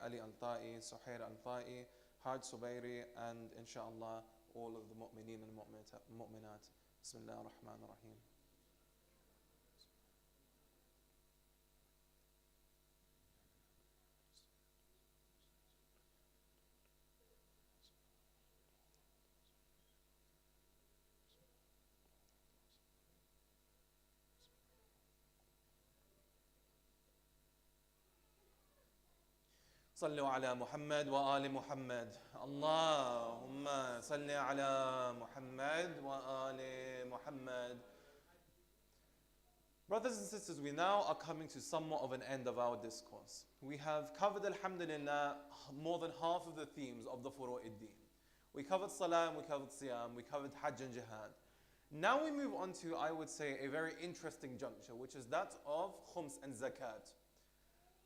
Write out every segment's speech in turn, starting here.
Ali Al-Ta'i, Suhair Al-Ta'i, Haj Subairi, and inshallah all of the mu'mineen and mu'minat. Bismillah ar-Rahman ar-Rahim. صلوا على محمد وآل محمد اللهم صل على محمد وآل محمد. Brothers and sisters, we now are coming to somewhat of an end of our discourse. We have covered, alhamdulillah, more than half of the themes of the Furu'id-Din. We covered Salah, we covered Siyam, we covered Hajj and Jihad. Now we move on to, I would say, a very interesting juncture, which is that of Khums and Zakat.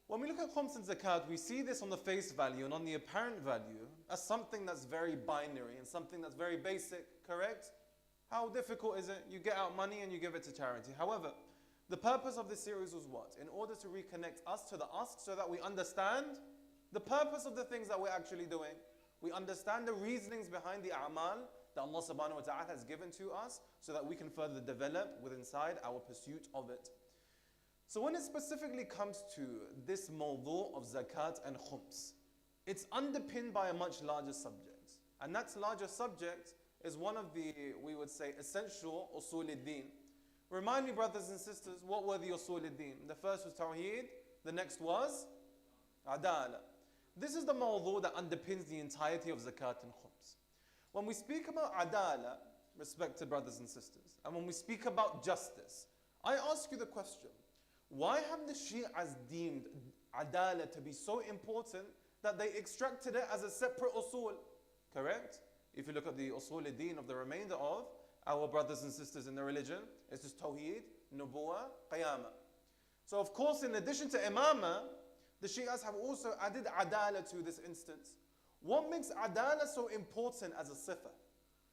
When we look at Khums and Zakat, we see this on the face value and on the apparent value as something that's very binary and something that's very basic, correct? How difficult is it? You get out money and you give it to charity. However, the purpose of this series was what? In order to reconnect us to the us so that we understand the purpose of the things that we're actually doing. We understand the reasonings behind the a'mal that Allah subhanahu wa ta'ala has given to us so that we can further develop within inside our pursuit of it. So when it specifically comes to this mawdu' of zakat and khums, it's underpinned by a much larger subject. And that larger subject is one of the, we would say, essential usul-id-din. Remind me, brothers and sisters, what were the usul-id-din? The first was tawheed, the next was adala. This is the mawdu' that underpins the entirety of zakat and khums. When we speak about adala, respected brothers and sisters, and when we speak about justice, I ask you the question, why have the Shi'as deemed adala to be so important that they extracted it as a separate usul? Correct? If you look at the usul-id-din of the remainder of our brothers and sisters in the religion, it's just tawheed, nubuwah, qiyamah. So of course, in addition to imamah, the Shi'as have also added adala to this instance. What makes adala so important as a sifa?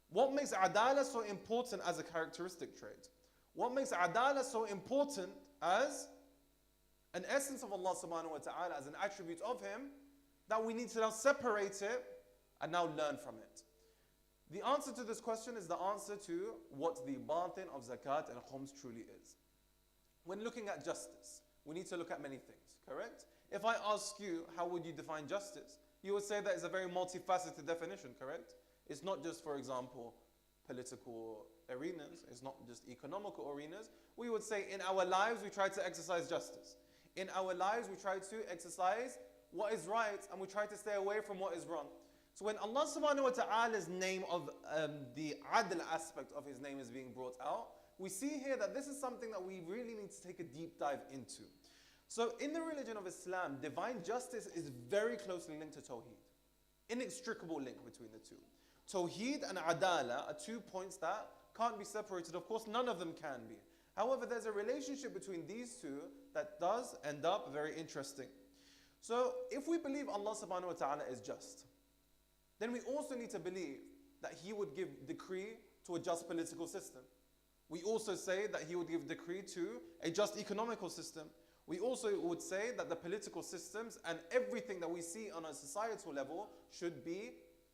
What makes adala so important as a characteristic trait? What makes adala so important as an essence of Allah subhanahu wa ta'ala, as an attribute of Him, that we need to now separate it and now learn from it? The answer to this question is the answer to what the batin of zakat and khums truly is. When looking at justice, we need to look at many things, correct? If I ask you, how would you define justice? You would say that it's a very multifaceted definition, correct? It's not just, for example, political arenas, it's not just economical arenas. We would say in our lives we try to exercise justice. In our lives we try to exercise what is right and we try to stay away from what is wrong. So when Allah subhanahu wa ta'ala's name of the adl aspect of His name is being brought out, we see here that this is something that we really need to take a deep dive into. So in the religion of Islam, divine justice is very closely linked to Tawheed. Inextricable link between the two. Tawheed and Adala are 2 points that can't be separated. Of course, none of them can be. However, there's a relationship between these two that does end up very interesting. So if we believe Allah subhanahu wa ta'ala is just, then we also need to believe that He would give decree to a just political system. We also say that He would give decree to a just economical system. We also would say that the political systems and everything that we see on a societal level should be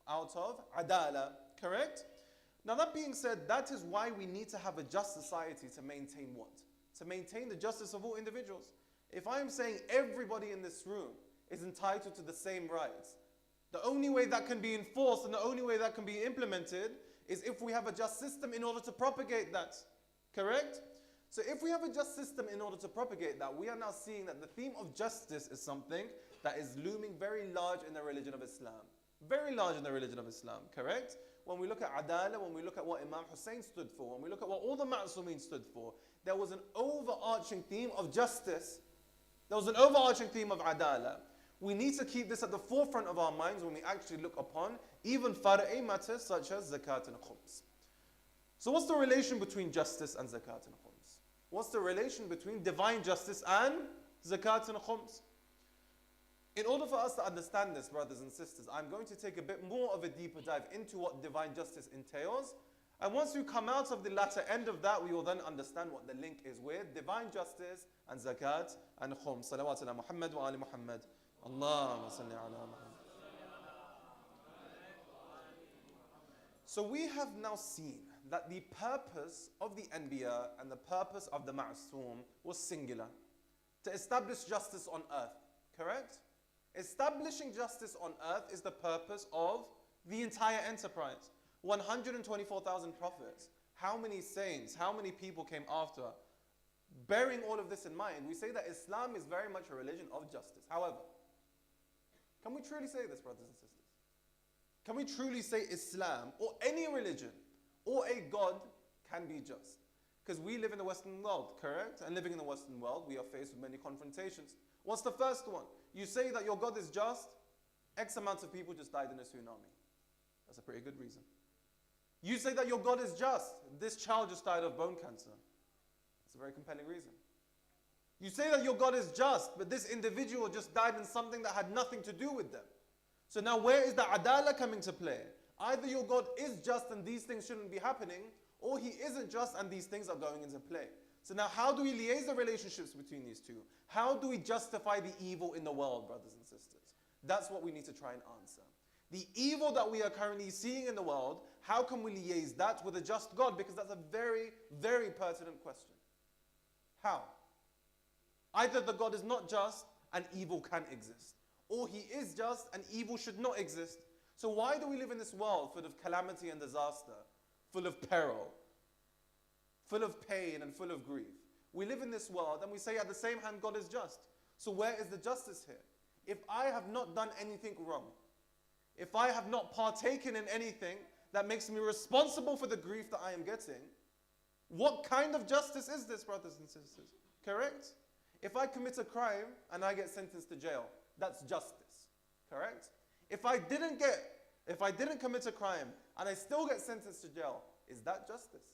out of adala, correct? Now that being said, that is why we need to have a just society to maintain what? To maintain the justice of all individuals. If I am saying everybody in this room is entitled to the same rights, the only way that can be enforced and the only way that can be implemented is if we have a just system in order to propagate that, correct? So if we have a just system in order to propagate that, we are now seeing that the theme of justice is something that is looming very large in the religion of Islam. Very large in the religion of Islam, correct? When we look at Adala, when we look at what Imam Hussein stood for, when we look at what all the Ma'sumin stood for, there was an overarching theme of justice. There was an overarching theme of Adala. We need to keep this at the forefront of our minds when we actually look upon even far'i matters such as zakat and khums. So what's the relation between justice and zakat and khums? What's the relation between divine justice and zakat and khums? In order for us to understand this, brothers and sisters, I'm going to take a bit more of a deeper dive into what divine justice entails. And once we come out of the latter end of that, we will then understand what the link is with divine justice and zakat and khums. Salawat ala Muhammad wa ali Muhammad. Allahumma salli ala Muhammad. So we have now seen that the purpose of the Anbiya and the purpose of the Ma'soom was singular. To establish justice on earth, correct? Establishing justice on earth is the purpose of the entire enterprise. 124,000 prophets. How many saints, how many people came after? Bearing all of this in mind, we say that Islam is very much a religion of justice. However, can we truly say this, brothers and sisters? Can we truly say Islam or any religion or a God can be just? Because we live in the Western world, correct? And living in the Western world, we are faced with many confrontations. What's the first one? You say that your God is just, X amount of people just died in a tsunami. That's a pretty good reason. You say that your God is just, this child just died of bone cancer. That's a very compelling reason. You say that your God is just, but this individual just died in something that had nothing to do with them. So now where is the adala coming to play? Either your God is just and these things shouldn't be happening, or he isn't just and these things are going into play. So now how do we liaise the relationships between these two? How do we justify the evil in the world, brothers and sisters? That's what we need to try and answer. The evil that we are currently seeing in the world, how can we liaise that with a just God? Because that's a very, very pertinent question. How? Either the God is not just and evil can exist, or he is just and evil should not exist. So why do we live in this world full of calamity and disaster, full of peril, full of pain and full of grief? We live in this world and we say at the same hand God is just. So where is the justice here? If I have not done anything wrong, if I have not partaken in anything that makes me responsible for the grief that I am getting, what kind of justice is this, brothers and sisters? Correct? If I commit a crime and I get sentenced to jail, that's justice. Correct? If I didn't commit a crime and I still get sentenced to jail, is that justice?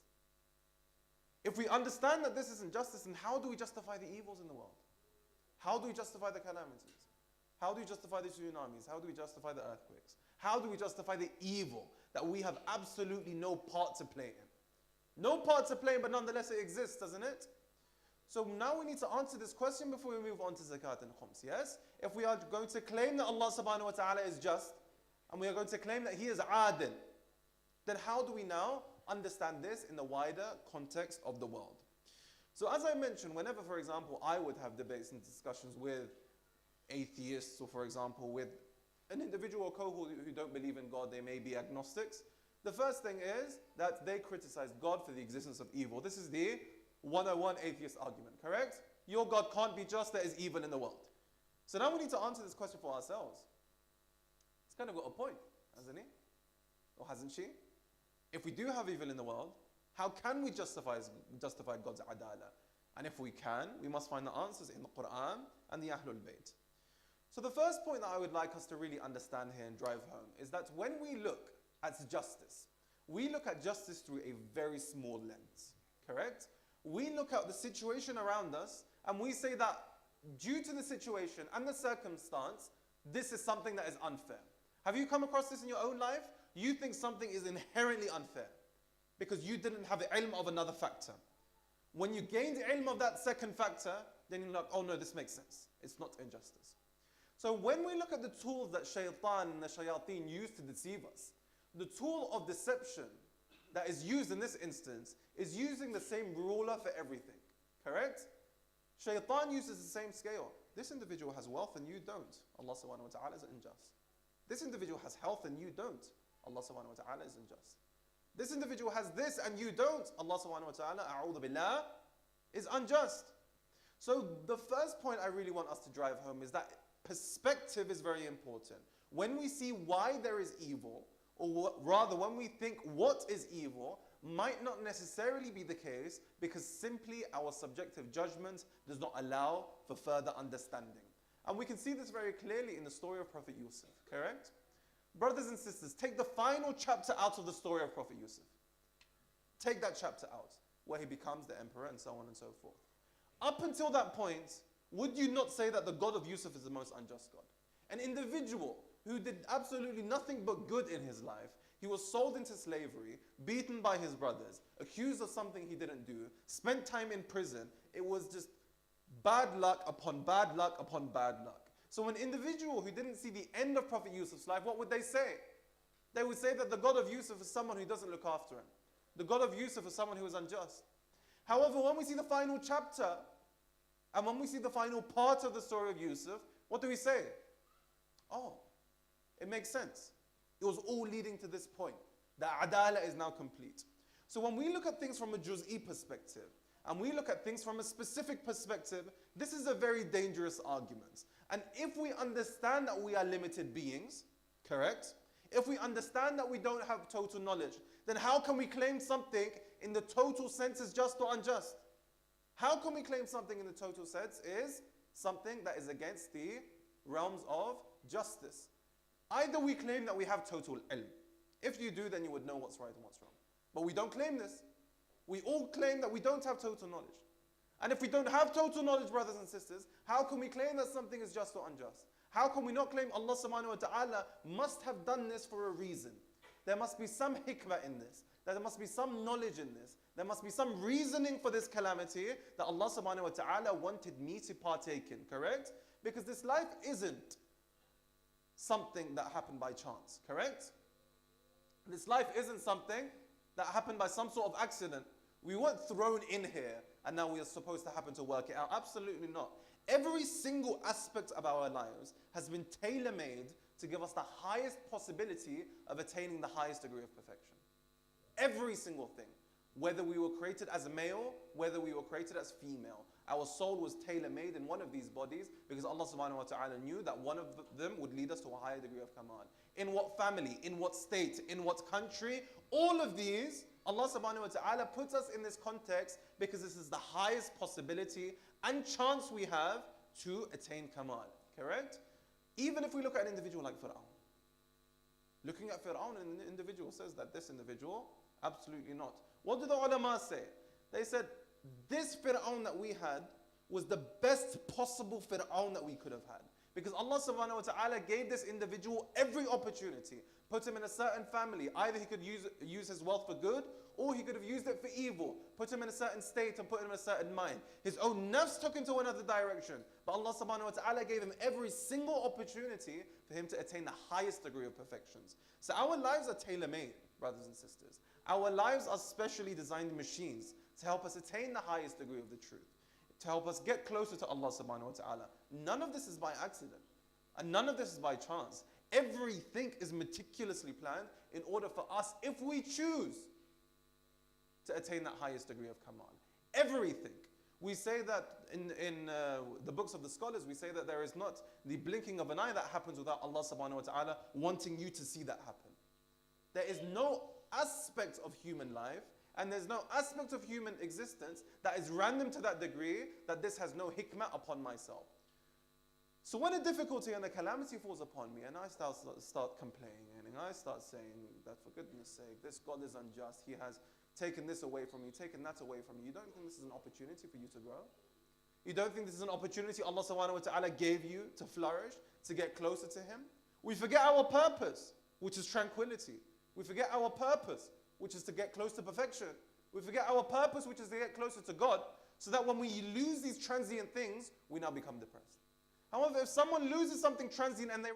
If we understand that this isn't justice, then how do we justify the evils in the world? How do we justify the calamities? How do we justify the tsunamis? How do we justify the earthquakes? How do we justify the evil that we have absolutely no part to play in? No part to play in, but nonetheless it exists, doesn't it? So now we need to answer this question before we move on to zakat and khums, yes? If we are going to claim that Allah subhanahu wa ta'ala is just, and we are going to claim that he is adil, then how do we now understand this in the wider context of the world? So as I mentioned, whenever, for example, I would have debates and discussions with atheists, or for example, with an individual or cohort who don't believe in God, they may be agnostics. The first thing is that they criticize God for the existence of evil. This is the 101 atheist argument, correct? Your God can't be just, there is evil in the world. So now we need to answer this question for ourselves. It's kind of got a point, hasn't he? Or hasn't she? If we do have evil in the world, how can we justify God's adala? And if we can, we must find the answers in the Quran and the Ahlul Bayt. So the first point that I would like us to really understand here and drive home is that when we look at justice, we look at justice through a very small lens, correct? We look at the situation around us and we say that due to the situation and the circumstance, this is something that is unfair. Have you come across this in your own life? You think something is inherently unfair because you didn't have the ilm of another factor. When you gain the ilm of that second factor, then you're like, oh no, this makes sense. It's not injustice. So when we look at the tools that shaitan and the shayateen use to deceive us, the tool of deception that is used in this instance is using the same ruler for everything, correct? Shaitan uses the same scale. This individual has wealth and you don't. Allah subhanahu wa ta'ala is unjust. This individual has health and you don't. Allah subhanahu wa ta'ala is unjust. This individual has this and you don't. Allah subhanahu wa ta'ala, a'udhu billah, is unjust. So the first point I really want us to drive home is that perspective is very important. When we see why there is evil, or rather when we think what is evil, might not necessarily be the case because simply our subjective judgment does not allow for further understanding. And we can see this very clearly in the story of Prophet Yusuf, correct? Brothers and sisters, take the final chapter out of the story of Prophet Yusuf. Take that chapter out, where he becomes the emperor and so on and so forth. Up until that point, would you not say that the God of Yusuf is the most unjust God? An individual who did absolutely nothing but good in his life. He was sold into slavery, beaten by his brothers, accused of something he didn't do, spent time in prison. It was just bad luck upon bad luck upon bad luck. So an individual who didn't see the end of Prophet Yusuf's life, what would they say? They would say that the God of Yusuf is someone who doesn't look after him. The God of Yusuf is someone who is unjust. However, when we see the final chapter, and when we see the final part of the story of Yusuf, what do we say? Oh, it makes sense. It was all leading to this point. The adala is now complete. So when we look at things from a juz'i perspective, and we look at things from a specific perspective, this is a very dangerous argument. And if we understand that we are limited beings, correct? If we understand that we don't have total knowledge, then how can we claim something in the total sense is just or unjust? How can we claim something in the total sense is something that is against the realms of justice? Either we claim that we have total ilm. If you do, then you would know what's right and what's wrong. But we don't claim this. We all claim that we don't have total knowledge. And if we don't have total knowledge, brothers and sisters, how can we claim that something is just or unjust? How can we not claim Allah subhanahu wa ta'ala must have done this for a reason? There must be some hikmah in this. There must be some knowledge in this. There must be some reasoning for this calamity that Allah subhanahu wa ta'ala wanted me to partake in, correct? Because this life isn't something that happened by chance, correct? This life isn't something that happened by some sort of accident. We weren't thrown in here and now we are supposed to happen to work it out. Absolutely not. Every single aspect of our lives has been tailor-made to give us the highest possibility of attaining the highest degree of perfection. Every single thing. Whether we were created as a male, whether we were created as female. Our soul was tailor-made in one of these bodies because Allah subhanahu wa ta'ala knew that one of them would lead us to a higher degree of kamal. In what family, in what state, in what country, all of these, Allah subhanahu wa ta'ala puts us in this context because this is the highest possibility and chance we have to attain kamal, correct? Even if we look at an individual like Fir'aun. Looking at Fir'aun, an individual says that this individual, absolutely not. What do the ulama say? They said, this Fir'aun that we had was the best possible Fir'aun that we could have had. Because Allah subhanahu wa ta'ala gave this individual every opportunity. Put him in a certain family. Either he could use his wealth for good, or he could have used it for evil. Put him in a certain state and put him in a certain mind. His own nafs took him to another direction. But Allah subhanahu wa ta'ala gave him every single opportunity for him to attain the highest degree of perfections. So our lives are tailor-made, brothers and sisters. Our lives are specially designed machines to help us attain the highest degree of the truth, to help us get closer to Allah subhanahu wa ta'ala. None of this is by accident, and none of this is by chance. Everything is meticulously planned in order for us, if we choose, to attain that highest degree of kamal. Everything. We say that in the books of the scholars, we say that there is not the blinking of an eye that happens without Allah subhanahu wa ta'ala wanting you to see that happen. There is no aspect of human life and there's no aspect of human existence that is random to that degree that this has no hikmah upon myself. So when a difficulty and a calamity falls upon me and I start complaining and I start saying that for goodness sake, this God is unjust, He has taken this away from me, taken that away from me, you don't think this is an opportunity for you to grow? You don't think this is an opportunity Allah subhanahu wa ta'ala gave you to flourish, to get closer to Him? We forget our purpose, which is tranquility. We forget our purpose, which is to get close to perfection. We forget our purpose, which is to get closer to God, so that when we lose these transient things, we now become depressed. However, if someone loses something transient and they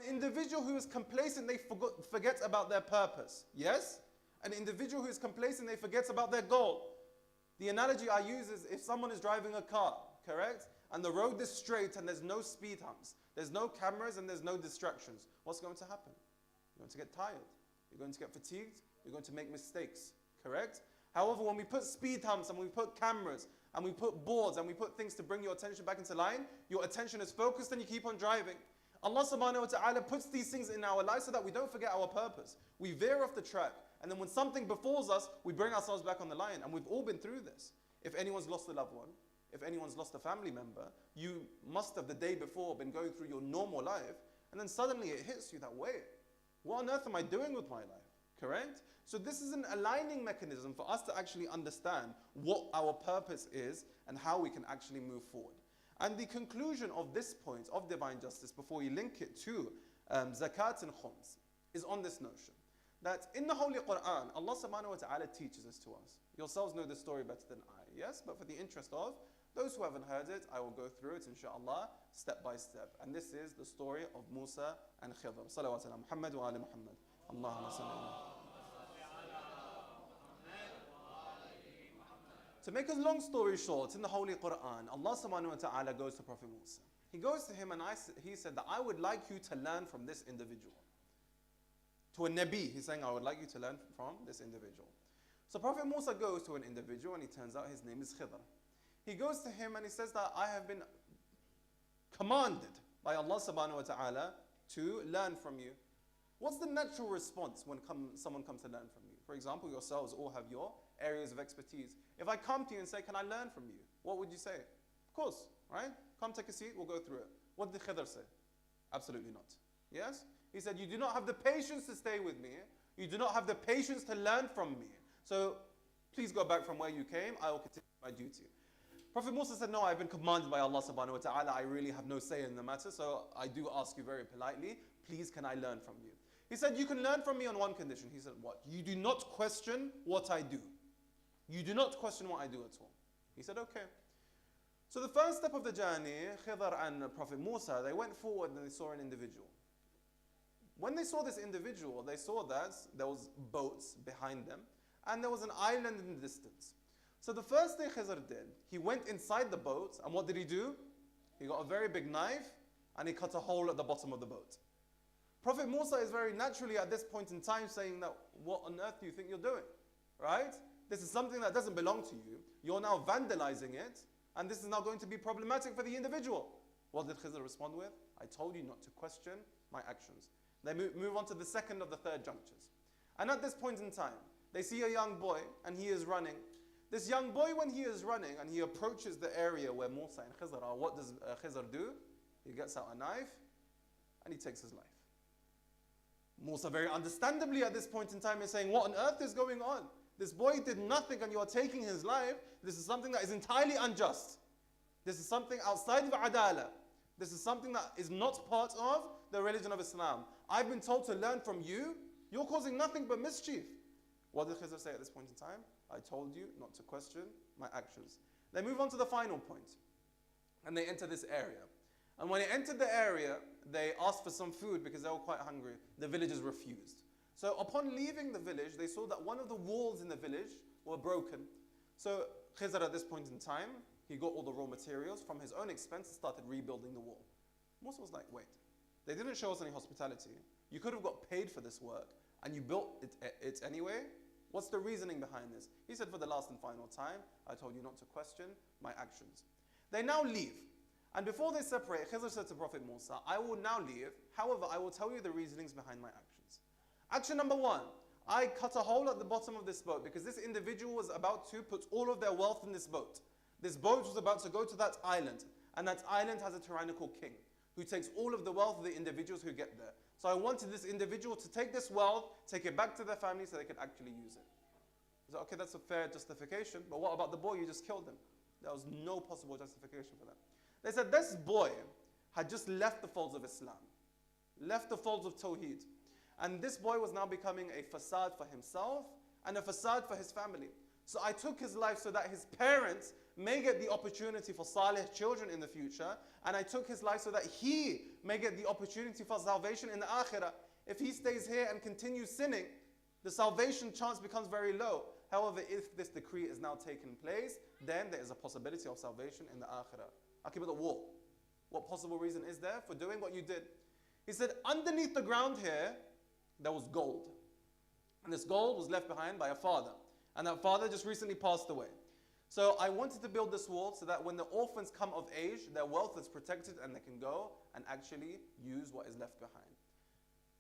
An individual who is complacent, they forget about their purpose. Yes? An individual who is complacent, they forget about their goal. The analogy I use is if someone is driving a car, correct? And the road is straight and there's no speed humps, there's no cameras and there's no distractions. What's going to happen? You're going to get tired. You're going to get fatigued. You're going to make mistakes, correct? However, when we put speed humps and we put cameras and we put boards and we put things to bring your attention back into line, your attention is focused and you keep on driving. Allah subhanahu wa ta'ala puts these things in our lives so that we don't forget our purpose. We veer off the track. And then when something befalls us, we bring ourselves back on the line. And we've all been through this. If anyone's lost a loved one, if anyone's lost a family member, you must have the day before been going through your normal life. And then suddenly it hits you that way. What on earth am I doing with my life? Correct? So this is an aligning mechanism for us to actually understand what our purpose is and how we can actually move forward. And the conclusion of this point of divine justice, before we link it to zakat and khums, is on this notion. That in the Holy Quran, Allah subhanahu wa ta'ala teaches this to us. Yourselves know the story better than I, yes? But for the interest of those who haven't heard it, I will go through it, inshallah, step by step. And this is the story of Musa and Khidr. Salawat ala Muhammad wa ala Muhammad. Allahumma salli ala. To make a long story short, in the Holy Quran, Allah subhanahu wa ta'ala goes to Prophet Musa. He goes to him and he said that I would like you to learn from this individual. To a Nabi, he's saying, I would like you to learn from this individual. So Prophet Musa goes to an individual and it turns out his name is Khidr. He goes to him and he says that I have been commanded by Allah subhanahu wa ta'ala to learn from you. What's the natural response when someone comes to learn from you? For example, yourselves all have your areas of expertise. If I come to you and say, can I learn from you? What would you say? Of course, right? Come take a seat, we'll go through it. What did Khidr say? Absolutely not. Yes? He said, you do not have the patience to stay with me. You do not have the patience to learn from me. So please go back from where you came. I will continue my duty. Prophet Musa said, no, I've been commanded by Allah subhanahu wa ta'ala. I really have no say in the matter. So I do ask you very politely, please can I learn from you? He said, you can learn from me on one condition. He said, what? You do not question what I do. You do not question what I do at all. He said, okay. So the first step of the journey, Khidr and Prophet Musa, they went forward and they saw an individual. When they saw this individual, they saw that there was boats behind them and there was an island in the distance. So the first thing Khidr did, he went inside the boat and what did he do? He got a very big knife and he cut a hole at the bottom of the boat. Prophet Musa is very naturally at this point in time saying that, what on earth do you think you're doing? Right? This is something that doesn't belong to you. You're now vandalizing it and this is now going to be problematic for the individual. What did Khidr respond with? I told you not to question my actions. They move on to the second of the third junctures. And at this point in time, they see a young boy and he is running. This young boy, when he is running and he approaches the area where Musa and Khidr are, what does Khidr do? He gets out a knife and he takes his life. Musa very understandably at this point in time is saying, what on earth is going on? This boy did nothing and you are taking his life. This is something that is entirely unjust. This is something outside of adala. This is something that is not part of the religion of Islam. I've been told to learn from you. You're causing nothing but mischief. What did Khidr say at this point in time? I told you not to question my actions. They move on to the final point. And they enter this area. And when they entered the area, they asked for some food because they were quite hungry. The villagers refused. So upon leaving the village, they saw that one of the walls in the village were broken. So Khidr at this point in time, he got all the raw materials from his own expense and started rebuilding the wall. Musa was like, wait, they didn't show us any hospitality. You could have got paid for this work and you built it anyway. What's the reasoning behind this? He said, for the last and final time, I told you not to question my actions. They now leave. And before they separate, Khidr said to Prophet Musa, I will now leave. However, I will tell you the reasonings behind my actions. Action number one, I cut a hole at the bottom of this boat because this individual was about to put all of their wealth in this boat. This boat was about to go to that island. And that island has a tyrannical king who takes all of the wealth of the individuals who get there. So I wanted this individual to take this wealth, take it back to their family so they could actually use it. I said, okay, that's a fair justification. But what about the boy? You just killed him. There was no possible justification for that. They said this boy had just left the folds of Islam, left the folds of Tawheed. And this boy was now becoming a facade for himself and a facade for his family. So I took his life so that his parents may get the opportunity for salih children in the future. And I took his life so that he may get the opportunity for salvation in the akhirah. If he stays here and continues sinning, the salvation chance becomes very low. However, if this decree is now taking place, then there is a possibility of salvation in the akhirah. I'll keep it at war. What possible reason is there for doing what you did? He said, underneath the ground here, there was gold. And this gold was left behind by a father. And that father just recently passed away. So I wanted to build this wall so that when the orphans come of age, their wealth is protected and they can go and actually use what is left behind.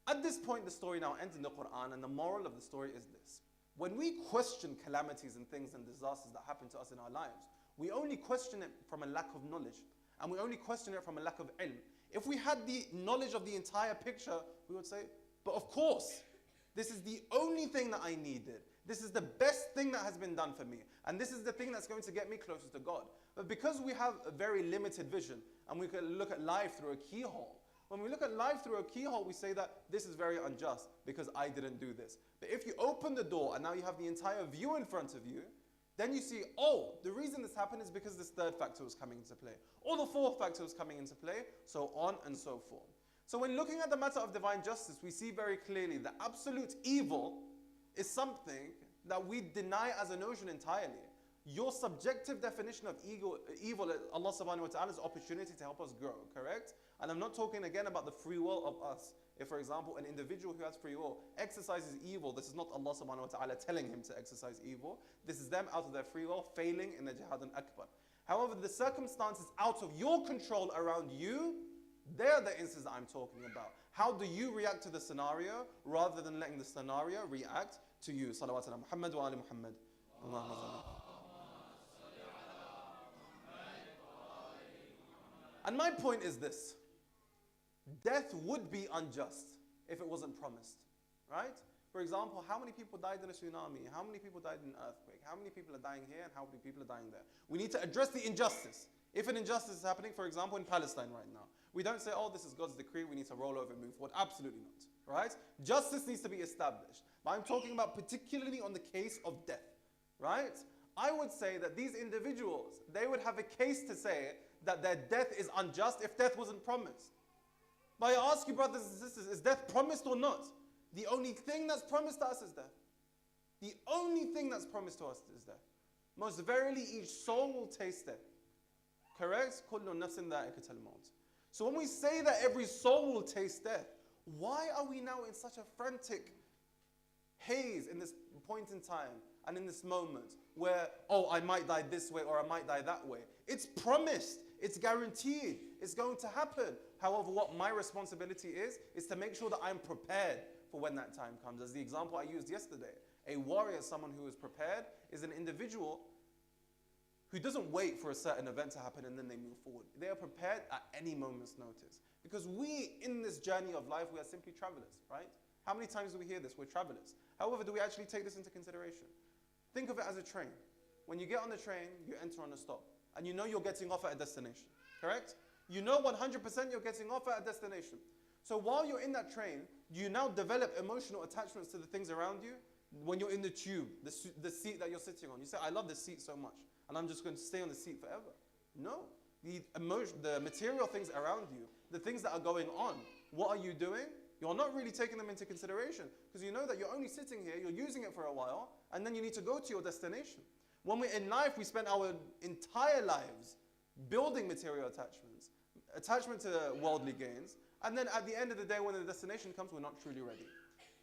At this point, the story now ends in the Quran, and the moral of the story is this. When we question calamities and things and disasters that happen to us in our lives, we only question it from a lack of knowledge. And we only question it from a lack of ilm. If we had the knowledge of the entire picture, we would say, but of course, this is the only thing that I needed. This is the best thing that has been done for me. And this is the thing that's going to get me closer to God. But because we have a very limited vision, and we can look at life through a keyhole, when we look at life through a keyhole, we say that this is very unjust because I didn't do this. But if you open the door and now you have the entire view in front of you, then you see, oh, the reason this happened is because this third factor was coming into play. Or the fourth factor was coming into play, so on and so forth. So when looking at the matter of divine justice, we see very clearly that absolute evil is something that we deny as a notion entirely. Your subjective definition of evil, Allah subhanahu wa ta'ala's opportunity to help us grow, correct? And I'm not talking again about the free will of us. If, for example, an individual who has free will exercises evil, this is not Allah subhanahu wa ta'ala telling him to exercise evil. This is them out of their free will failing in the jihad akbar. However, the circumstances out of your control around you, they're the instances I'm talking about. How do you react to the scenario rather than letting the scenario react to you? Salawat ala Muhammad wa ali Muhammad. And my point is this. Death would be unjust if it wasn't promised, right? For example, how many people died in a tsunami? How many people died in an earthquake? How many people are dying here and how many people are dying there? We need to address the injustice. If an injustice is happening, for example, in Palestine right now, we don't say, oh, this is God's decree, we need to roll over and move forward. Absolutely not, right? Justice needs to be established. But I'm talking about particularly on the case of death, right? I would say that these individuals, they would have a case to say that their death is unjust if death wasn't promised. But I ask you, brothers and sisters, is death promised or not? The only thing that's promised to us is death. The only thing that's promised to us is death. Most verily, each soul will taste death. Correct? كُلُّ نَفْسٍ ذَائِقَةُ الْمَوْتِ. So when we say that every soul will taste death, why are we now in such a frantic haze in this point in time and in this moment where, oh, I might die this way or I might die that way? It's promised. It's guaranteed. It's going to happen. However, what my responsibility is to make sure that I'm prepared for when that time comes. As the example I used yesterday, a warrior, someone who is prepared, is an individual who doesn't wait for a certain event to happen and then they move forward. They are prepared at any moment's notice. Because we, in this journey of life, we are simply travelers, right? How many times do we hear this? We're travelers. However, do we actually take this into consideration? Think of it as a train. When you get on the train, you enter on a stop. And you know you're getting off at a destination, correct? You know 100% you're getting off at a destination. So while you're in that train, you now develop emotional attachments to the things around you. When you're in the tube, the seat that you're sitting on, you say, I love this seat so much, and I'm just going to stay on the seat forever. No. The material things around you, the things that are going on, what are you doing? You're not really taking them into consideration because you know that you're only sitting here, you're using it for a while, and then you need to go to your destination. When we're in life, we spend our entire lives building material attachments, attachment to worldly gains, and then at the end of the day, when the destination comes, we're not truly ready.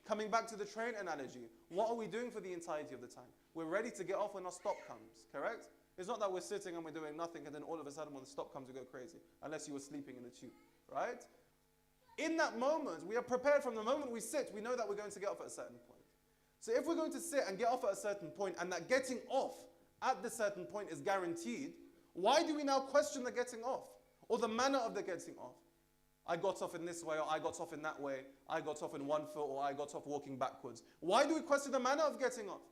Coming back to the train analogy, what are we doing for the entirety of the time? We're ready to get off when our stop comes, correct? It's not that we're sitting and we're doing nothing and then all of a sudden when the stop comes we go crazy, unless you were sleeping in the tube, right? In that moment, we are prepared from the moment we sit, we know that we're going to get off at a certain point. So if we're going to sit and get off at a certain point and that getting off at the certain point is guaranteed, why do we now question the getting off or the manner of the getting off? I got off in this way, or I got off in that way, I got off in one foot, or I got off walking backwards. Why do we question the manner of getting off?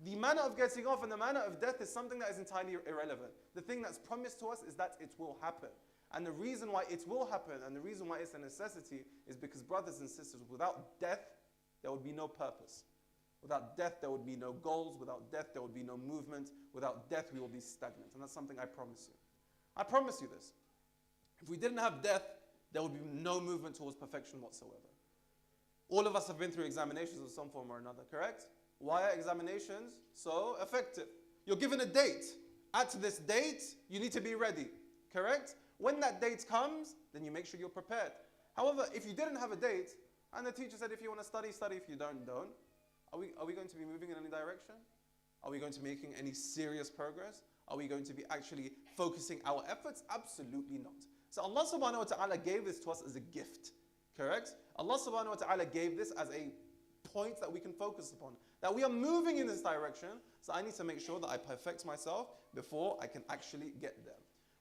The manner of getting off and the manner of death is something that is entirely irrelevant. The thing that's promised to us is that it will happen. And the reason why it will happen and the reason why it's a necessity is because, brothers and sisters, without death, there would be no purpose. Without death, there would be no goals. Without death, there would be no movement. Without death, we will be stagnant. And that's something I promise you. I promise you this. If we didn't have death, there would be no movement towards perfection whatsoever. All of us have been through examinations of some form or another, correct? Why are examinations so effective? You're given a date. At this date, you need to be ready, correct? When that date comes, then you make sure you're prepared. However, if you didn't have a date, and the teacher said if you want to study, study, if you don't, don't, are we going to be moving in any direction? Are we going to be making any serious progress? Are we going to be actually focusing our efforts? Absolutely not. So Allah subhanahu wa ta'ala gave this to us as a gift, correct? Allah subhanahu wa ta'ala gave this as a point that we can focus upon, that we are moving in this direction, so I need to make sure that I perfect myself before I can actually get there.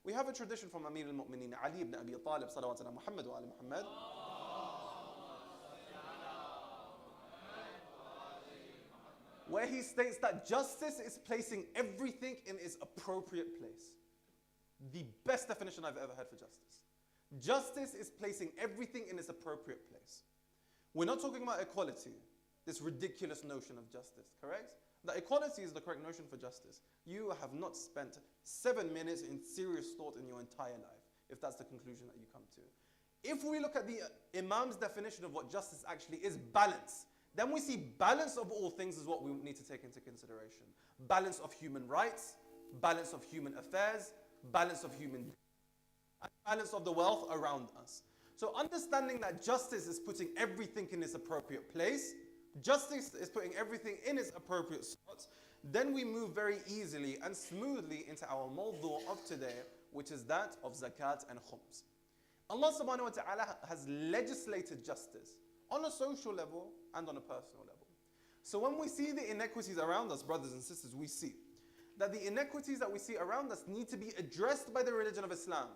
We have a tradition from Amir al-Mu'mineen Ali ibn Abi Talib salawat ala Muhammad wa ala Muhammad, where he states that justice is placing everything in its appropriate place. The best definition I've ever heard for justice. Justice is placing everything in its appropriate place. We're not talking about equality, this ridiculous notion of justice, correct? That equality is the correct notion for justice. You have not spent 7 minutes in serious thought in your entire life, if that's the conclusion that you come to. If we look at the Imam's definition of what justice actually is, balance, then we see balance of all things is what we need to take into consideration. Balance of human rights, balance of human affairs, balance of human, and balance of the wealth around us. So understanding that justice is putting everything in its appropriate place, justice is putting everything in its appropriate spots, then we move very easily and smoothly into our mawdu' of today, which is that of zakat and khums. Allah subhanahu wa ta'ala has legislated justice on a social level and on a personal level. So when we see the inequities around us, brothers and sisters, we see that the inequities that we see around us need to be addressed by the religion of Islam.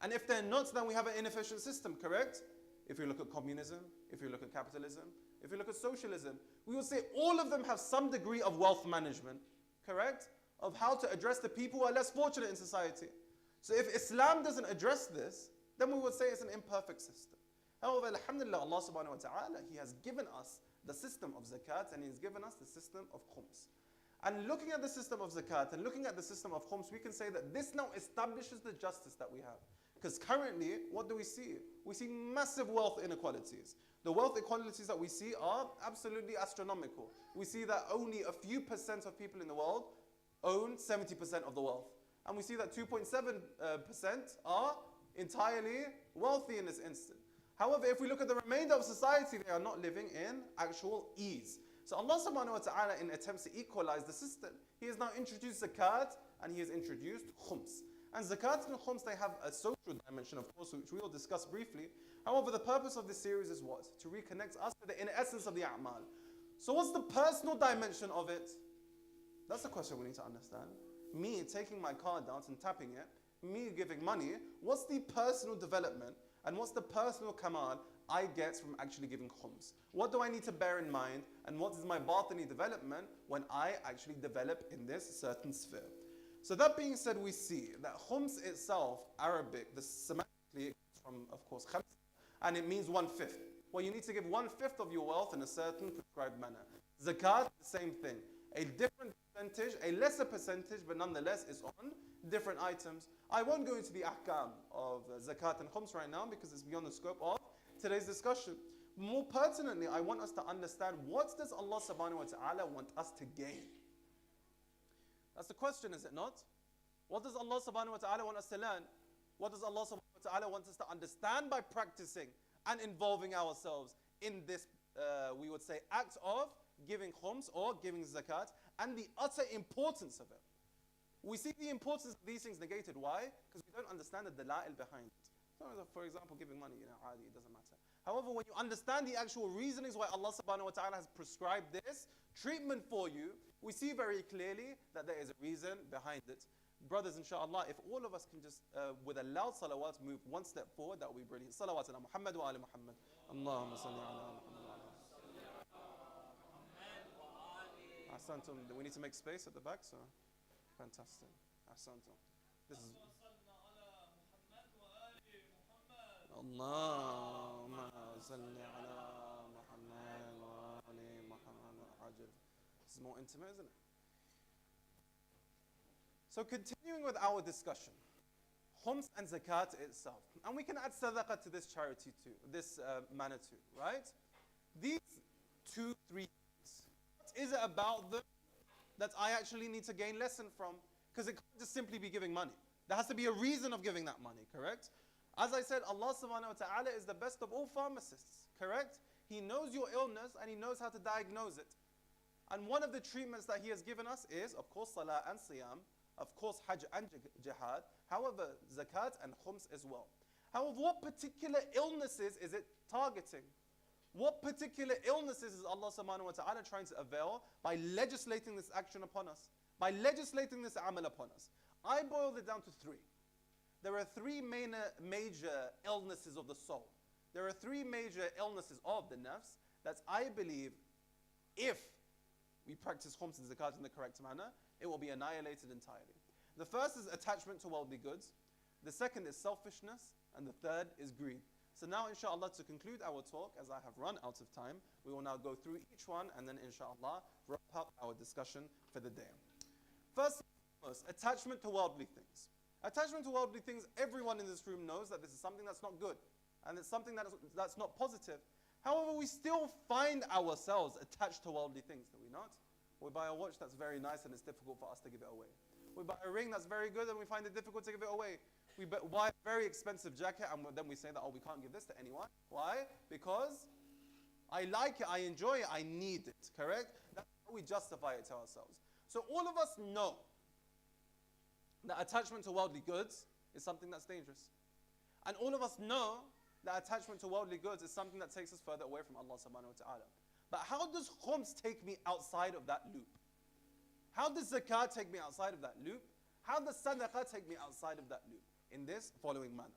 And if they're not, then we have an inefficient system, correct? If you look at communism, if you look at capitalism, if you look at socialism, we will say all of them have some degree of wealth management, correct? Of how to address the people who are less fortunate in society. So if Islam doesn't address this, then we would say it's an imperfect system. However, alhamdulillah, Allah subhanahu wa ta'ala, He has given us the system of zakat and He has given us the system of khums. And looking at the system of zakat and looking at the system of khums, we can say that this now establishes the justice that we have. Because currently, what do we see? We see massive wealth inequalities. The wealth inequalities that we see are absolutely astronomical. We see that only a few percent of people in the world own 70% of the wealth. And we see that 2.7% are entirely wealthy in this instant. However, if we look at the remainder of society, they are not living in actual ease. So Allah subhanahu wa ta'ala, in attempts to equalize the system, He has now introduced zakat and He has introduced khums. And zakat and khums, they have a social dimension, of course, which we will discuss briefly. However, the purpose of this series is what? To reconnect us to the inner essence of the a'mal. So what's the personal dimension of it? That's the question we need to understand. Me taking my card out and tapping it, me giving money, what's the personal development and what's the personal kamal I get from actually giving khums? What do I need to bear in mind, and what is my batini development when I actually develop in this certain sphere? So that being said, we see that khums itself, Arabic, the semantically, it comes from, of course, khams, and it means 1/5. Well, you need to give 1/5 of your wealth in a certain prescribed manner. Zakat, the same thing. A different percentage, a lesser percentage, but nonetheless is on different items. I won't go into the ahkam of zakat and khums right now because it's beyond the scope of today's discussion. More pertinently, I want us to understand, what does Allah subhanahu wa ta'ala want us to gain? That's the question, is it not? What does Allah subhanahu wa ta'ala want us to learn? What does Allah subhanahu wa ta'ala want us to understand by practicing and involving ourselves in this, we would say, act of giving khums or giving zakat, and the utter importance of it? We see the importance of these things negated. Why? Because we don't understand the dala'il behind it. So, for example, giving money, it doesn't matter. However, when you understand the actual reasonings why Allah subhanahu wa ta'ala has prescribed this treatment for you, we see very clearly that there is a reason behind it. Brothers, inshallah, if all of us can just, with a loud salawat, move one step forward, that would be brilliant. Salawat ala Muhammad wa ala Muhammad. Allahumma salli ala Muhammad. Ahsantum. We need to make space at the back, so fantastic. Ahsantum. This is Allahumma salli ala Muhammad wa ali Muhammad. This is more intimate, isn't it? So continuing with our discussion, khums and zakat itself. And we can add sadaqah to this charity too, this manner too, right? These 2, 3 things. What is it about them that I actually need to gain lesson from? Because it can't just simply be giving money. There has to be a reason of giving that money, correct? As I said, Allah subhanahu wa ta'ala is the best of all pharmacists, correct? He knows your illness and He knows how to diagnose it. And one of the treatments that He has given us is, of course, salah and siyam, of course, hajj and jihad, however, zakat and khums as well. However, what particular illnesses is it targeting? What particular illnesses is Allah subhanahu wa ta'ala trying to avail by legislating this action upon us? By legislating this amal upon us? I boiled it down to 3. There are 3 major illnesses of the soul. There are 3 major illnesses of the nafs that I believe, if we practice khums and zakat in the correct manner, it will be annihilated entirely. The first is attachment to worldly goods. The second is selfishness. And the third is greed. So now, inshallah, to conclude our talk, as I have run out of time, we will now go through each one and then, inshallah, wrap up our discussion for the day. First and foremost, attachment to worldly things. Attachment to worldly things, everyone in this room knows that this is something that's not good. And it's something that's not positive. However, we still find ourselves attached to worldly things, do we not? We buy a watch that's very nice and it's difficult for us to give it away. We buy a ring that's very good and we find it difficult to give it away. We buy a very expensive jacket and then we say that, oh, we can't give this to anyone. Why? Because I like it, I enjoy it, I need it, correct? That's how we justify it to ourselves. So all of us know that attachment to worldly goods is something that's dangerous. And all of us know that attachment to worldly goods is something that takes us further away from Allah subhanahu wa ta'ala. But how does khums take me outside of that loop? How does zakat take me outside of that loop? How does sadaqah take me outside of that loop? In this following manner.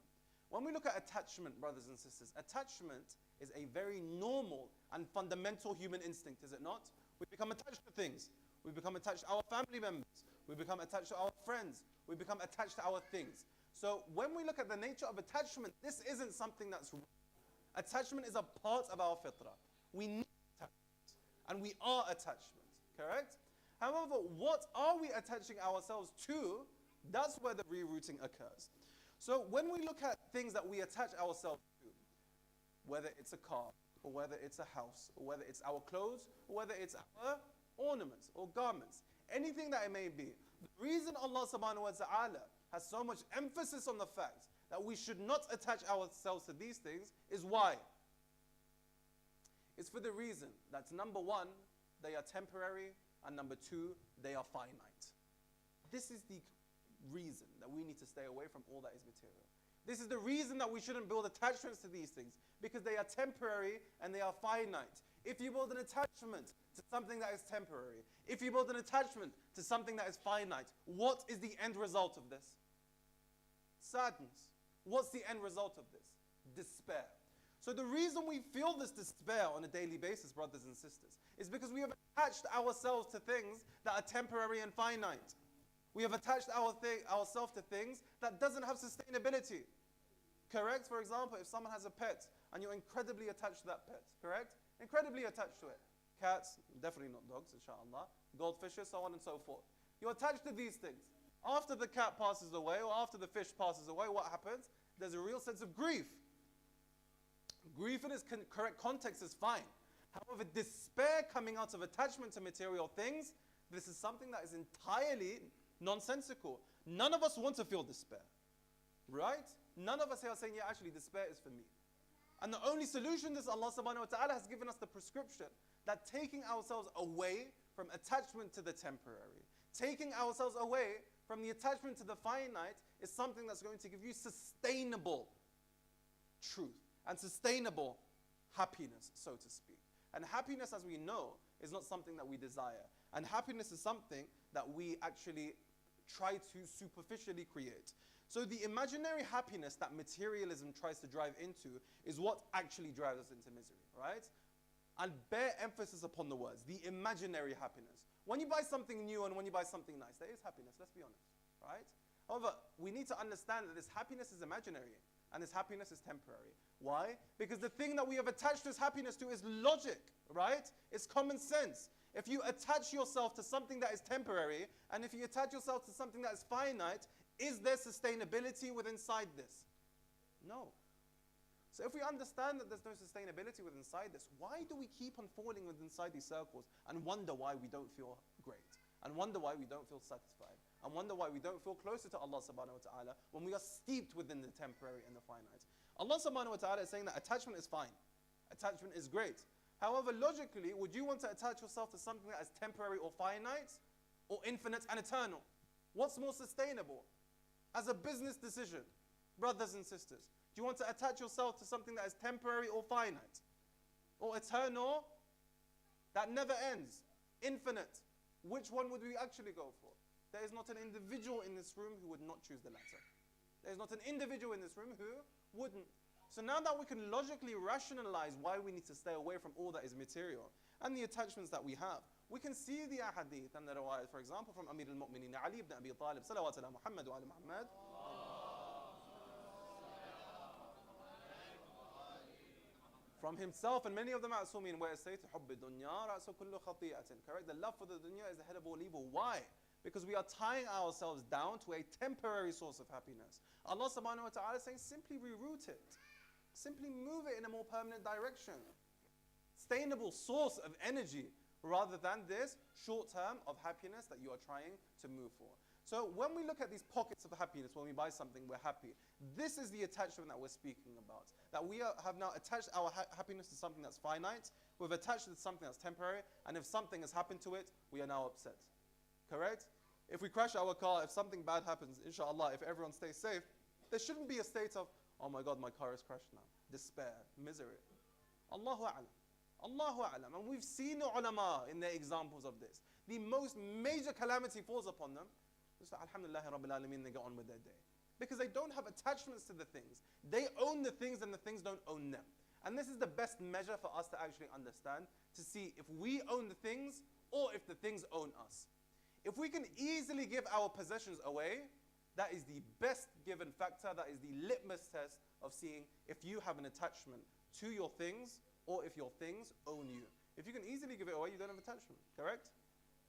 When we look at attachment, brothers and sisters, attachment is a very normal and fundamental human instinct, is it not? We become attached to things. We become attached to our family members. We become attached to our friends. We become attached to our things. So when we look at the nature of attachment, this isn't something that's wrong. Attachment is a part of our fitrah. We need attachment. And we are attachment, correct? However, what are we attaching ourselves to? That's where the rerouting occurs. So when we look at things that we attach ourselves to, whether it's a car, or whether it's a house, or whether it's our clothes, or whether it's our ornaments or garments, anything that it may be, the reason Allah subhanahu wa ta'ala has so much emphasis on the fact that we should not attach ourselves to these things is why? It's for the reason that number 1, they are temporary, and number 2, they are finite. This is the reason that we need to stay away from all that is material. This is the reason that we shouldn't build attachments to these things, because they are temporary and they are finite. If you build an attachment to something that is temporary, if you build an attachment to something that is finite, what is the end result of this? Sadness. What's the end result of this? Despair. So the reason we feel this despair on a daily basis, brothers and sisters, is because we have attached ourselves to things that are temporary and finite. We have attached ourselves to things that doesn't have sustainability. Correct? For example, if someone has a pet and you're incredibly attached to that pet, correct? Incredibly attached to it. Cats, definitely not dogs, inshallah. Goldfishes, so on and so forth. You're attached to these things. After the cat passes away or after the fish passes away, what happens? There's a real sense of grief. Grief in its correct context is fine. However, despair coming out of attachment to material things, this is something that is entirely nonsensical. None of us want to feel despair, right? None of us here are saying, yeah, actually, despair is for me. And the only solution is Allah subhanahu wa ta'ala has given us the prescription that taking ourselves away from attachment to the temporary, taking ourselves away from the attachment to the finite is something that's going to give you sustainable truth and sustainable happiness, so to speak. And happiness, as we know, is not something that we desire. And happiness is something that we actually try to superficially create. So the imaginary happiness that materialism tries to drive into is what actually drives us into misery, right? And bear emphasis upon the words, the imaginary happiness. When you buy something new and when you buy something nice, there is happiness, let's be honest, right? However, we need to understand that this happiness is imaginary and this happiness is temporary. Why? Because the thing that we have attached this happiness to is logic, right? It's common sense. If you attach yourself to something that is temporary, and if you attach yourself to something that is finite, is there sustainability within inside this? No. So if we understand that there's no sustainability within inside this, why do we keep on falling within inside these circles and wonder why we don't feel great? And wonder why we don't feel satisfied? And wonder why we don't feel closer to Allah subhanahu wa ta'ala when we are steeped within the temporary and the finite? Allah subhanahu wa ta'ala is saying that attachment is fine. Attachment is great. However, logically, would you want to attach yourself to something that is temporary or finite, or infinite and eternal? What's more sustainable? As a business decision, brothers and sisters, do you want to attach yourself to something that is temporary or finite? Or eternal, that never ends, infinite? Which one would we actually go for? There is not an individual in this room who would not choose the latter. There is not an individual in this room who wouldn't. So now that we can logically rationalize why we need to stay away from all that is material and the attachments that we have, we can see the ahadith and the riwayat, for example, from Amir al-Mu'mineen Ali ibn Abi Talib, salawat ala Muhammad wa ala Muhammad, from himself and many of the ma'asumin, where it says, حُبِّ الدُّنْيَا رَأْسُ كُلُّ خَطِيئَةٍ. Correct? The love for the dunya is the head of all evil. Why? Because we are tying ourselves down to a temporary source of happiness. Allah subhanahu wa ta'ala is saying, simply reroute it. Simply move it in a more permanent direction. Sustainable source of energy, rather than this short term of happiness that you are trying to move for. So when we look at these pockets of happiness, when we buy something, we're happy. This is the attachment that we're speaking about. That we have now attached our happiness to something that's finite. We've attached it to something that's temporary. And if something has happened to it, we are now upset. Correct? If we crash our car, if something bad happens, inshallah, if everyone stays safe, there shouldn't be a state of, oh my God, my car is crashed now. Despair, misery. Allahu a'lam. Allahu a'lam. And we've seen the ulama in their examples of this. The most major calamity falls upon them. So alhamdulillah rabbil alameen, they go on with their day. Because they don't have attachments to the things. They own the things and the things don't own them. And this is the best measure for us to actually understand, to see if we own the things or if the things own us. If we can easily give our possessions away, that is the best given factor, that is the litmus test of seeing if you have an attachment to your things or if your things own you. If you can easily give it away, you don't have attachment, correct?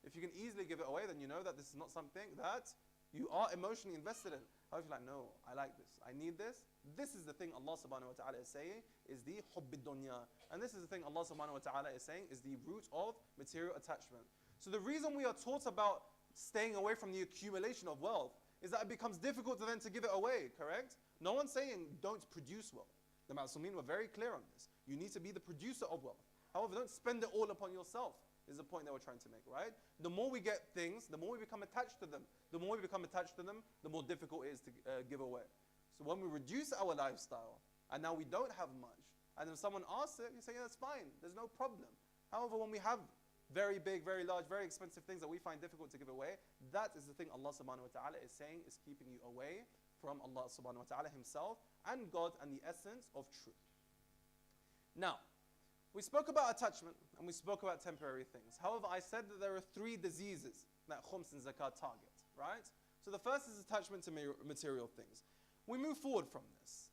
If you can easily give it away, then you know that this is not something that you are emotionally invested in. However, you're like, no, I like this, I need this. This is the thing Allah subhanahu wa ta'ala is saying is the hubb dunya. And this is the thing Allah subhanahu wa ta'ala is saying is the root of material attachment. So the reason we are taught about staying away from the accumulation of wealth is that it becomes difficult to then to give it away, correct? No one's saying don't produce wealth. The Ma'asumin were very clear on this. You need to be the producer of wealth. However, don't spend it all upon yourself, is the point they were trying to make, right? The more we get things, the more we become attached to them. The more we become attached to them, the more difficult it is to give away. So when we reduce our lifestyle, and now we don't have much, and then someone asks it, you say, yeah, that's fine, there's no problem. However, when we have very big, very large, very expensive things that we find difficult to give away, that is the thing Allah subhanahu wa ta'ala is saying is keeping you away from Allah subhanahu wa ta'ala himself and God and the essence of truth. Now, we spoke about attachment and we spoke about temporary things. However, I said that there are 3 diseases that khums and zakat target, right? So the first is attachment to material things. We move forward from this.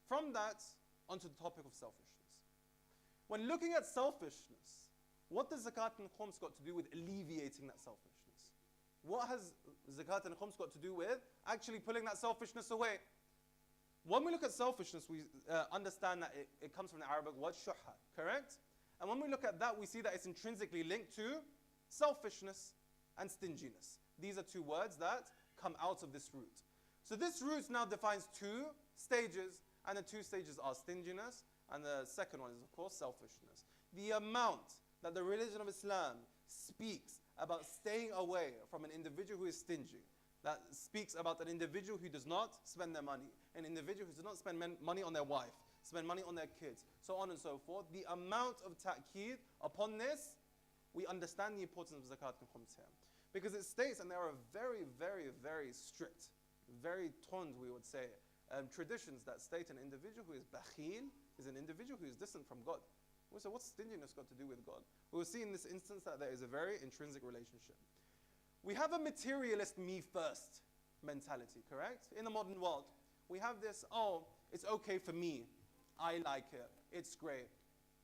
From that, onto the topic of selfishness. When looking at selfishness, what does zakat and khums got to do with alleviating that selfishness? What has zakat and khums got to do with actually pulling that selfishness away? When we look at selfishness, we understand that it comes from the Arabic word shuhha, correct? And when we look at that, we see that it's intrinsically linked to selfishness and stinginess. These are 2 words that come out of this root. So this root now defines 2 stages, and the 2 stages are stinginess, and the second one is, of course, selfishness. The amount that the religion of Islam speaks about staying away from an individual who is stingy, that speaks about an individual who does not spend their money, an individual who does not spend money on their wife, spend money on their kids, so on and so forth. The amount of ta'keed upon this, we understand the importance of zakat and khums here. Because it states, and there are very, very, very strict, very tond, we would say, traditions that state an individual who is bakhil is an individual who is distant from God. So what's stinginess got to do with God? We will see in this instance that there is a very intrinsic relationship. We have a materialist me first mentality, correct? In the modern world, we have this, oh, it's okay for me. I like it. It's great.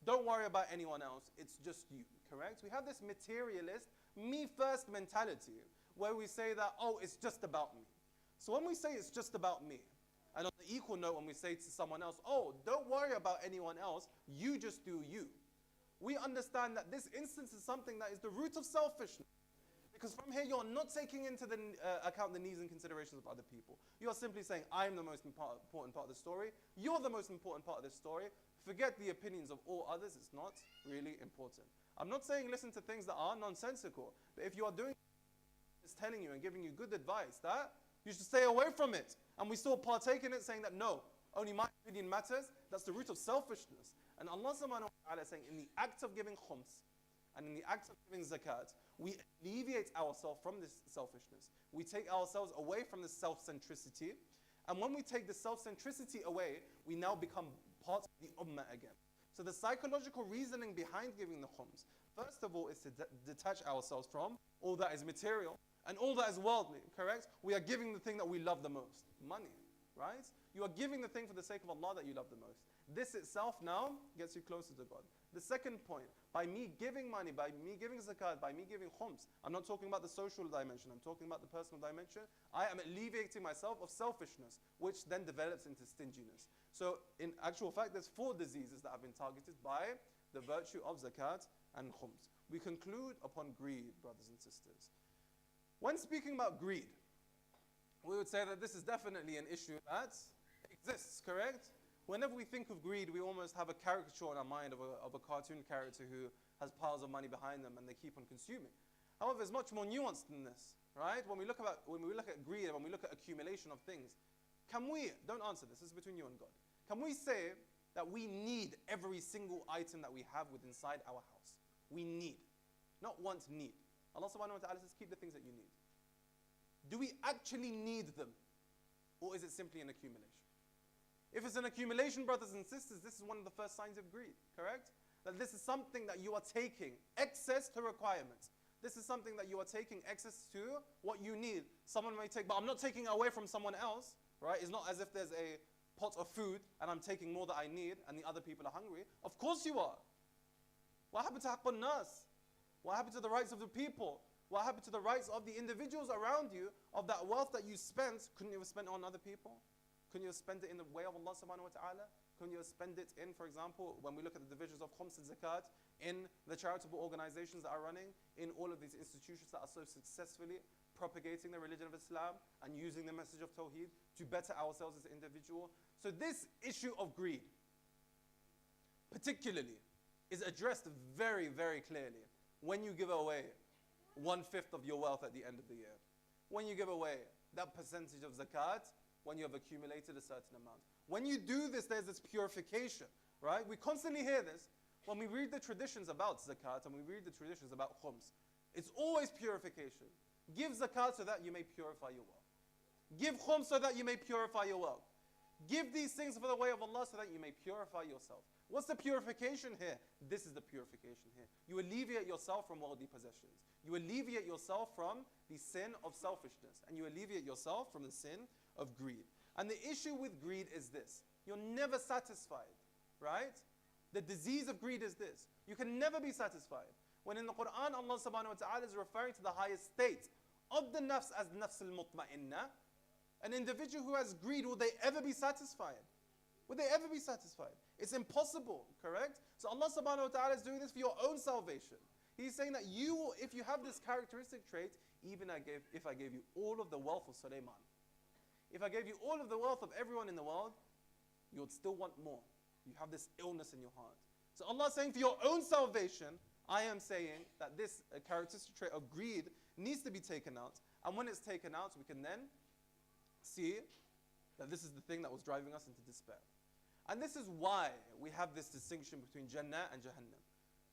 Don't worry about anyone else. It's just you, correct? We have this materialist, me first mentality where we say that, oh, it's just about me. So when we say it's just about me, and on the equal note when we say to someone else, oh, don't worry about anyone else, you just do you. We understand that this instance is something that is the root of selfishness. Because from here you're not taking into the account the needs and considerations of other people. You are simply saying, I'm the most important part of the story, you're the most important part of this story, forget the opinions of all others, it's not really important. I'm not saying listen to things that are nonsensical, but if you are doing it's telling you and giving you good advice, that you should stay away from it. And we still partake in it saying that no, only my opinion matters, that's the root of selfishness. And Allah subhanahu wa ta'ala is saying in the act of giving khums and in the act of giving zakat, we alleviate ourselves from this selfishness. We take ourselves away from this self-centricity. And when we take the self-centricity away, we now become part of the ummah again. So the psychological reasoning behind giving the khums, first of all, is to detach ourselves from all that is material and all that is worldly, correct? We are giving the thing that we love the most, money, right? You are giving the thing for the sake of Allah that you love the most. This itself now gets you closer to God. The second point, by me giving money, by me giving zakat, by me giving khums, I'm not talking about the social dimension, I'm talking about the personal dimension. I am alleviating myself of selfishness, which then develops into stinginess. So in actual fact, there's 4 diseases that have been targeted by the virtue of zakat and khums. We conclude upon greed, brothers and sisters. When speaking about greed, we would say that this is definitely an issue that exists, correct? Whenever we think of greed, we almost have a caricature in our mind of a cartoon character who has piles of money behind them and they keep on consuming. However, it's much more nuanced than this, right? When we look at greed and when we look at accumulation of things, don't answer this, this is between you and God. Can we say that we need every single item that we have within inside our house? We need, not want, need. Allah subhanahu wa ta'ala says, keep the things that you need. Do we actually need them? Or is it simply an accumulation? If it's an accumulation, brothers and sisters, this is one of the first signs of greed, correct? That this is something that you are taking excess to requirements. This is something that you are taking excess to what you need. Someone may take, but I'm not taking away from someone else, right? It's not as if there's a pot of food and I'm taking more that I need and the other people are hungry. Of course you are. What happened to haqqun nas? What happened to the rights of the people? What happened to the rights of the individuals around you, of that wealth that you spent? Couldn't you have spent it on other people? Couldn't you have spent it in the way of Allah subhanahu wa ta'ala? Couldn't you have spent it in, for example, when we look at the divisions of khums and zakat, in the charitable organizations that are running, in all of these institutions that are so successfully propagating the religion of Islam and using the message of Tawheed to better ourselves as an individual? So this issue of greed, particularly, is addressed very, very clearly when you give away 1/5 of your wealth at the end of the year. When you give away that percentage of zakat, when you have accumulated a certain amount. When you do this, there's this purification, right? We constantly hear this. When we read the traditions about zakat and we read the traditions about khums, it's always purification. Give zakat so that you may purify your wealth. Give khums so that you may purify your wealth. Give these things for the way of Allah so that you may purify yourself. What's the purification here? This is the purification here. You alleviate yourself from worldly possessions. You alleviate yourself from the sin of selfishness. And you alleviate yourself from the sin of greed. And the issue with greed is this. You're never satisfied, right? The disease of greed is this. You can never be satisfied. When in the Quran, Allah subhanahu wa ta'ala is referring to the highest state of the nafs as nafs al-mutma'inna. An individual who has greed, will they ever be satisfied? Will they ever be satisfied? It's impossible, correct? So Allah subhanahu wa ta'ala is doing this for your own salvation. He's saying that you will, if you have this characteristic trait, even if I gave you all of the wealth of Sulaiman, if I gave you all of the wealth of everyone in the world, you would still want more. You have this illness in your heart. So Allah is saying for your own salvation, I am saying that this characteristic trait of greed needs to be taken out. And when it's taken out, we can then see that this is the thing that was driving us into despair. And this is why we have this distinction between Jannah and Jahannam.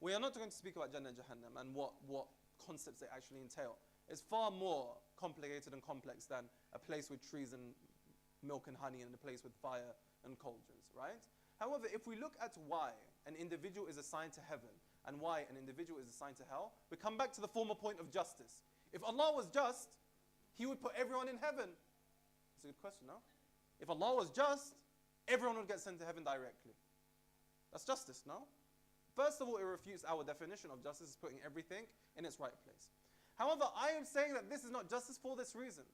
We are not going to speak about Jannah and Jahannam and what concepts they actually entail. It's far more complicated and complex than a place with trees and milk and honey and a place with fire and cauldrons, right? However, if we look at why an individual is assigned to heaven and why an individual is assigned to hell, we come back to the former point of justice. If Allah was just, He would put everyone in heaven. That's a good question, no? If Allah was just, everyone would get sent to heaven directly. That's justice, no? First of all, it refutes our definition of justice as putting everything in its right place. However, I am saying that this is not justice for this reason.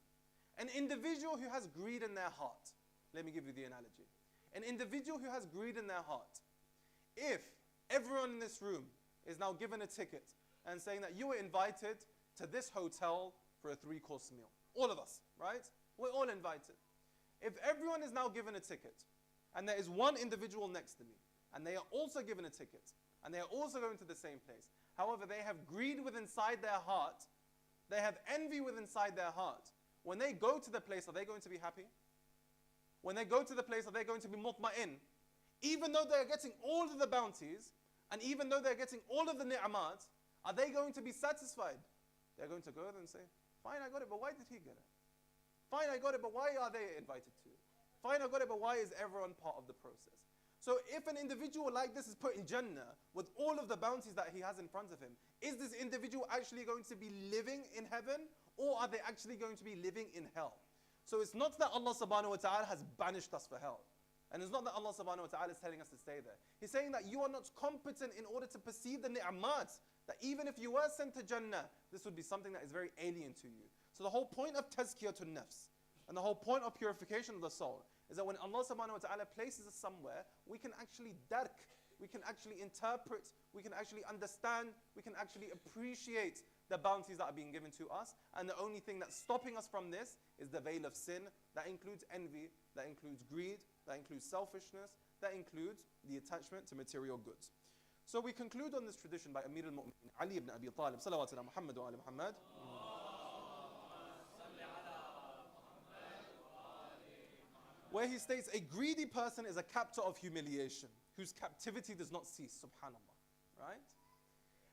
An individual who has greed in their heart, let me give you the analogy. An individual who has greed in their heart, if everyone in this room is now given a ticket and saying that you were invited to this hotel for a 3-course meal, all of us, right? We're all invited. If everyone is now given a ticket, and there is one individual next to me, and they are also given a ticket, and they are also going to the same place, however, they have greed within inside their heart, they have envy within inside their heart. When they go to the place, are they going to be happy? When they go to the place, are they going to be mutma'in? Even though they're getting all of the bounties, and even though they're getting all of the ni'amat, are they going to be satisfied? They're going to go there and say, fine, I got it, but why did he get it? Fine, I got it, but why are they invited to it? Fine, I got it, but why is everyone part of the process? So if an individual like this is put in Jannah with all of the bounties that he has in front of him, is this individual actually going to be living in heaven, or are they actually going to be living in hell? So it's not that Allah subhanahu wa ta'ala has banished us for hell. And it's not that Allah subhanahu wa ta'ala is telling us to stay there. He's saying that you are not competent in order to perceive the ni'amat, that even if you were sent to Jannah, this would be something that is very alien to you. So the whole point of tazkiyatun nafs, and the whole point of purification of the soul, is that when Allah subhanahu wa ta'ala places us somewhere, we can actually dark, we can actually interpret, we can actually understand, we can actually appreciate the bounties that are being given to us. And the only thing that's stopping us from this is the veil of sin. That includes envy, that includes greed, that includes selfishness, that includes the attachment to material goods. So we conclude on this tradition by Amir al-Mu'minin Ali ibn Abi Talib, salawatu ala Muhammad wa ala Muhammad, where he states, a greedy person is a captor of humiliation, whose captivity does not cease, subhanallah, right?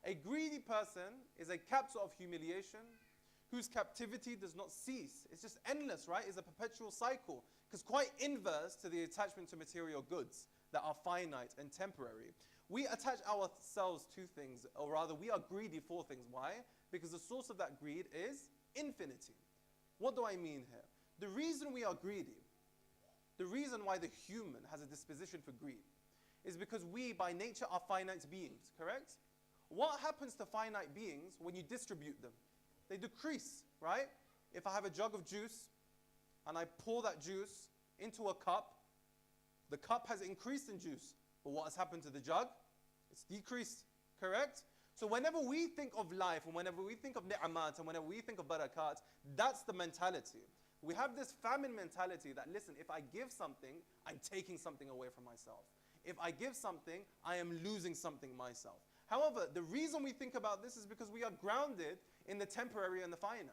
A greedy person is a captor of humiliation, whose captivity does not cease. It's just endless, right? It's a perpetual cycle, because quite inverse to the attachment to material goods that are finite and temporary. We attach ourselves to things, or rather we are greedy for things. Why? Because the source of that greed is infinity. What do I mean here? The reason we are greedy, the reason why the human has a disposition for greed, is because we by nature are finite beings, correct? What happens to finite beings when you distribute them? They decrease, right? If I have a jug of juice and I pour that juice into a cup, the cup has increased in juice, but what has happened to the jug? It's decreased, correct? So whenever we think of life, and whenever we think of ni'amat, and whenever we think of barakat, that's the mentality. We have this famine mentality that, listen, if I give something, I'm taking something away from myself. If I give something, I am losing something myself. However, the reason we think about this is because we are grounded in the temporary and the finite.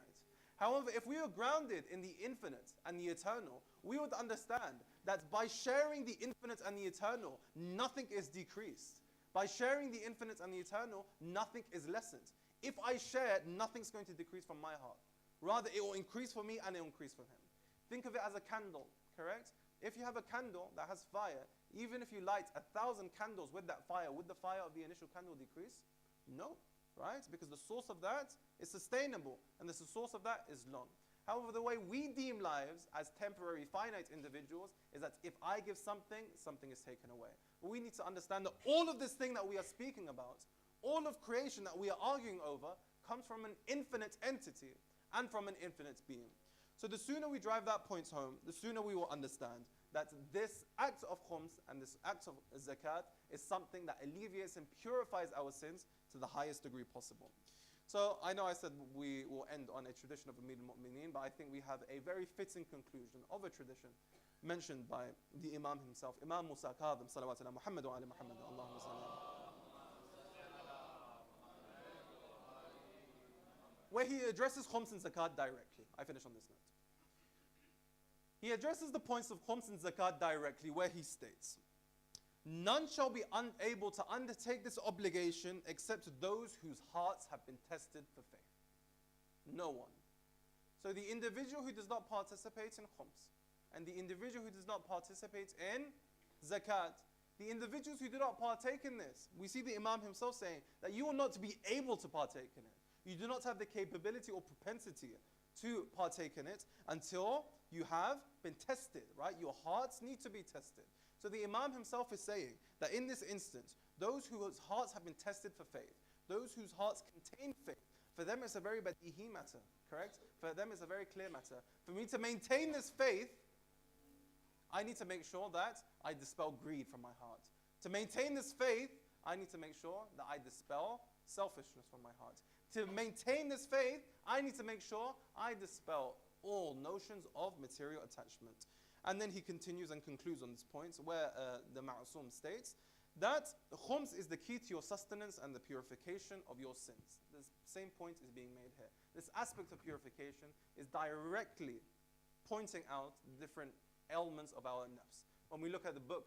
However, if we are grounded in the infinite and the eternal, we would understand that by sharing the infinite and the eternal, nothing is decreased. By sharing the infinite and the eternal, nothing is lessened. If I share, nothing's going to decrease from my heart. Rather, it will increase for me and it will increase for him. Think of it as a candle, correct? If you have a candle that has fire, even if you light 1,000 candles with that fire, would the fire of the initial candle decrease? No, right? Because the source of that is sustainable, and the source of that is long. However, the way we deem lives as temporary, finite individuals is that if I give something, something is taken away. But we need to understand that all of this thing that we are speaking about, all of creation that we are arguing over, comes from an infinite entity and from an infinite being. So the sooner we drive that point home, the sooner we will understand that this act of khums and this act of zakat is something that alleviates and purifies our sins to the highest degree possible. So I know I said we will end on a tradition of Amir al-Mu'mineen, but I think we have a very fitting conclusion of a tradition mentioned by the Imam himself, Imam Musa Kadhim, salawatu ala Muhammad wa ala Muhammad, Allahumma salli. Where he addresses khums and zakat directly. I finish on this note. He addresses the points of khums and zakat directly, where he states, none shall be unable to undertake this obligation except those whose hearts have been tested for faith. No one. So the individual who does not participate in khums, and the individual who does not participate in zakat, the individuals who do not partake in this, we see the Imam himself saying that you will not be able to partake in it. You do not have the capability or propensity to partake in it until you have been tested, right? Your hearts need to be tested. So the Imam himself is saying that in this instance, those whose hearts have been tested for faith, those whose hearts contain faith, for them it's a very badihi matter, correct? For them it's a very clear matter. For me to maintain this faith, I need to make sure that I dispel greed from my heart. To maintain this faith, I need to make sure that I dispel selfishness from my heart. To maintain this faith, I need to make sure I dispel all notions of material attachment. And then he continues and concludes on this point where the Ma'asum states that khums is the key to your sustenance and the purification of your sins. The same point is being made here. This aspect of purification is directly pointing out the different elements of our nafs. When we look at the book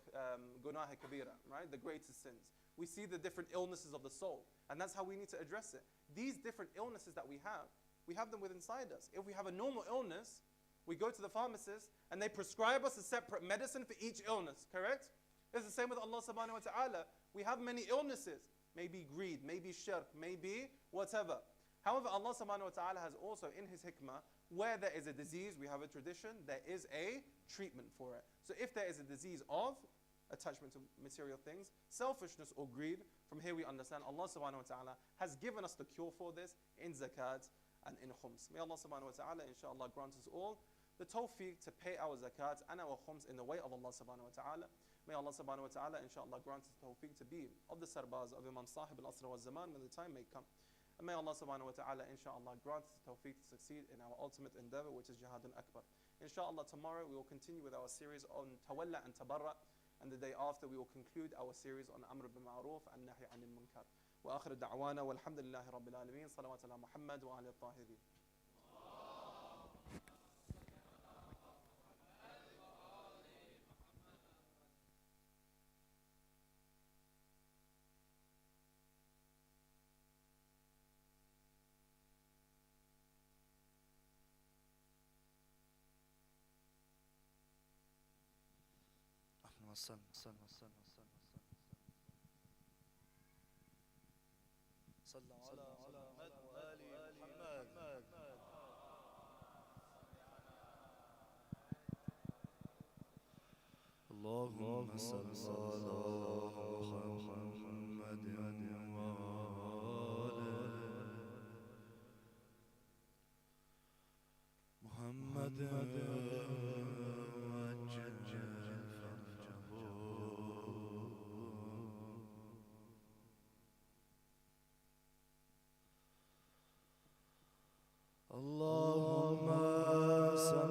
Gunah Kabira, right, the greatest sins, we see the different illnesses of the soul, and that's how we need to address it. These different illnesses that we have them within inside us. If we have a normal illness, we go to the pharmacist and they prescribe us a separate medicine for each illness, correct? It's the same with Allah subhanahu wa ta'ala. We have many illnesses, maybe greed, maybe shirk, maybe whatever. However, Allah subhanahu wa ta'ala has also in His hikmah, where there is a disease, we have a tradition, there is a treatment for it. So if there is a disease of attachment to material things, selfishness or greed, from here we understand Allah subhanahu wa ta'ala has given us the cure for this in zakat and in khums. May Allah subhanahu wa ta'ala inshallah grant us all the tawfiq to pay our zakat and our khums in the way of Allah subhanahu wa ta'ala. May Allah subhanahu wa ta'ala inshallah grant us the tawfiq to be of the sarbaz of Imam Sahib al-Asr wa zaman when the time may come. And may Allah subhanahu wa ta'ala inshallah grant us the tawfiq to succeed in our ultimate endeavor, which is jihad al-akbar. Inshallah tomorrow we will continue with our series on tawalla and tabarra, and the day after we will conclude our series on amr bil ma'ruf and nahy anil munkar. Wa akhir da'wana walhamdulillahi rabbil alamin. Salawat ala Muhammad wa ali at-tahirin. صل على محمد وآل محمد. اللهم صل على محمد وآل محمد. اللهم صل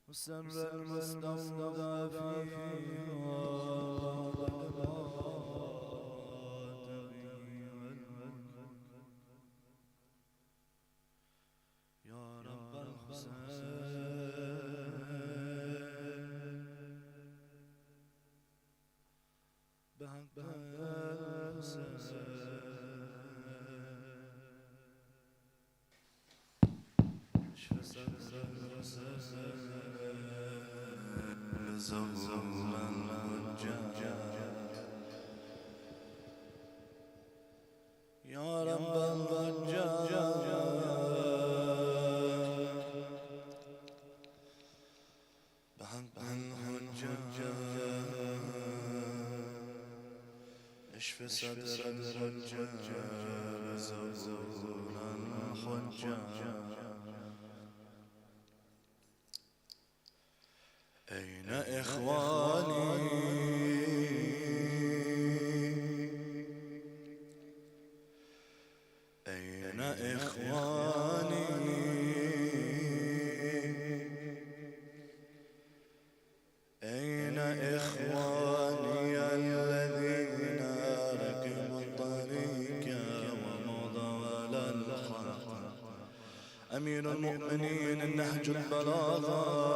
وسر المستودع فيها يا رب الحسين بحق الحسين اشف صدر الحسين زولا يا رب الرجال بحق الحجاج اشف صدر الرجال زولا الحجاج. أين إخواني أين إخواني أين إخواني الذين ركبوا الطريق ومضوا على الخط. أمير المؤمنين النهج البلاغة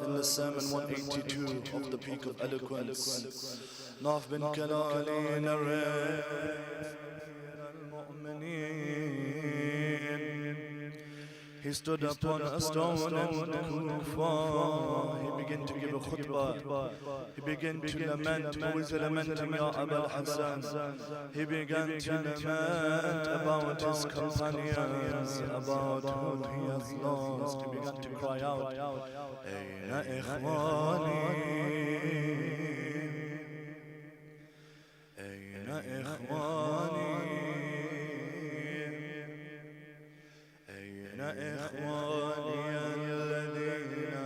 in the sermon 182 of the Peak of Eloquence, Naf bin Kalali narrates He stood upon a stone in Kufa. He began to give a khutbah. He began to lament. Who is lamenting, Ya Abul Hassan? He began to lament about his companions, about whom he has lost. He began to cry out, Ayna ikhwani, Ayna ikhwani, Ayna ikhwani alladhina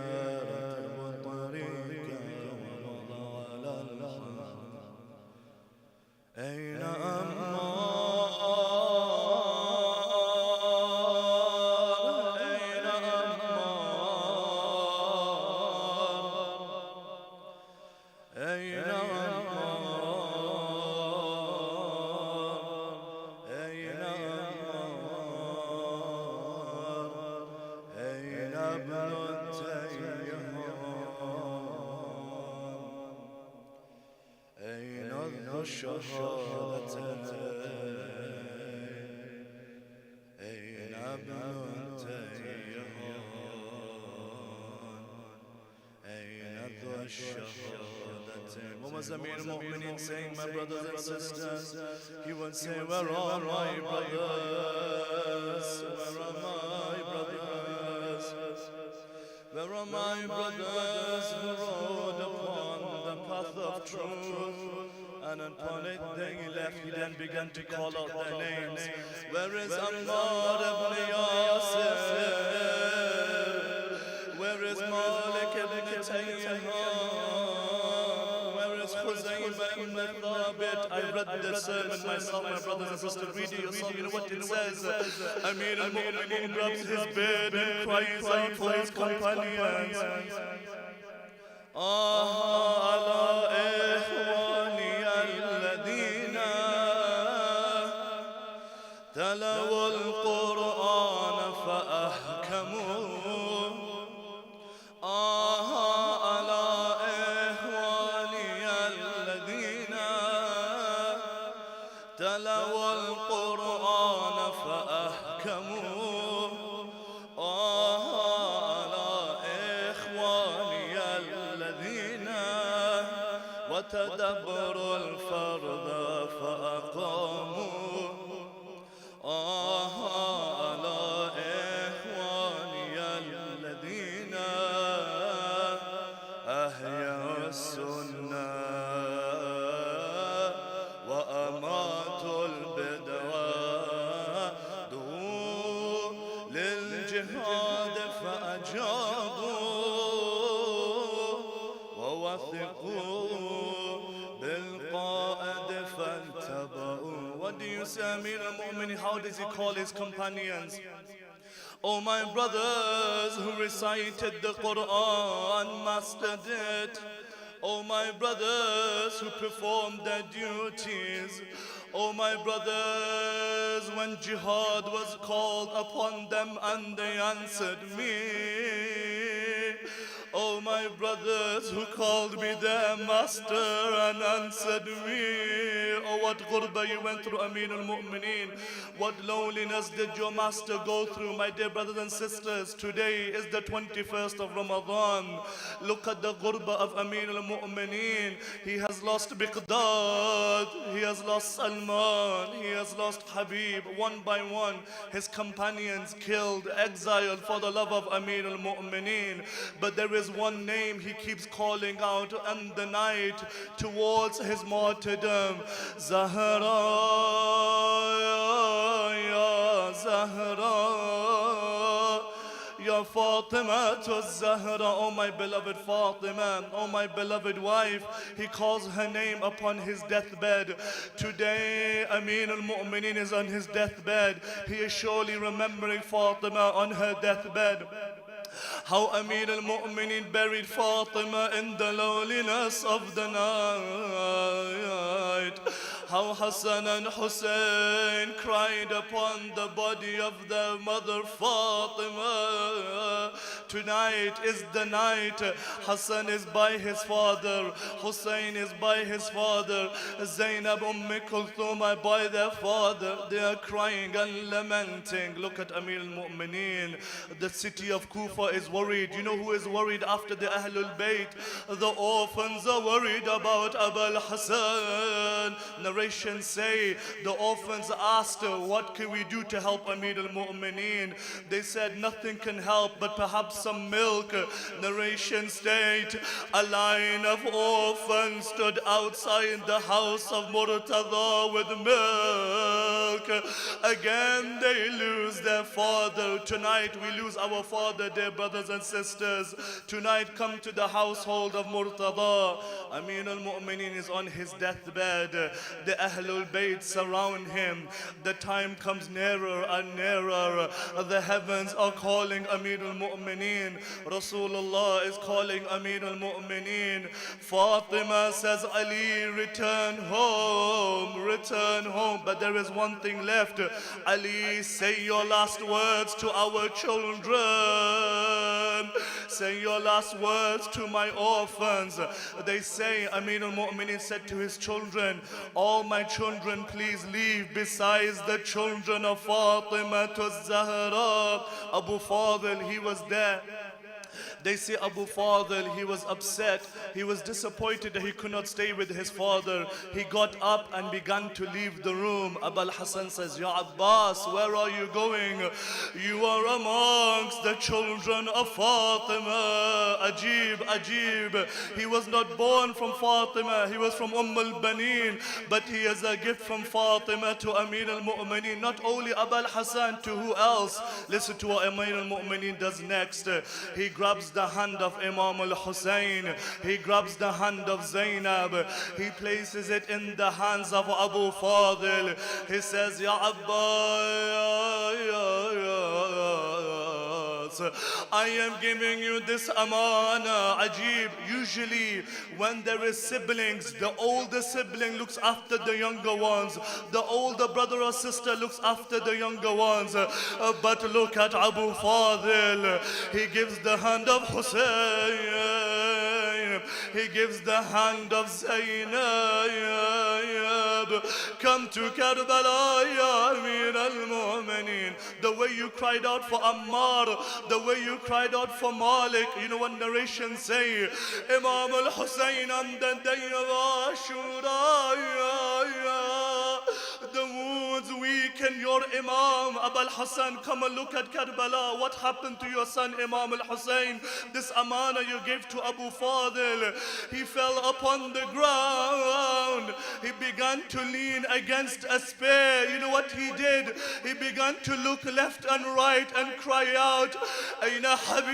rakibu tariqa wa madala al-khalq. Ayna What was Amir al-Mu'mineen saying, my brothers and sisters? He would say, where are my brothers? Where are my brothers? Where are my brothers who rode upon the path of truth? And upon it they left. He then began to call out their names. Where is Ammar ibn Yasir? Where is Malik ibn Tayyihan? I read this sermon myself, my brothers and sisters. Read it yourself, you know what it says. Amir al-Mu'mineen grabs his beard and cries out for his companions. Ala ikhwani alladhina talaw al-Qur'an fa'ahkamu. تلوا القرآن فأحكموا على إخواني الذين وتدبروا الفرد فأقاموا على إخواني الذين أحيوا السنة وأماتوا البدعة دعوا للجهاد فأجابوا ووثقوا بالقائد فانتبهوا. What do you say, Amir al-Mu'mineen? How does he call his companions? Oh, my brothers who recited the Quran, mastered it. Oh, my brothers who performed their duties. Oh, my brothers, when jihad was called upon them and they answered me. Oh, my brothers who called me their master and answered me. Oh, what ghurba you went through, Amir al-Mu'mineen. What loneliness did your master go through, my dear brothers and sisters. Today is the 21st of Ramadan. Look at the ghurba of Amir al-Mu'mineen. He has lost Biqdad, he has lost Salman, he has lost Habib. One by one, his companions killed, exiled for the love of Amir al-Mu'mineen. But there is one name he keeps calling out in the night towards his martyrdom. Zahra, ya Zahra, Ya Fatima to Zahra. Oh, my beloved Fatima, oh, my beloved wife. He calls her name upon his deathbed. Today, Amir al-Mu'mineen is on his deathbed. He is surely remembering Fatima on her deathbed. How Amir al-Mu'mineen buried Fatima in the loneliness of the night. how Hassan and Hussein cried upon the body of their mother Fatima. Tonight is the night. Hassan is by his father, Hussein is by his father, Zainab, Kulthum are by their father. They are crying and lamenting. Look at Amir al-Mu'mineen. The city of Kufa is worried. You know who is worried after the Ahlul Bayt? The orphans are worried about Abul Hassan. Narrations say the orphans asked, what can we do to help Amir al-Mu'mineen? They said nothing can help but perhaps some milk. Narration state a line of orphans stood outside the house of Murtada with milk. Again they lose their father. Tonight we lose our father, dear brothers and sisters. Tonight come to the household of Murtada. Amir al-Mu'mineen is on his deathbed. The Ahlul Bayt surround him. The time comes nearer and nearer. The heavens are calling Amir al-Mu'mineen. Rasulullah is calling Amir al-Mu'mineen. Fatima says, Ali, return home, return home. But there is one thing left. Ali, say your last words to our children. Say your last words to my orphans. They say, Amir al-Mu'mineen said to his children, all my children, please leave besides the children of Fatima to Zahra. Abu Fadl, he was there. They say Abu Fadl, he was upset. He was disappointed that he could not stay with his father. He got up and began to leave the room. Abul Hassan says, Ya Abbas, where are you going? You are amongst the children of Fatima. Ajib, Ajib. He was not born from Fatima. He was from al-Baneen. But he is a gift from Fatima to Amir al-Mu'mineen. Not only Abul Hassan, to who else? Listen to what Amir al-Mu'mineen does next. He grabs the hand of Imam al-Hussein. He grabs the hand of Zainab. He places it in the hands of Abu Fadl. He says, Ya Abbas, I am giving you this amana. Ajib. Usually when there is siblings, the older sibling looks after the younger ones. The older brother or sister looks after the younger ones. But look at Abu Fadl. He gives the hand of Hussein. He gives the hand of Zainab. Come to Karbala, Ya Amir al-Mu'mineen. The way you cried out for Ammar, the way you cried out for Malik. You know what narrations say? Imam al-Hussein on the day of Ashura. The wounds weaken your Imam. Abul Hassan, come and look at Karbala. What happened to your son Imam al-Hussein? This amana you gave to Abu Fadl. He fell upon the ground. He began to lean against a spear. You know what he did? He began to look left and right and cry out, Aina Habib,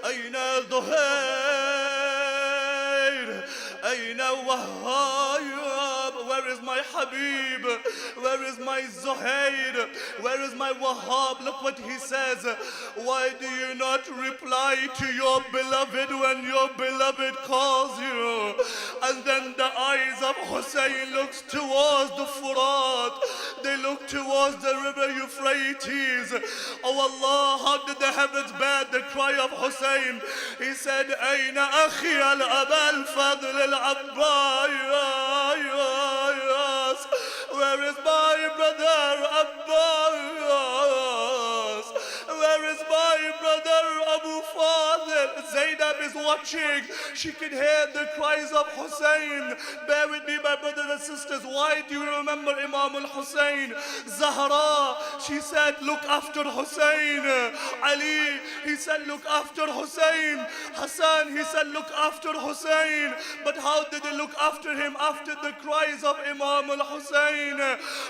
Aina Zuhair, Aina Wahayab. Where is my Habib? Where is my Zuhair? Where is my Wahab? Look what he says. Why do you not reply to your beloved when your beloved calls you? And then the eyes of Hussein looks towards the Furat. They look towards the river Euphrates. Oh Allah, how did the heavens bear the cry of Hussein? He said, Aina akhi al-Abal Fadl al-Abbas. Where is my brother Abbas? Where is my brother Abu Fadl? Zainab is watching. She can hear the cries of Hussein. Bear with me, my brothers and sisters. Why do you remember Imam al-Hussein? Zahra, she said, look after Hussein. Ali, he said, look after Hussein. Hassan, he said, look after Hussein. But how did they look after him after the cries of Imam al-Hussein?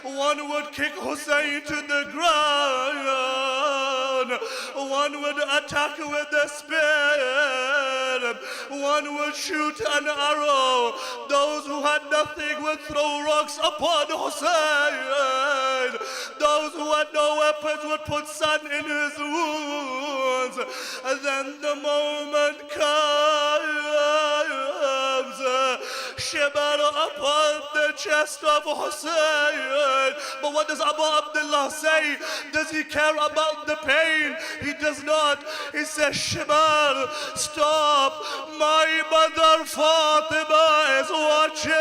One would kick Hussein to the ground. One would attack with a spear. One would shoot an arrow. Those who had nothing would throw rocks upon Hussein. Those who had no weapons would put sand in his wounds. And then the moment comes, shiver upon the chest of Hussein. But what does Abu Abdullah say? Does he care about the pain? He does not. He says, shiver, stop. My mother Fatima is watching.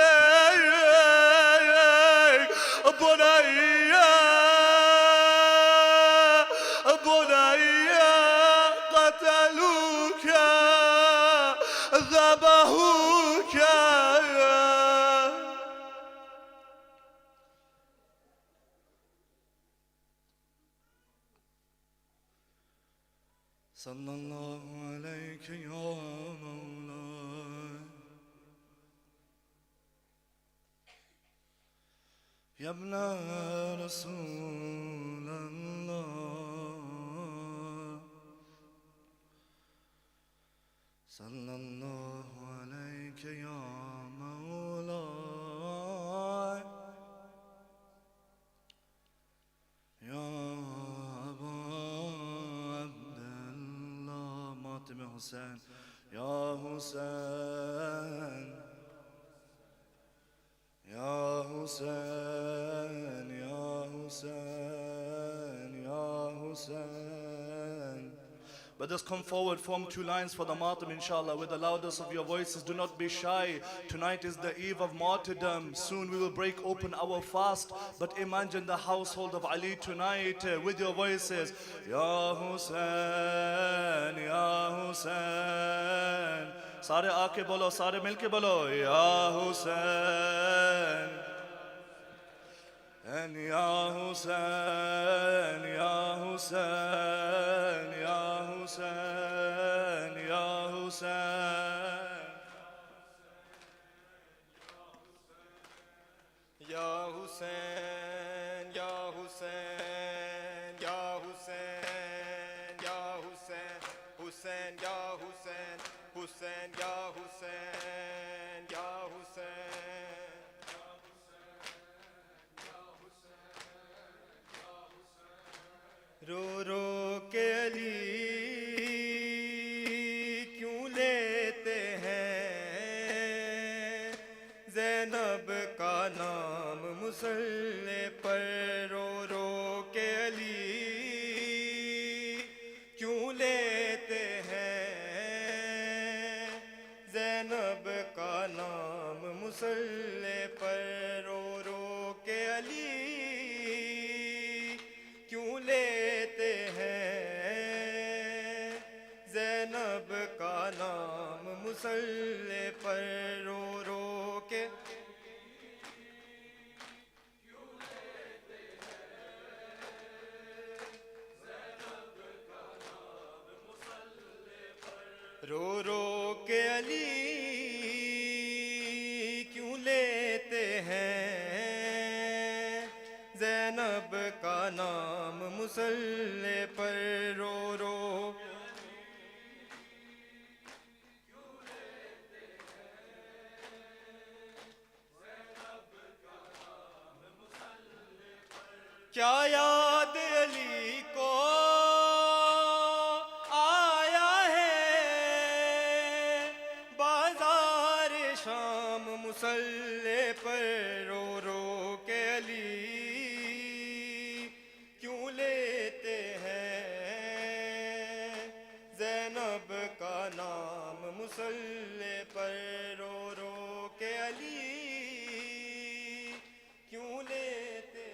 Bunayya, Bunayya, qataluka, dhabahuka. Sallallahu alayka ya Mawla. Ya ibna Rasulallah. Sallallahu alayka ya Mawla. Ya Abu Abdullah. Matim Hussein. Ya Hussein. Ya Hussein, Ya Hussein, Ya Hussein. Let us come forward, form two lines for the martyrdom, inshallah, with the loudest of your voices. Do not be shy. Tonight is the eve of martyrdom. Soon we will break open our fast. But imagine the household of Ali tonight with your voices. Ya Hussein, Ya Hussein. Sare aake bolo, sare milke bolo. Ya Hussein. And Ya Hussein, Ya Hussein, Ya Hussein, Ya Hussein. Ya Hussein, Ya Hussein, Ya Hussein, Ya Hussein, Hussein, Ya Hussein, Hussein, Ya Hussein, Ya Hussein. رو رو کے علی کیوں لیتے ہیں زینب کا نام مصلی پر رو رو کے علی کیوں لیتے ہیں زینب کا نام مصلی پر رو رو کے علی کیوں لیتے ہیں زینب کا نام مصلی پر رو رو کے رو رو کے علی کیوں لیتے ہیں زینب کا نام مصلی پر رو رو کیا یاد علی کو آیا ہے بازار شام مصلی پر رو رو کے علی کیوں لیتے ہیں زینب کا نام مصلی پر رو رو کے علی کیوں لیتے ہیں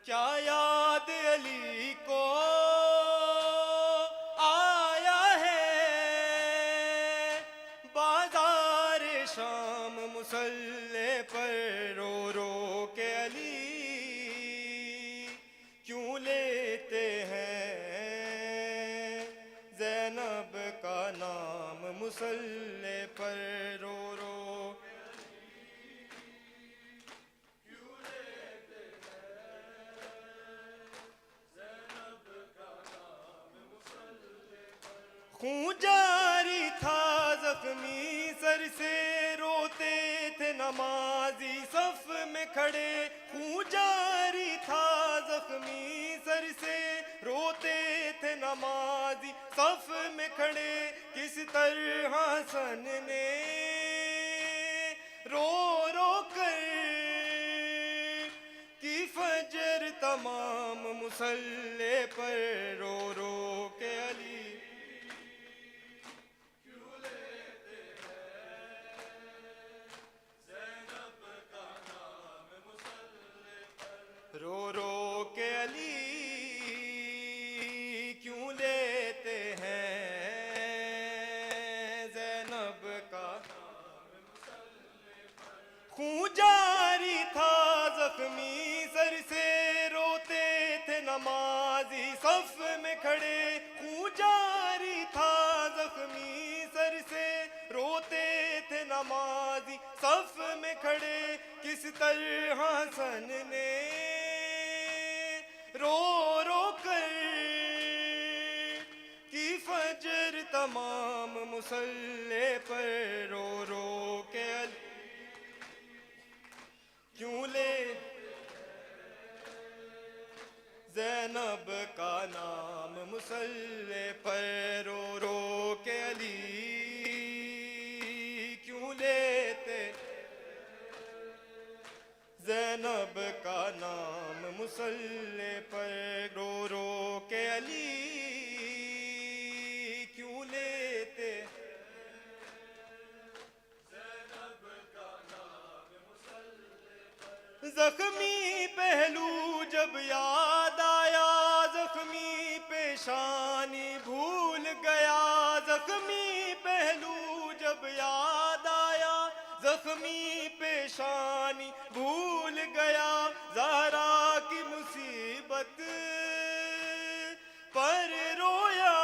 کیا یاد علی کو آیا ہے بازار شام مصلی پر رو رو کے علی کیوں لیتے ہیں زینب کا نام مصلی پر رو رو خون جاری تھا زخمی سر سے روتے تھے نمازی صف میں کھڑے خون جاری تھا زخمی سر سے روتے تھے نمازی صف میں کھڑے کس طرح حسن نے رو رو کر کی فجر تمام مصلی پر رو رو کے علی رو رو کے علی کیوں لیتے ہیں زینب کا خون جاری تھا زخمی سر سے روتے تھے نمازی صف میں کھڑے خون جاری تھا زخمی سر سے روتے تھے نمازی صف میں کھڑے کس طرح حسن نے رو رو کر کی فجر تمام مصلی پر رو رو کے علی کیوں لے زینب کا نام مصلی پر رو رو کے علی کیوں لیتے زینب کا نام مصلی پر رو رو کے علی کیوں لیتے زینب کا نام مصلی پر زخمی پہلو جب یاد آیا زخمی پیشانی بھول گیا زخمی پہلو جب یاد آیا زخمی پیشانی بھول گیا زہرا کی مصیبت پر رویا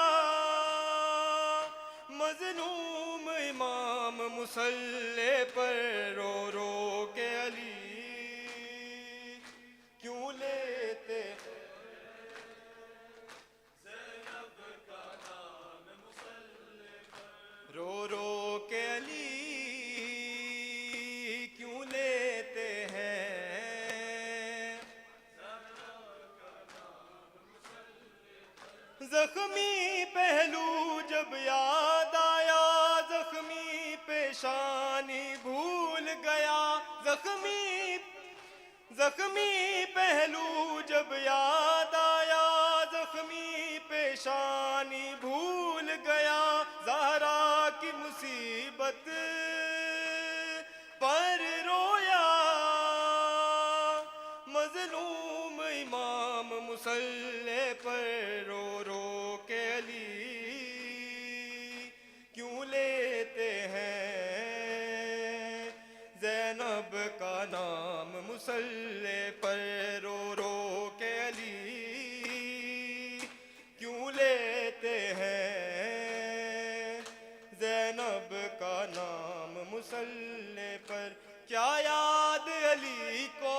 مظلوم امام مصلی پر رو رو کے علی کیوں لیتے زینب کا نام مصلی پر رو رو کے علی کیوں لیتے ہیں زخمی پہلو جب یاد آیا زخمی پیشانی بھول گیا زخمی پہلو جب یاد آیا زخمی پیشانی بھول گیا زہرا کی مصیبت پر رویا مظلوم امام مصلی پر رو رو کے علی کیوں لیتے ہیں زینب کا نام مصلی پر رو رو کے علی کیوں لیتے ہیں زینب کا نام مصلی پر کیا یاد علی کو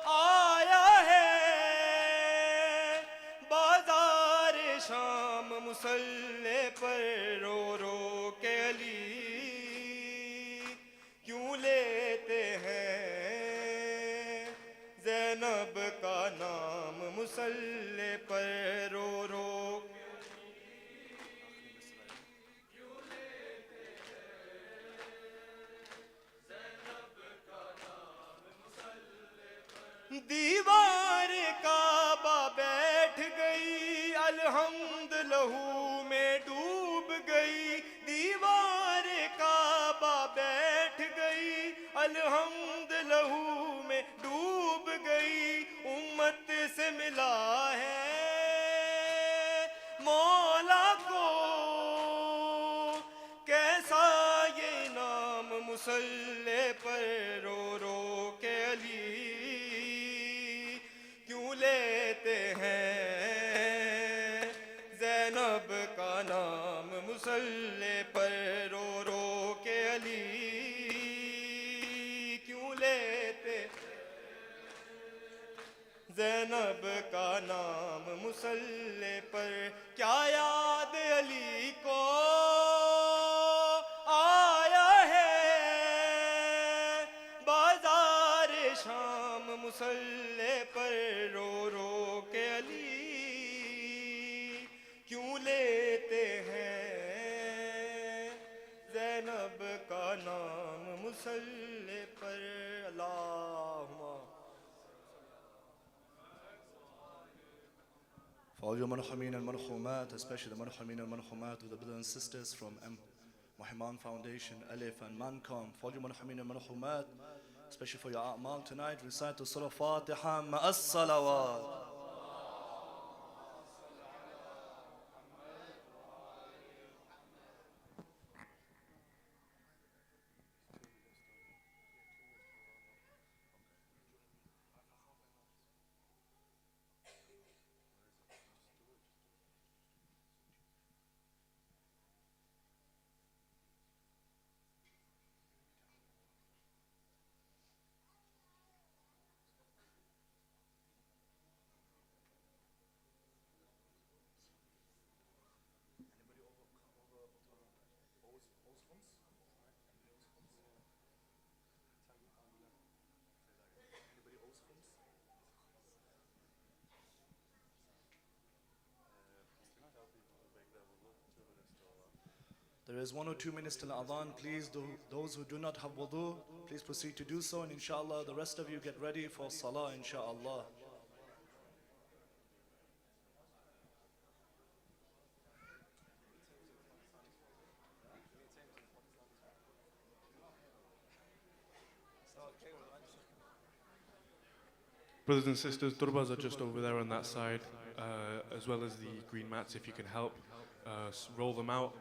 آیا ہے بازار شام مصلی پر رو رو کے علی کیوں لیتے ہیں زینب کا نام مصلی پر رو رو دیوار کعبہ بیٹھ گئی الحمد لہو میں ڈوب گئی all your marhumin and marhumat, especially the marhumin and marhumat with the brothers and sisters from MYF Foundation, ELIF and Mancom, for all your marhumin and marhumat, especially for your Ammar tonight, recite the Surah Fatiha ma'as salawat. There is 1 or 2 minutes till Adhan. Please, those who do not have wudu, please proceed to do so. And inshallah, the rest of you get ready for salah, inshallah. Brothers and sisters, turbas are just over there on that side, as well as the green mats. If you can help, roll them out.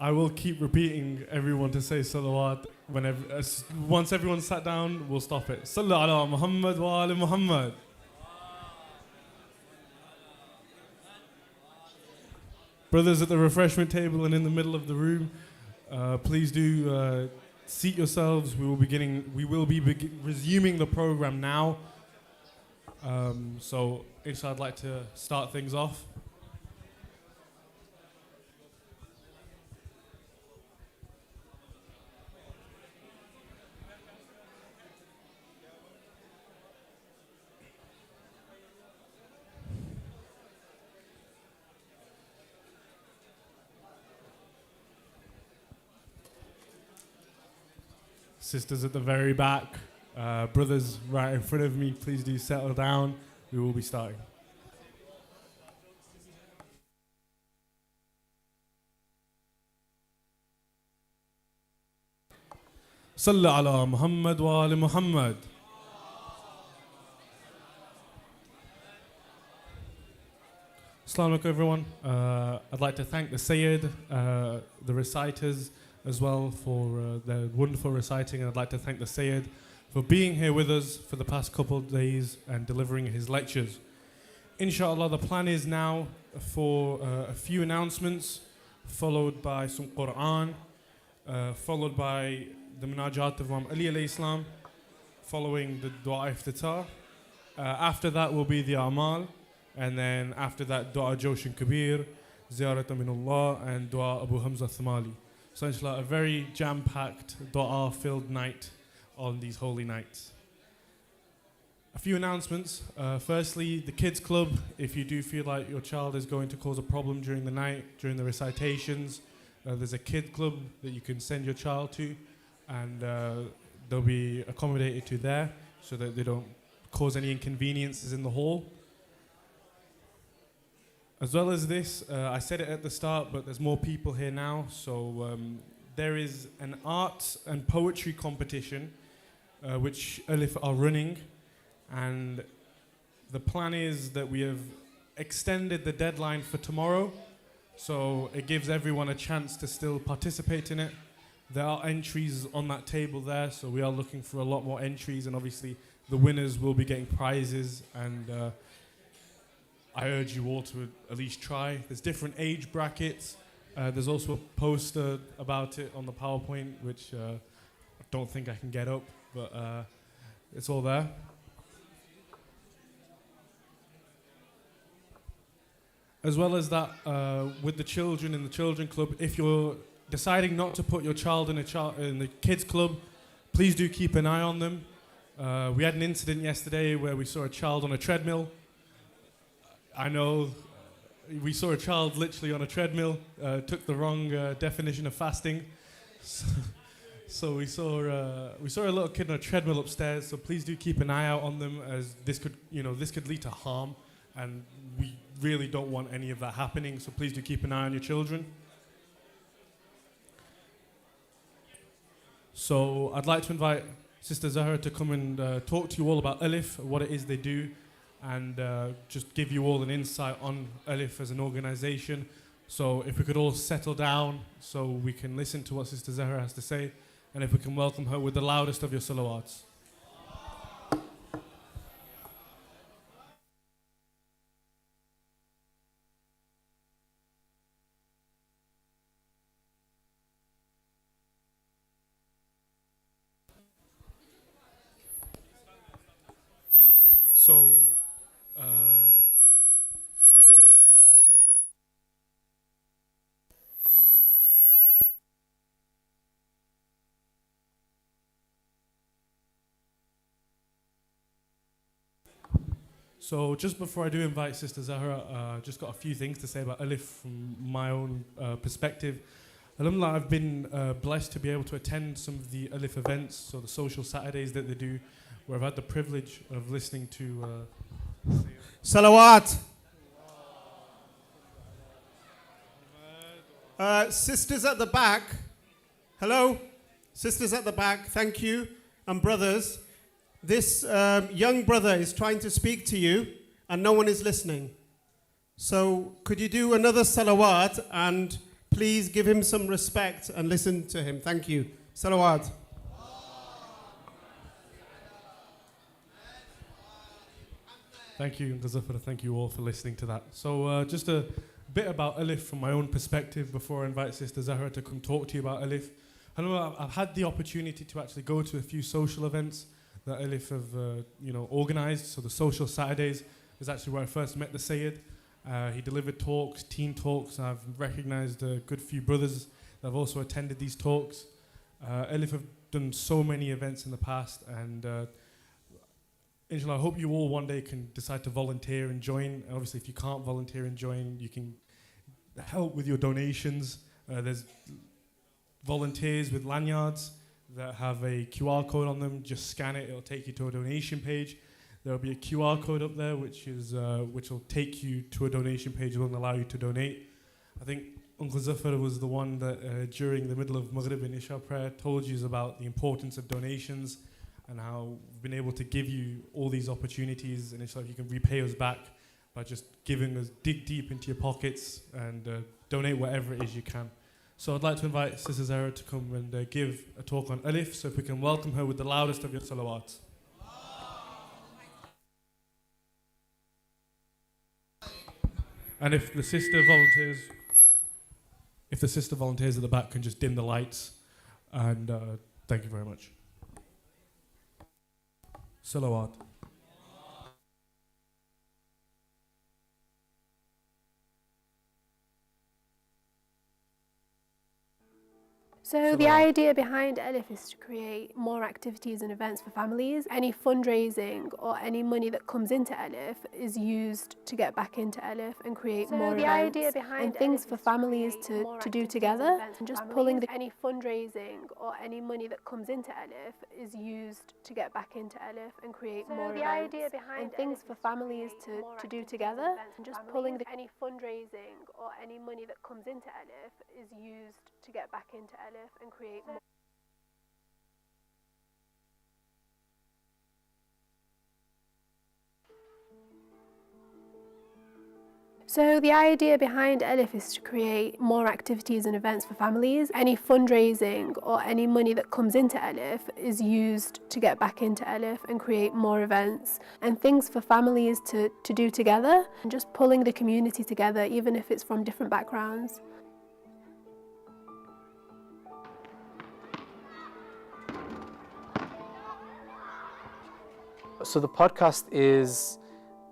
I will keep repeating everyone to say salawat. Once everyone's sat down, we'll stop it. Sallu ala Muhammad wa ali Muhammad. Brothers at the refreshment table and in the middle of the room, please do seat yourselves. We will be resuming the program now. So, inshallah, I'd like to start things off. Sisters at the very back, brothers right in front of me, please do settle down. We will be starting. Sallu ala Muhammad wa ali Muhammad. Assalamu alaikum everyone. I'd like to thank the Syed, the reciters, as well for their wonderful reciting, and I'd like to thank the Syed for being here with us for the past couple of days and delivering his lectures. Inshallah, the plan is now for a few announcements, followed by some Quran, followed by the Munajat of Imam Ali alayhi salam, following the Dua Iftitar. After that will be the Ammar, and then after that Dua Joshin Kabir, Ziyarat Aminullah, and Dua Abu Hamza Thamali. So inshallah, a very jam-packed, dua-filled night on these holy nights. A few announcements. Firstly, the Kids Club. If you do feel like your child is going to cause a problem during the night, during the recitations, there's a Kid Club that you can send your child to, and they'll be accommodated to there so that they don't cause any inconveniences in the hall. As well as this, I said it at the start, but there's more people here now. So there is an art and poetry competition which ELIF are running. And the plan is that we have extended the deadline for tomorrow. So it gives everyone a chance to still participate in it. There are entries on that table there. So we are looking for a lot more entries. And obviously the winners will be getting prizes. And I urge you all to at least try. There's different age brackets. There's also a poster about it on the PowerPoint, which I don't think I can get up, but it's all there. As well as that, with the children in the Children Club, if you're deciding not to put your child in the Kids Club, please do keep an eye on them. We had an incident yesterday where we saw a child on a treadmill. I know we saw a child literally on a treadmill, took the wrong definition of fasting. So we saw a little kid on a treadmill upstairs. So please do keep an eye out on them, as this could lead to harm, and we really don't want any of that happening. So please do keep an eye on your children. So I'd like to invite Sister Zahra to come and talk to you all about ELIF, what it is they do, and just give you all an insight on ELIF as an organization. So if we could all settle down so we can listen to what Sister Zahra has to say, and if we can welcome her with the loudest of your salawats. So just before I do invite Sister Zahra, just got a few things to say about ELIF from my own perspective. Alhamdulillah, I've been blessed to be able to attend some of the ELIF events, so the social Saturdays that they do, where I've had the privilege of listening to Salawat. Sisters at the back. Hello? Sisters at the back, thank you. And brothers, this young brother is trying to speak to you and no one is listening. So could you do another salawat and Please give him some respect and listen to him. Thank you. Salawat. Thank you, Ghazafar. Thank you all for listening to that. So just a bit about ELIF from my own perspective before I invite Sister Zahra to come talk to you about ELIF. Hello, I've had the opportunity to actually go to a few social events that ELIF have organised. So the Social Saturdays is actually where I first met the Syed. He delivered talks, teen talks. I've recognised a good few brothers that have also attended these talks. ELIF have done so many events in the past, and inshallah, I hope you all one day can decide to volunteer and join. Obviously, if you can't volunteer and join, you can help with your donations. There's volunteers with lanyards that have a QR code on them. Just scan it, it'll take you to a donation page. There'll be a QR code up there which will take you to a donation page and will allow you to donate. I think Uncle Zafar was the one that during the middle of Maghrib and Isha prayer told you about the importance of donations and how we've been able to give you all these opportunities, and inshallah you can repay us back by just giving us, dig deep into your pockets and donate whatever it is you can. So I'd like to invite Sister Zahra to come and give a talk on ELIF, so if we can welcome her with the loudest of your salawats. And if the sister volunteers at the back can just dim the lights, and thank you very much. Salawat. So the idea behind ELIF is to create more activities and events for families. Any fundraising or any money that comes into ELIF is used to get back into ELIF and create more events and things for families to do together. And just pulling any fundraising or any money that comes into ELIF is used to get back into ELIF and create more events and things for families to do together. And just pulling any fundraising or any money that comes into ELIF is used to get back into ELIF and create more. So the idea behind ELIF is to create more activities and events for families. Any fundraising or any money that comes into ELIF is used to get back into ELIF and create more events and things for families to do together, and just pulling the community together, even if it's from different backgrounds. So the podcast is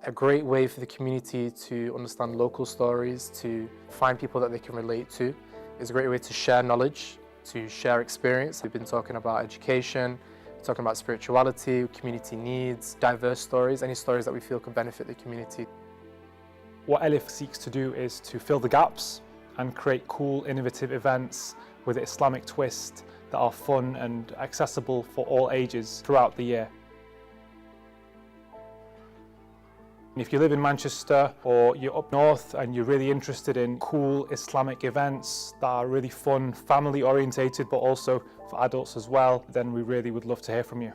a great way for the community to understand local stories, to find people that they can relate to. It's a great way to share knowledge, to share experience. We've been talking about education, talking about spirituality, community needs, diverse stories, any stories that we feel can benefit the community. What ELIF seeks to do is to fill the gaps and create cool, innovative events with an Islamic twist that are fun and accessible for all ages throughout the year. If you live in Manchester or you're up north and you're really interested in cool Islamic events that are really fun, family orientated, but also for adults as well, then we really would love to hear from you.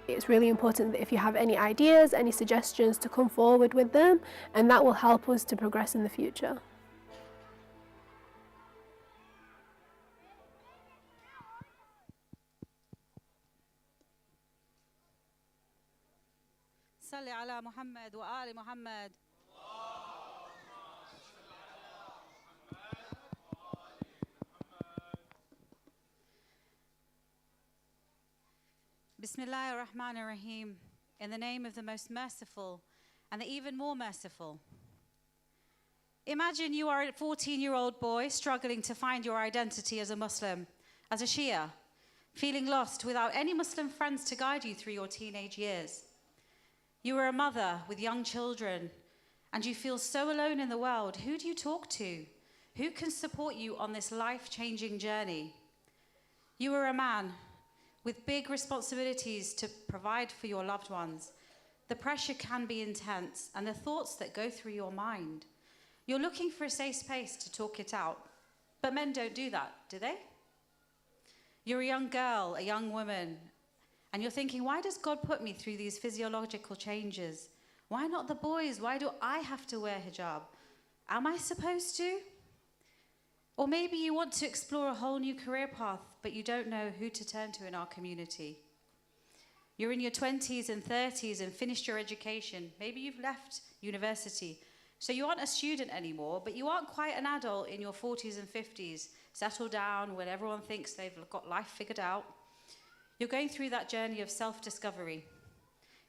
It's really important that if you have any ideas, any suggestions, to come forward with them, and that will help us to progress in the future. صل على محمد وآل محمد. Bismillah ar-Rahman ar-Rahim, in the name of the most merciful and the even more merciful. Imagine you are a 14-year-old boy struggling to find your identity as a Muslim, as a Shia, feeling lost without any Muslim friends to guide you through your teenage years. You are a mother with young children and you feel so alone in the world. Who do you talk to? Who can support you on this life-changing journey? You are a man with big responsibilities to provide for your loved ones. The pressure can be intense, and the thoughts that go through your mind. You're looking for a safe space to talk it out. But men don't do that, do they? You're a young girl, a young woman, and you're thinking, why does God put me through these physiological changes? Why not the boys? Why do I have to wear hijab? Am I supposed to? Or maybe you want to explore a whole new career path, but you don't know who to turn to in our community. You're in your 20s and 30s and finished your education. Maybe you've left university. So you aren't a student anymore, but you aren't quite an adult in your 40s and 50s, settled down when everyone thinks they've got life figured out. You're going through that journey of self-discovery.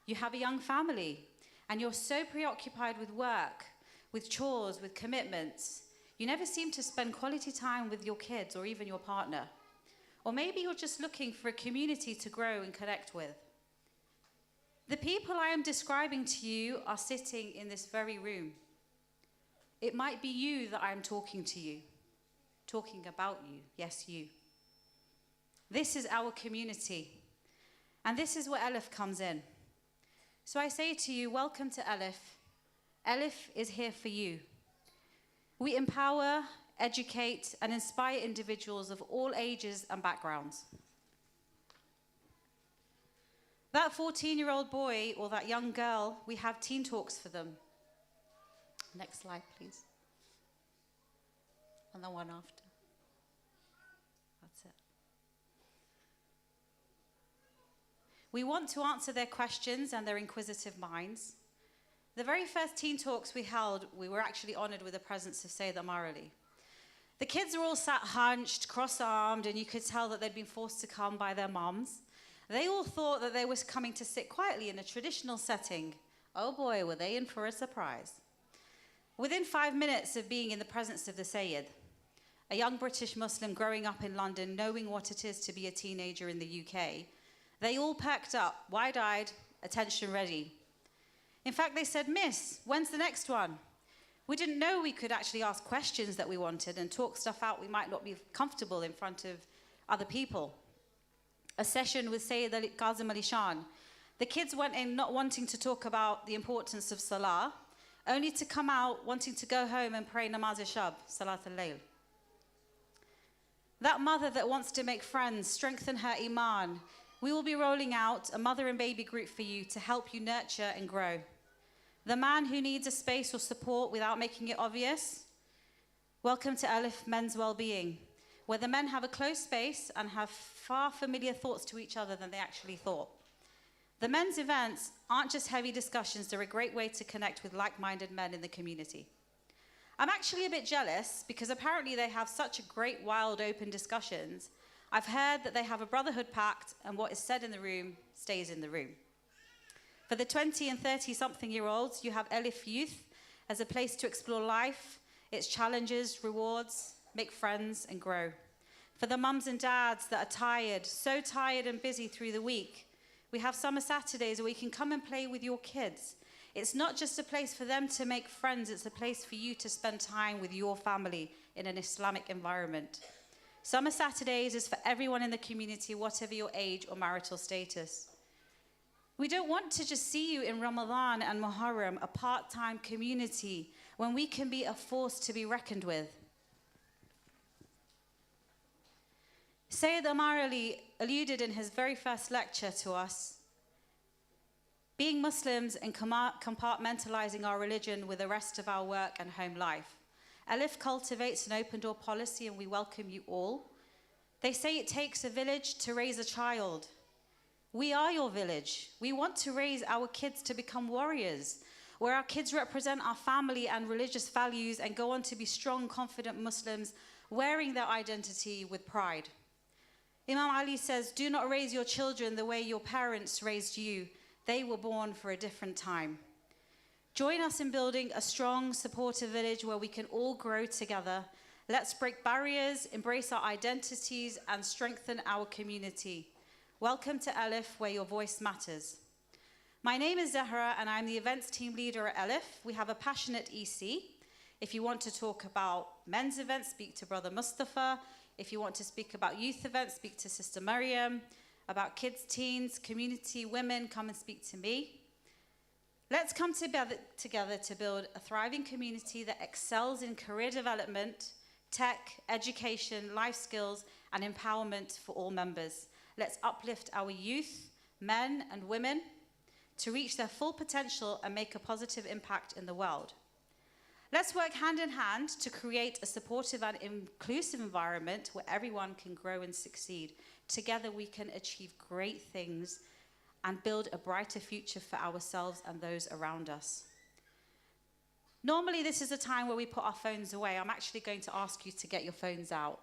You have a young family, and you're so preoccupied with work, with chores, with commitments. You never seem to spend quality time with your kids or even your partner. Or maybe you're just looking for a community to grow and connect with. The people I am describing to you are sitting in this very room. It might be you that I am talking to you, talking about you, yes, you. This is our community, and this is where ELIF comes in. So I say to you, welcome to ELIF. ELIF is here for you. We empower, educate, and inspire individuals of all ages and backgrounds. That 14-year-old boy or that young girl, we have teen talks for them. Next slide, please. And the one after. That's it. We want to answer their questions and their inquisitive minds. The very first teen talks we held, we were actually honored with the presence of Syed Ammar. The kids were all sat hunched, cross-armed, and you could tell that they'd been forced to come by their moms. They all thought that they were coming to sit quietly in a traditional setting. Oh boy, were they in for a surprise. Within 5 minutes of being in the presence of the Syed, a young British Muslim growing up in London, knowing what it is to be a teenager in the UK, they all perked up, wide-eyed, attention ready. In fact, they said, "Miss, when's the next one?" We didn't know we could actually ask questions that we wanted and talk stuff out we might not be comfortable in front of other people. A session with Syed Kazim Ali Shan. The kids went in not wanting to talk about the importance of Salah, only to come out wanting to go home and pray Namaz-e-Shab, Salat al-Layl. That mother that wants to make friends, strengthen her iman, we will be rolling out a mother and baby group for you to help you nurture and grow. The man who needs a space or support without making it obvious, welcome to ELIF Men's Wellbeing, where the men have a close space and have far familiar thoughts to each other than they actually thought. The men's events aren't just heavy discussions, they're a great way to connect with like-minded men in the community. I'm actually a bit jealous because apparently they have such a great, wild, open discussions. I've heard that they have a brotherhood pact and what is said in the room stays in the room. For the 20 and 30-something-year-olds, you have ELIF Youth as a place to explore life, its challenges, rewards, make friends and grow. For the mums and dads that are tired, so tired and busy through the week, we have summer Saturdays where you can come and play with your kids. It's not just a place for them to make friends, it's a place for you to spend time with your family in an Islamic environment. Summer Saturdays is for everyone in the community, whatever your age or marital status. We don't want to just see you in Ramadan and Muharram, a part-time community, when we can be a force to be reckoned with. Syed Ammar alluded in his very first lecture to us, being Muslims and compartmentalizing our religion with the rest of our work and home life. ELIF cultivates an open door policy and we welcome you all. They say it takes a village to raise a child. We are your village. We want to raise our kids to become warriors, where our kids represent our family and religious values and go on to be strong, confident Muslims, wearing their identity with pride. Imam Ali says, "Do not raise your children the way your parents raised you. They were born for a different time." Join us in building a strong, supportive village where we can all grow together. Let's break barriers, embrace our identities, and strengthen our community. Welcome to ELIF, where your voice matters. My name is Zahra, and I'm the events team leader at ELIF. We have a passionate EC. If you want to talk about men's events, speak to Brother Mustafa. If you want to speak about youth events, speak to Sister Maryam. About kids, teens, community, women, come and speak to me. Let's come together to build a thriving community that excels in career development, tech, education, life skills, and empowerment for all members. Let's uplift our youth, men and women, to reach their full potential and make a positive impact in the world. Let's work hand in hand to create a supportive and inclusive environment where everyone can grow and succeed. Together we can achieve great things and build a brighter future for ourselves and those around us. Normally this is a time where we put our phones away. I'm actually going to ask you to get your phones out.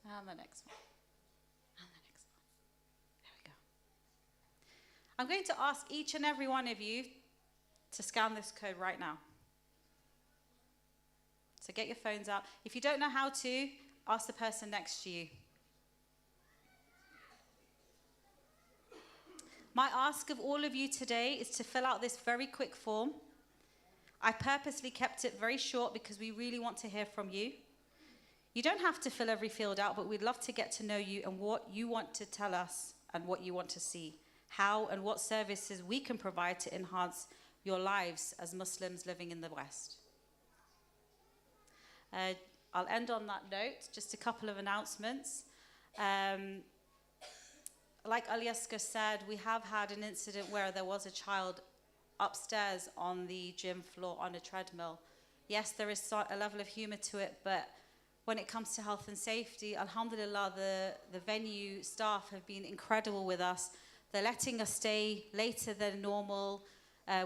And the next one. And the next one. There we go. I'm going to ask each and every one of you to scan this code right now. So get your phones out. If you don't know how to, ask the person next to you. My ask of all of you today is to fill out this very quick form. I purposely kept it very short because we really want to hear from you. You don't have to fill every field out, but we'd love to get to know you and what you want to tell us and what you want to see, how and what services we can provide to enhance your lives as Muslims living in the West. I'll end on that note, just a couple of announcements. Like Alyaska said, we have had an incident where there was a child upstairs on the gym floor on a treadmill. Yes, there is a level of humor to it, but when it comes to health and safety, alhamdulillah, the venue staff have been incredible with us. They're letting us stay later than normal.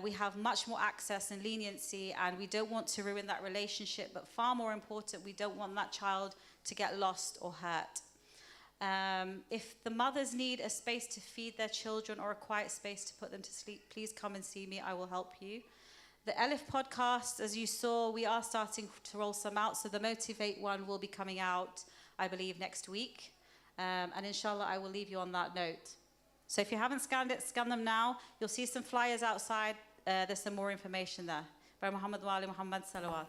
We have much more access and leniency, and we don't want to ruin that relationship, but far more important, we don't want that child to get lost or hurt. If the mothers need a space to feed their children or a quiet space to put them to sleep, please come and see me, I will help you. The ELIF podcast, as you saw, we are starting to roll some out, so the Motivate one will be coming out, I believe, next week. And inshallah, I will leave you on that note. So if you haven't scanned it, scan them now. You'll see some flyers outside. There's some more information there. By Muhammad wa ali Muhammad salawat.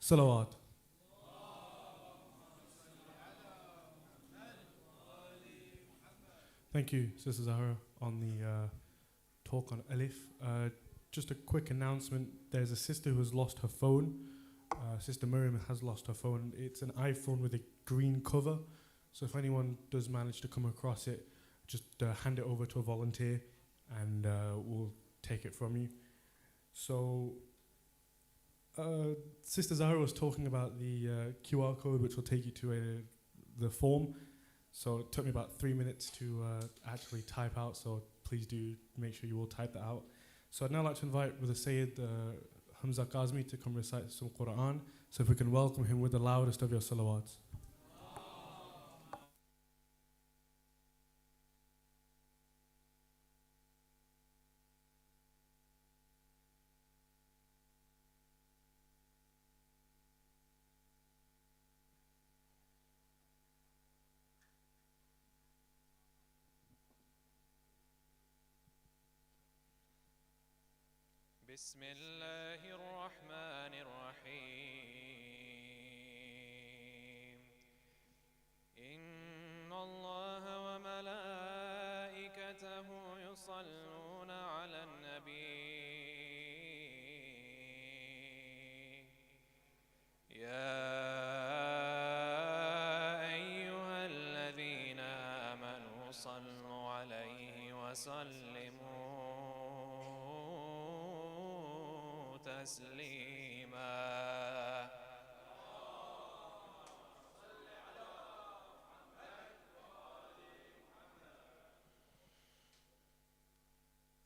Salawat. Thank you, Sister Zahra, on the talk on ELIF. Just a quick announcement. There's a sister who has lost her phone. Sister Miriam has lost her phone. It's an iPhone with a green cover. So if anyone does manage to come across it, just hand it over to a volunteer and we'll take it from you. So Sister Zahra was talking about the QR code, which will take you to the form. So it took me about 3 minutes to actually type out, so please do make sure you all type that out. So I'd now like to invite with the Syed Hamza Kazmi to come recite some Quran. So if we can welcome him with the loudest of your salawats. بسم الله الرحمن الرحيم إن الله وملائكته يصلون على النبي يا أيها الذين آمنوا صلوا عليه وسلموا تسليما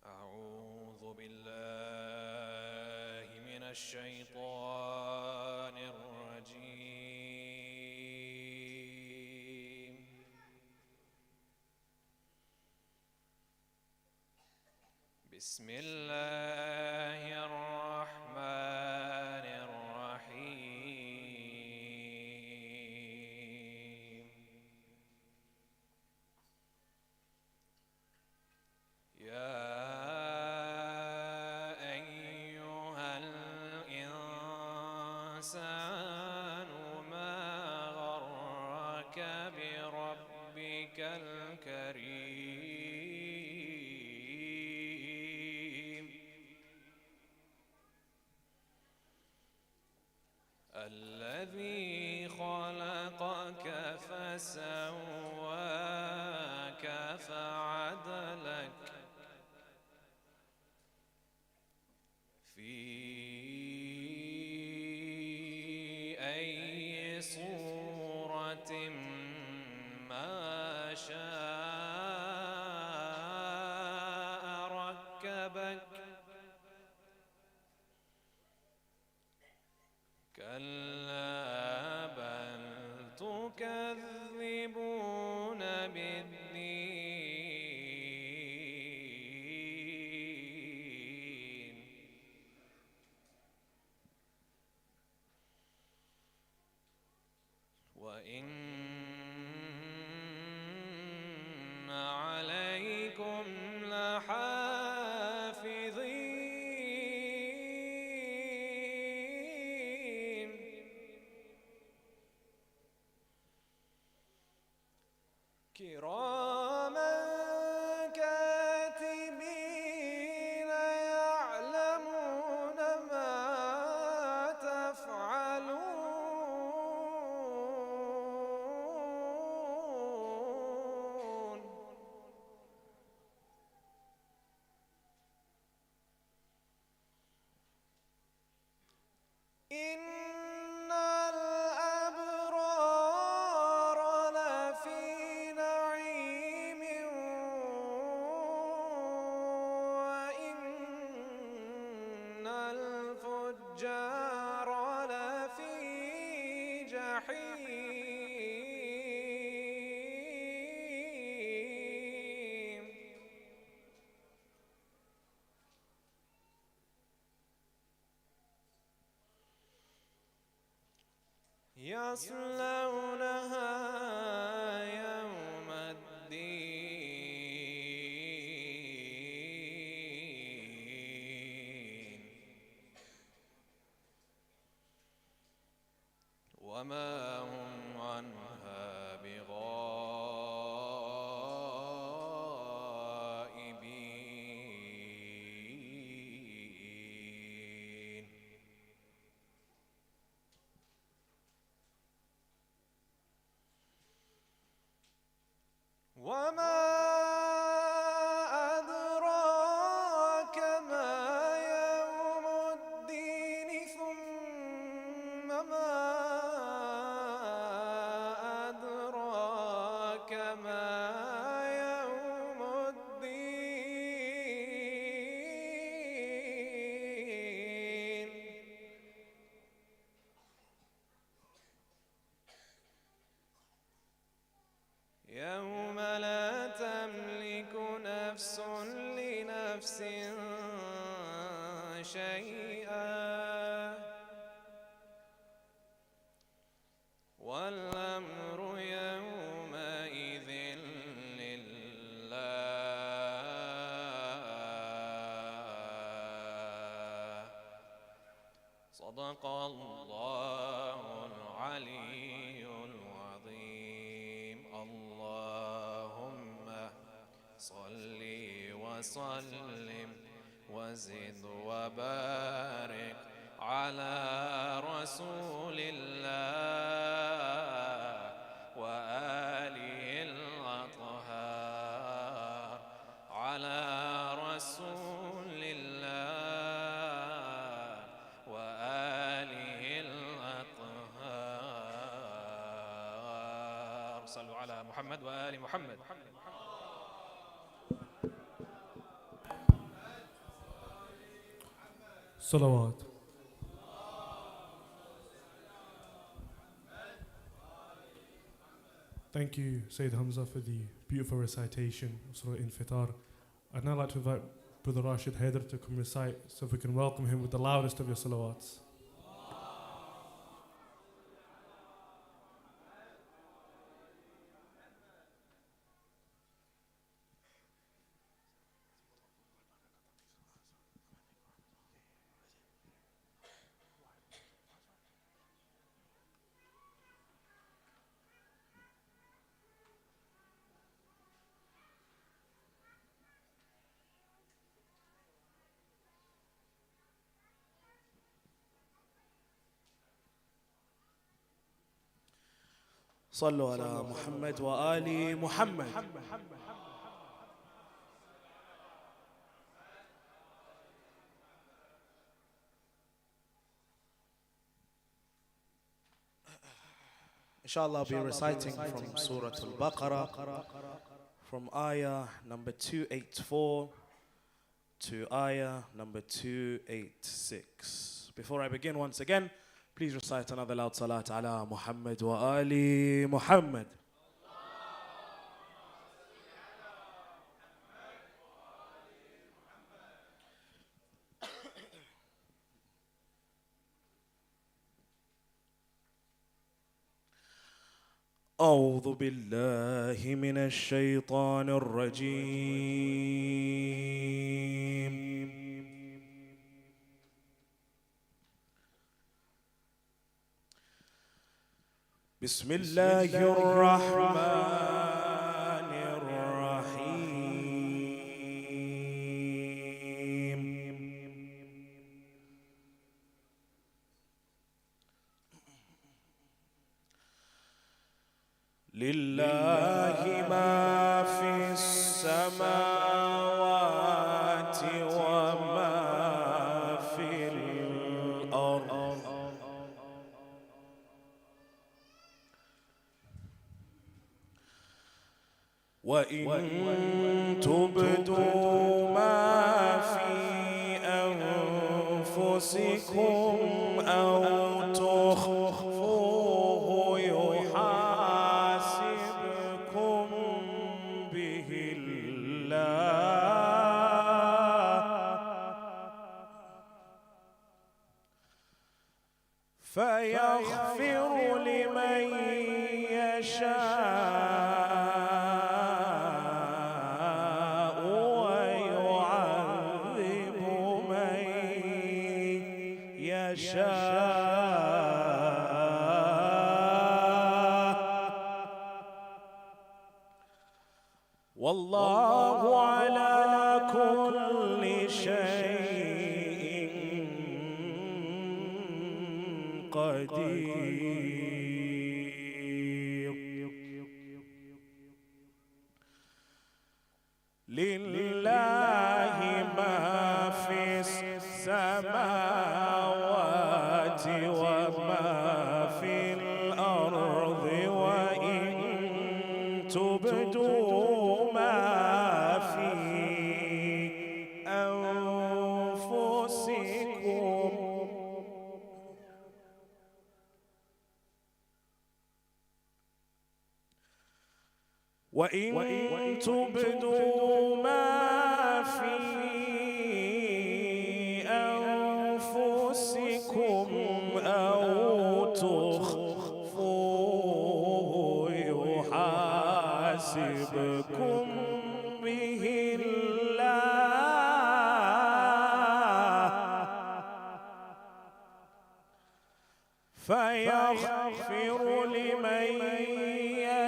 أعوذ بالله من الشيطان الرجيم بسم الله الرحمن الرحيم سواك فعدلك في أي صورة ما شاء ركبك كلا بل تكذبون بالدين وإن عليكم لحافظين كراما كاتبين يعلمون ما تفعلون إن الأبرار لفي نعيم وإن الفجار لفي جحيم يصلونها يوم الدين وما هم عنها بغائبين وما أدراك ما يوم الدين ثم ما أدراك ما يوم الدين يوم لا تملك نفس لنفس شيئا والأمر يومئذ لله صدق الله العلي العظيم اللهم صل وسلم وزد وبارك على رسول الله وآله الأطهار على رسول الله وآله الأطهار صلوا على محمد وآل محمد Salawat. Thank you, Sayyid Hamza, for the beautiful recitation of Surah Infitar. I'd now like to invite Brother Rashid Haider to come recite, so if we can welcome him with the loudest of your salawats. صلوا على محمد وآل محمد. Inshallah, I'll be reciting from Surah Al-Baqarah, from ayah number 284 to ayah number 286. Before I begin, once again, please recite another loud salat ala Muhammad wa ali Muhammad. أعوذ بالله من الشيطان الرجيم. بسم الله الرحمن الرحيم. لله ما في السماوات وما في الأرض. وإن تبدوا ما في أنفسكم أو تخفوه يحاسبكم به الله فيغفر لمن يشاء ويعذب من يشاء والله على كل شيء قدير. لله ما في السماوات وما في الأرض وإن تبدوا ما في أنفسكم وإن تبدوا ما في أنفسكم أو تخفوه يحاسبكم به الله فيغفر لمن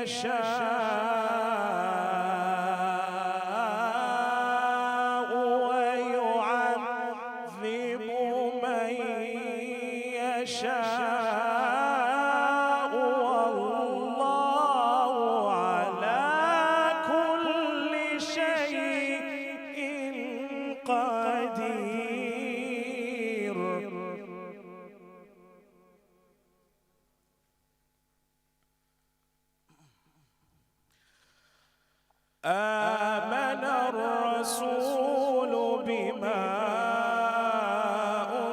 يشاء ويعذب من يشاء والله على كل شيء قدير. آمن الرسول بما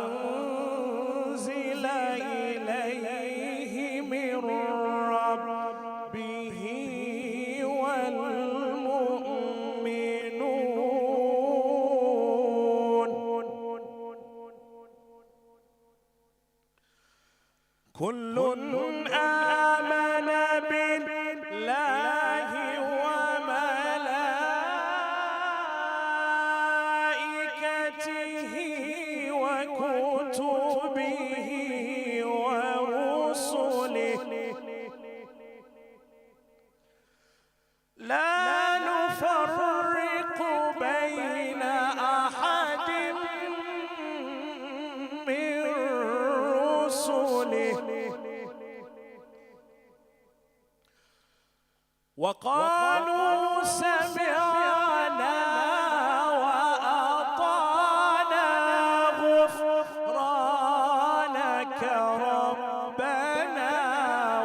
أنزل إليه من ربه والمؤمنون كل آمن بالله وملائكته وكتبه ورسله لا نفرق بين أحد من رسله وقالوا سمعنا وأطعنا غفرانك ربنا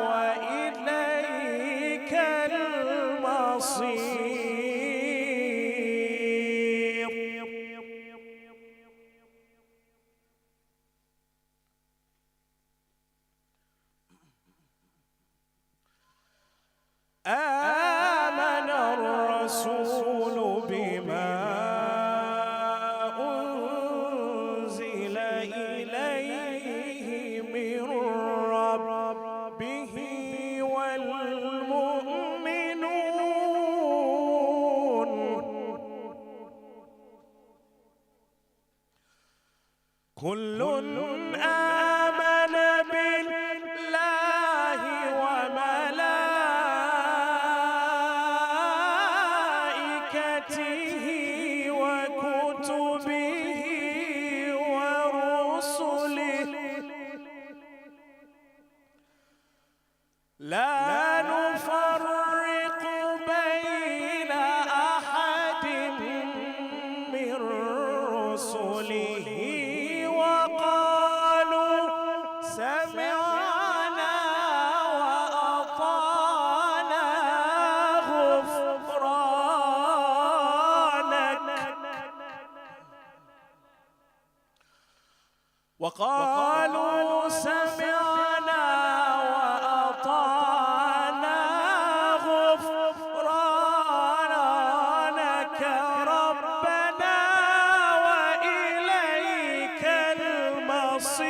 وإليك المصير. آمن الرسول بما أنزل إليه من ربه والمؤمنون كل آمن بالله وملائكته وكتبه ورسله لا نفرق بين أحد من رسله وقالوا سمعنا وأطعنا غفرانك وقالوا سمعنا وأطعنا غفرانك ربنا وإليك المصير.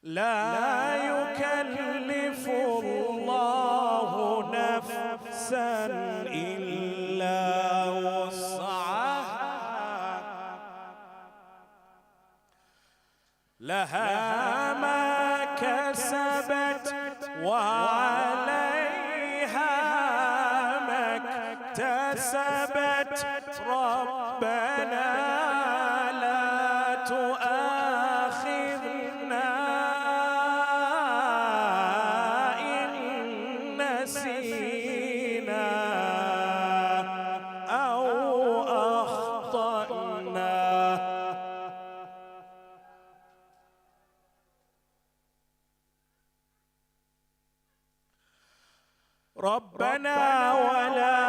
لا يكلف الله نفسا إلا وسعها لها ما كسبت وعليها ما اكتسبت ربنا لا تؤاخذنا إن نسينا أو أخطأنا. ربنا ولا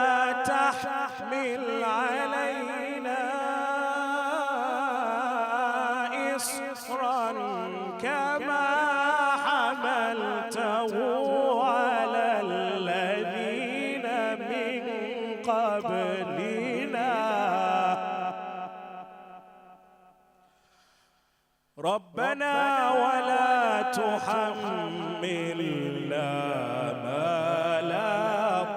تحمل علينا إصرا كما حملته على الذين من قبلنا. ربنا ولا تحملنا ما لا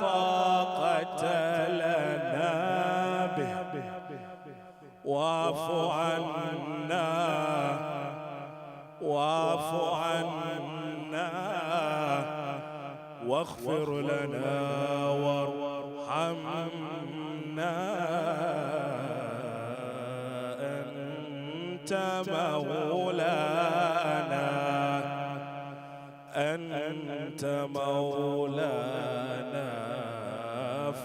طاقة لنا به واعف عنا واغفر لنا وارحمنا أنت مولانا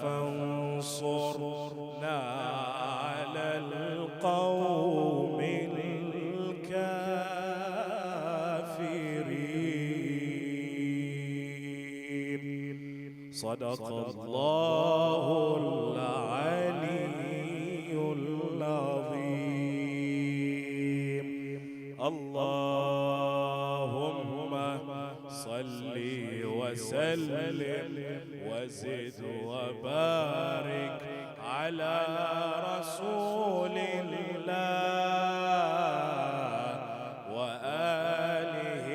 فانصرنا على القوم الكافرين. صدق الله العلي العظيم. اللهم صل وسلم وزد وبارك على رسول الله وآله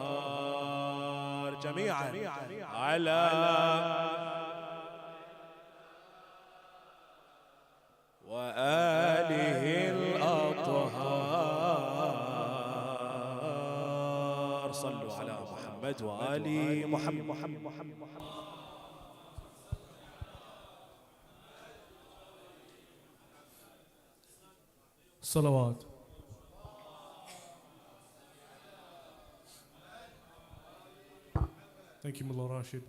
الأطهار جميعا على وآله الأطهار. صلوا على محمد وآل محمد. Salawat. Thank you, Mullah Rashid.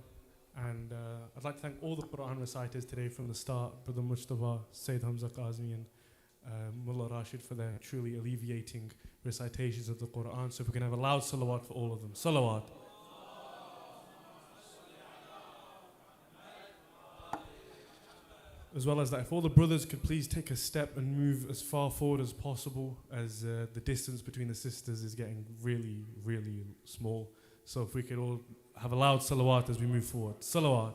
And I'd like to thank all the Quran reciters today from the start, Brother Mustafa, Syed Hamza Qazmi and Mullah Rashid for their truly alleviating recitations of the Quran. So if we can have a loud salawat for all of them. Salawat. As well as that, if all the brothers could please take a step and move as far forward as possible, as the distance between the sisters is getting really, really small. So if we could all have a loud salawat as we move forward. Salawat.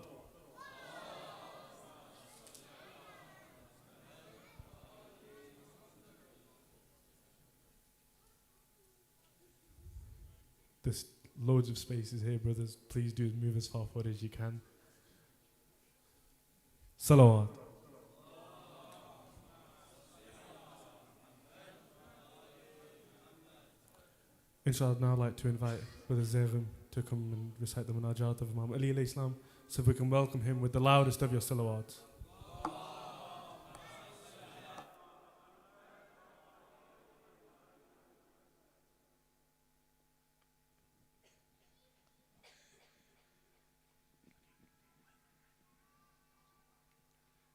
There's loads of spaces here, brothers. Please do move as far forward as you can. Salawat. Inshallah, I'd now like to invite Brother Zairim to come and recite the munajat of Imam Ali alayhi salam. So if we can welcome him with the loudest of your salawats.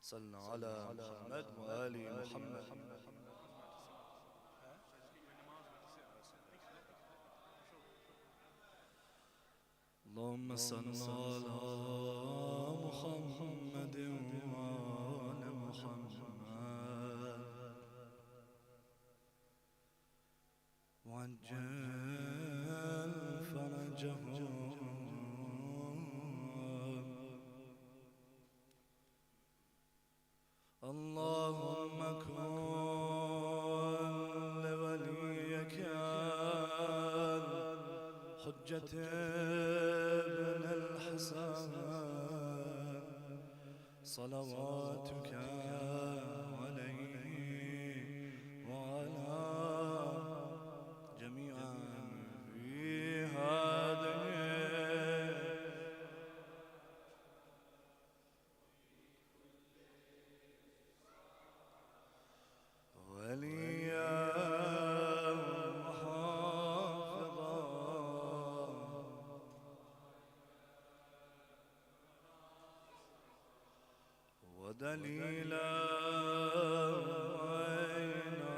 صلنا على محمد وآل محمد. اللهم صل على محمد وآل محمد وعجل فرجهم اللهم كن لوليك الحجة ابن الحسن صلواتك عليه وعلى جميع في هذه وليا وحافظا ودليلا وعينا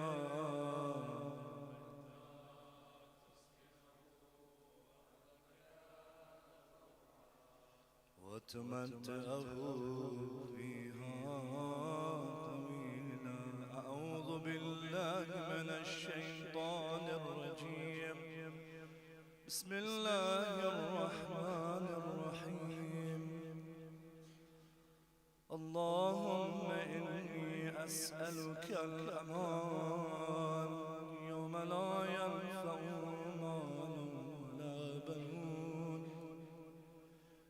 وتمتعه فيها طويلا. أعوذ بالله من الشيطان الرجيم. بسم الله الرحمن الرحيم. اللهم إني أسألك الأمان يوم لا ينفع مال ولا بنون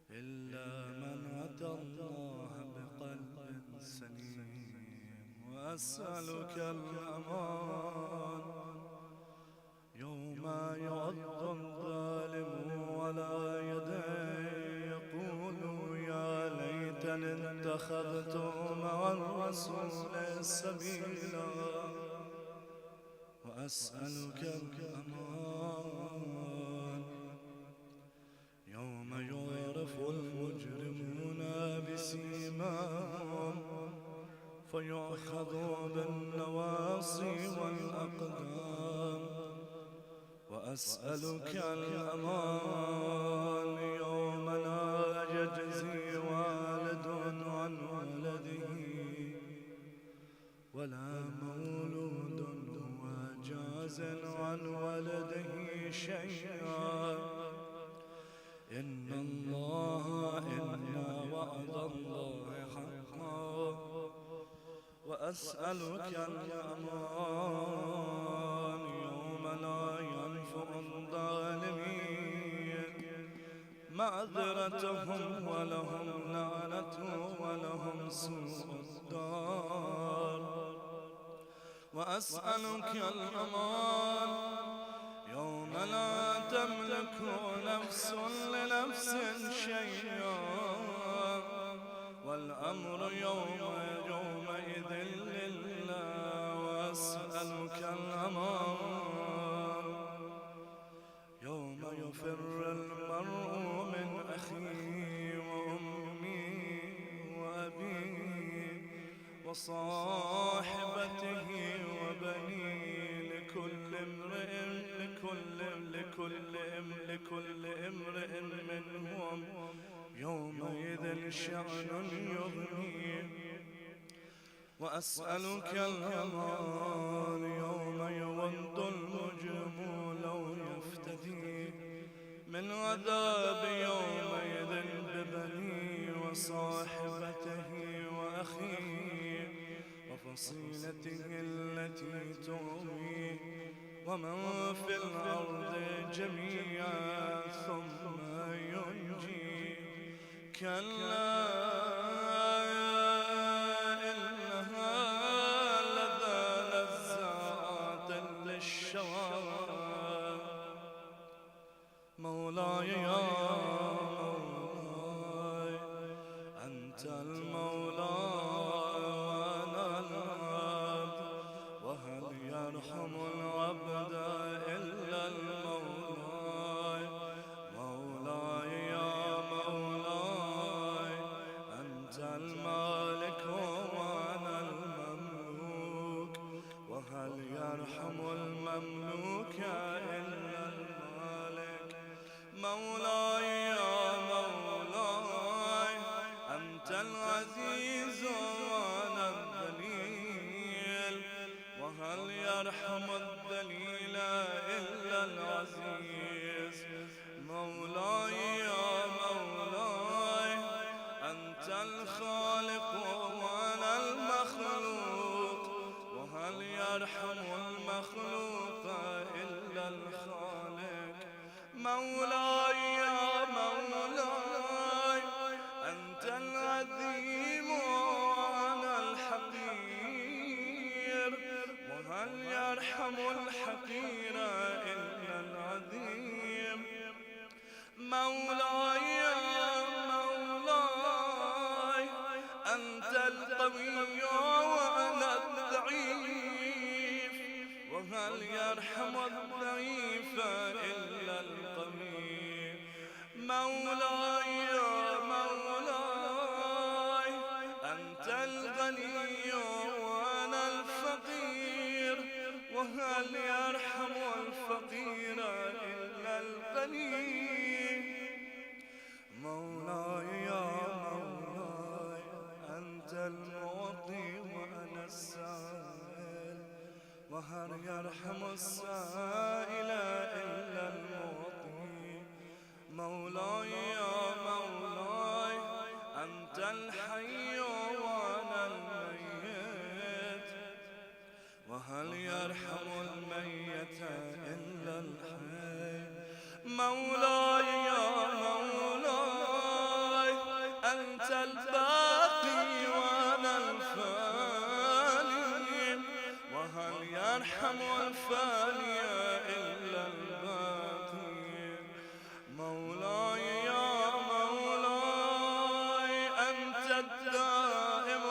إلا من أتى الله بقلب سليم. وأسألك الأمان يوم يعض الظالم على يديه يقول يا ليتني اتخذت مع الرسول سبيلا. وأسألك الأمان يوم يعرف المجرمون بسيماهم فيؤخذوا بالنواصي والأقدام. وأسألك الأمان يوم لا يجزي والد عن ولده ولا مولود هو جاز عن ولده شيئا. إن وعد الله حقا. وأسألك الأمان يوم لا ينفع الظالمين معذرتهم ولهم لعنة ولهم سوء الدار. وأسألك الأمان يوم لا تملك نفس لنفس شيئا والأمر يومئذ لله. وأسألك وأسألك الأمان يوم يفر المرء من أخيه وأمه وأبيه وصاحبته وبنيه لكل امرئ منهم يومئذ شأن يغنيه وأسألك الأمان يوم يود المجرم لو يفتدي من عذاب يومئذ ببنيه وصاحبته وأخيه وفصيلته التي تؤويه ومن في الأرض جميعا ثم ينجي كلا إنها لدى نزاعات للشوى مولاي يا مولاي أنت المولى وأنا العبد وهل يرحم العبد إلا المولى مولاي يا مولاي أنت المالك وأنا المملوك وهل يرحم المملوك إلا المالك مولاي يا مولاي أنت العزيز وأنا الذليل وهل يرحم الذليل إلا العزيز مولاي يا مولاي أنت الخالق وأنا المخلوق وهل يرحم المخلوق إلا الخالق مولاي يا مولاي أنت العظيم وأنا الحقير وهل يرحم الحقير إلا العظيم مولاي يا مولاي أنت القوي وأنا الضعيف وهل يرحم الضعيف إلا القوي مولاي يا مولاي أنت الغني وأنا الفقير وهل يرحم الفقير إلا الغني مولاي يا مولاي أنت المعطي وأنا السائل وهل يرحم السائل إلا المعطي مولاي يا مولاي أنت الحي وأنا الميت وهل يرحم الميت إلا الحي مولاي يا مولاي أنت الباقي وأنا الفاني وهل يرحم الفاني إلا الباقي مولاي يا مولاي أنت الدائم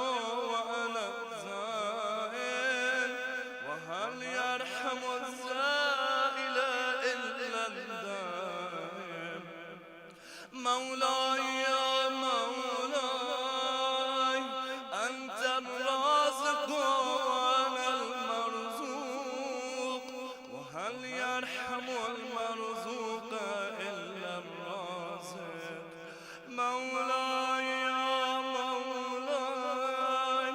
وأنا الزائل وهل يرحم الزائل إلا الدائم مولاي يا مولاي أنت الرازق وأنا المرزوق وهل يرحم المرزوق إلا الرازق مولاي يا مولاي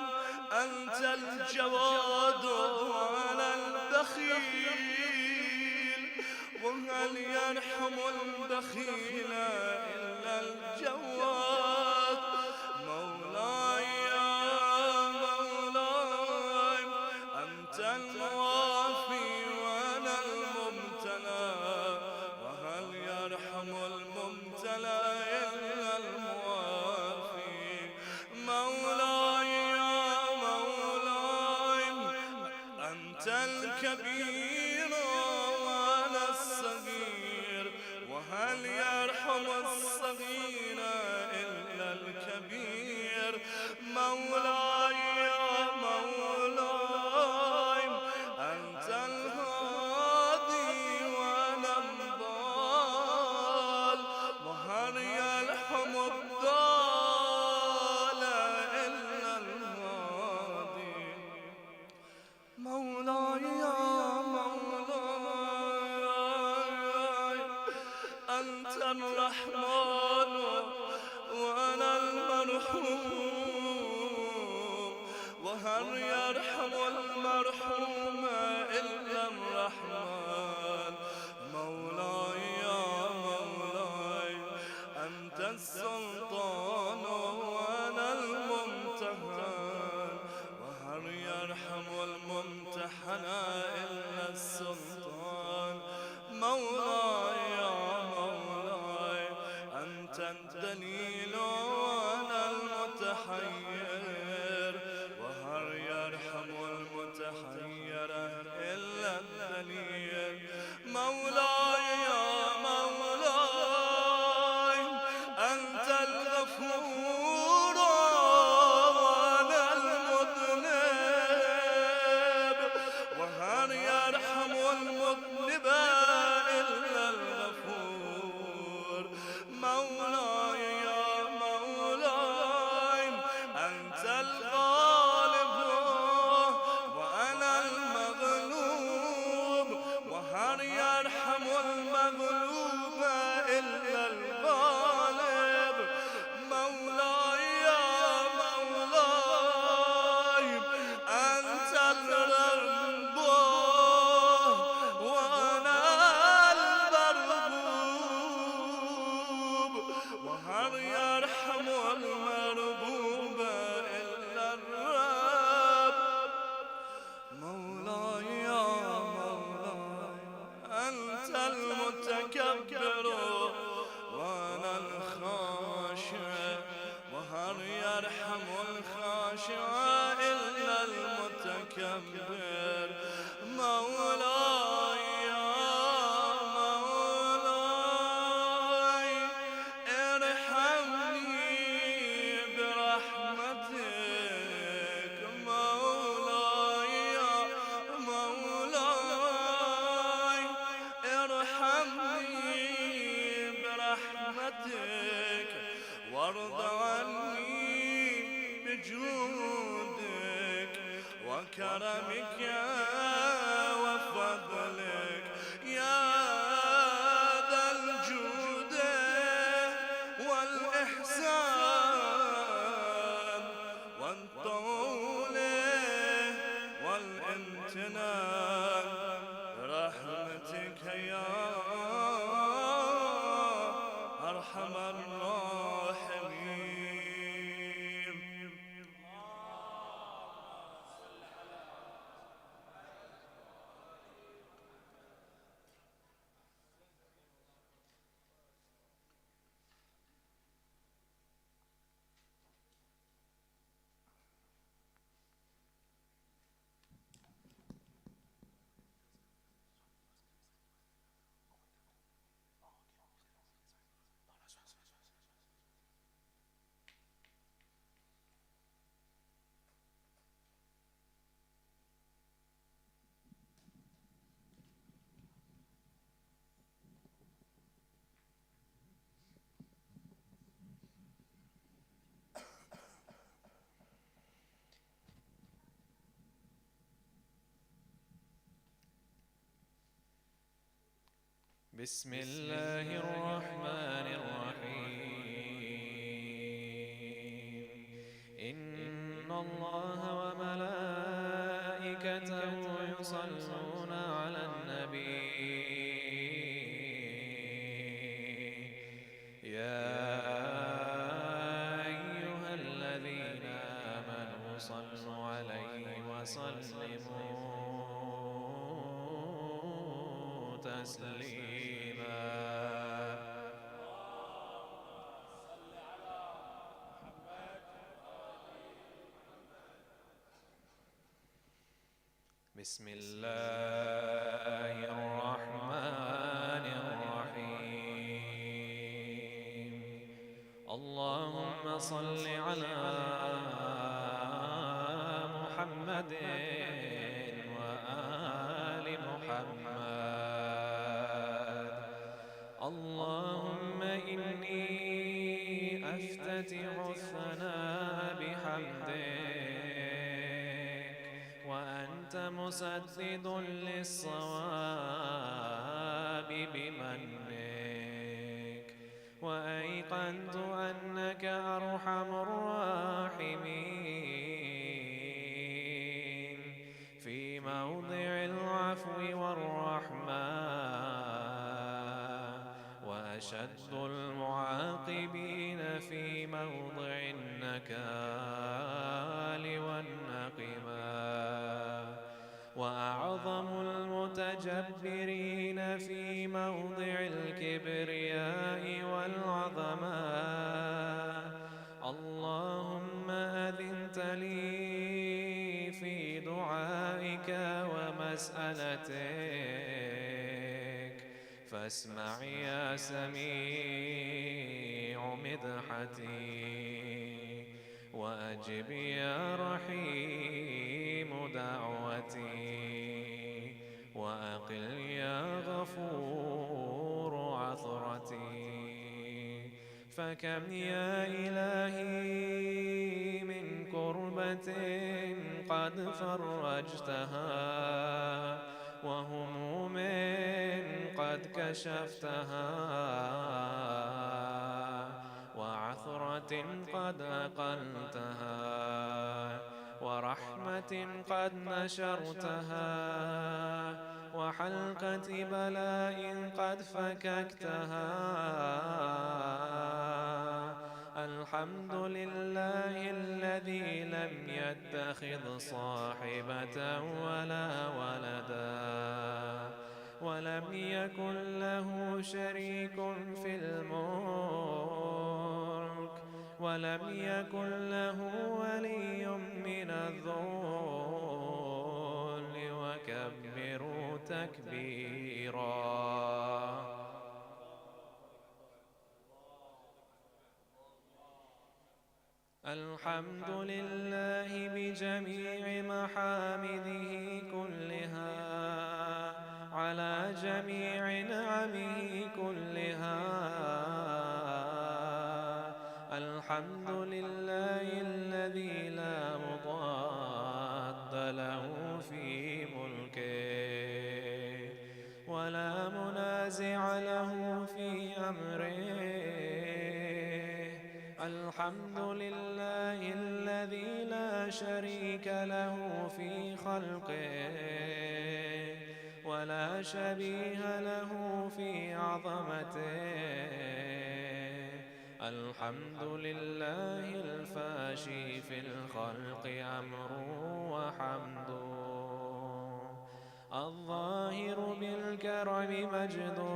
أنت الجواد وأنا البخيل وهل يرحم البخيل إلا الجواد مولاي يا مولاي أنت الموافي وأنا المبتلى وهل يرحم المبتلى إلا الموافي مولاي يا مولاي أنت الكبير وأنا الصغير وهل يرحم الصغير إلا الكبير مولاي يا مولاي الرحمن وأنا المرحوم وهل يرحم المرحوم إلا الرحمن مولاي يا مولاي أنت السلطان وأنا الممتحن وهل يرحم الممتحن إلا السلطان مولاي يا مولاي أنت الدليل وأنا المتحير وهل يرحم المتحير إلا الدليل مولاي يا مولاي أنت الغفور وأنا المذنب وهل يرحم المذنب إلا الغفور مولاي يا مولاي أنت الغالب وأنا المغلوب وهل يرحم المغلوب إلا الغالب مولاي يا مولاي أنت الرب وأنا المربوب وهل يرحم المربوب إلا الرب مولاي يا مولاي أنت المتكبر وأنا الخاشع وهل يرحم الخاشع إلا المتكبر مولاي يا مولاي ارحمني برحمتك مولاي يا مولاي ارحمني برحمتك وارض عني بجودك وكرمك وفضلك يا ذا الجود والإحسان والطول والامتنان برحمتك يا أرحم الراحمين بسم الله الرحمن الرحيم إن الله وملائكته يصلون على النبي يا أيها الذين آمنوا صلوا عليه وسلموا تسليما بسم الله الرحمن الرحيم اللهم صل على محمد وآل محمد اللهم إني أفتتح الثناء بحمدك وأنت مسدد للصواب بمنك أيقنت أنك أرحم الراحمين في موضع العفو والرحمة، وأشد المعاقبين في موضع النكال والنقمة، وأعظم المتجبرين في موضع الكبرياء والعظمة. اللهم أذنت لي في دعائك ومسألتك، فاسمع يا سميع مدحتي، وأجب يا رحيم دعوتي، وأقل يا غفور عثرتي. فكم يا إلهي من كربة قد فرجتها، وهموم قد كشفتها، وعثرة قد أقلتها، ورحمة قد نشرتها، وحلقة بلاء قد فككتها. الحمد لله الذي لم يتخذ صاحبة ولا ولدا، ولم يكن له شريك في الملك، ولم يكن له ولي من الذل، وكبروا تكبيرا. الحمد لله بجميع محامده كلها، على جميع نعمه كلها. الحمد لله الذي لا مضاد له في ملكه، ولا منازع له في أمره. الحمد لله الذي لا شريك له في خلقه، ولا شبيه له في عظمته. الحمد لله الفاشي في الخلق أمره وحمده، الظاهر بالكرم مجده،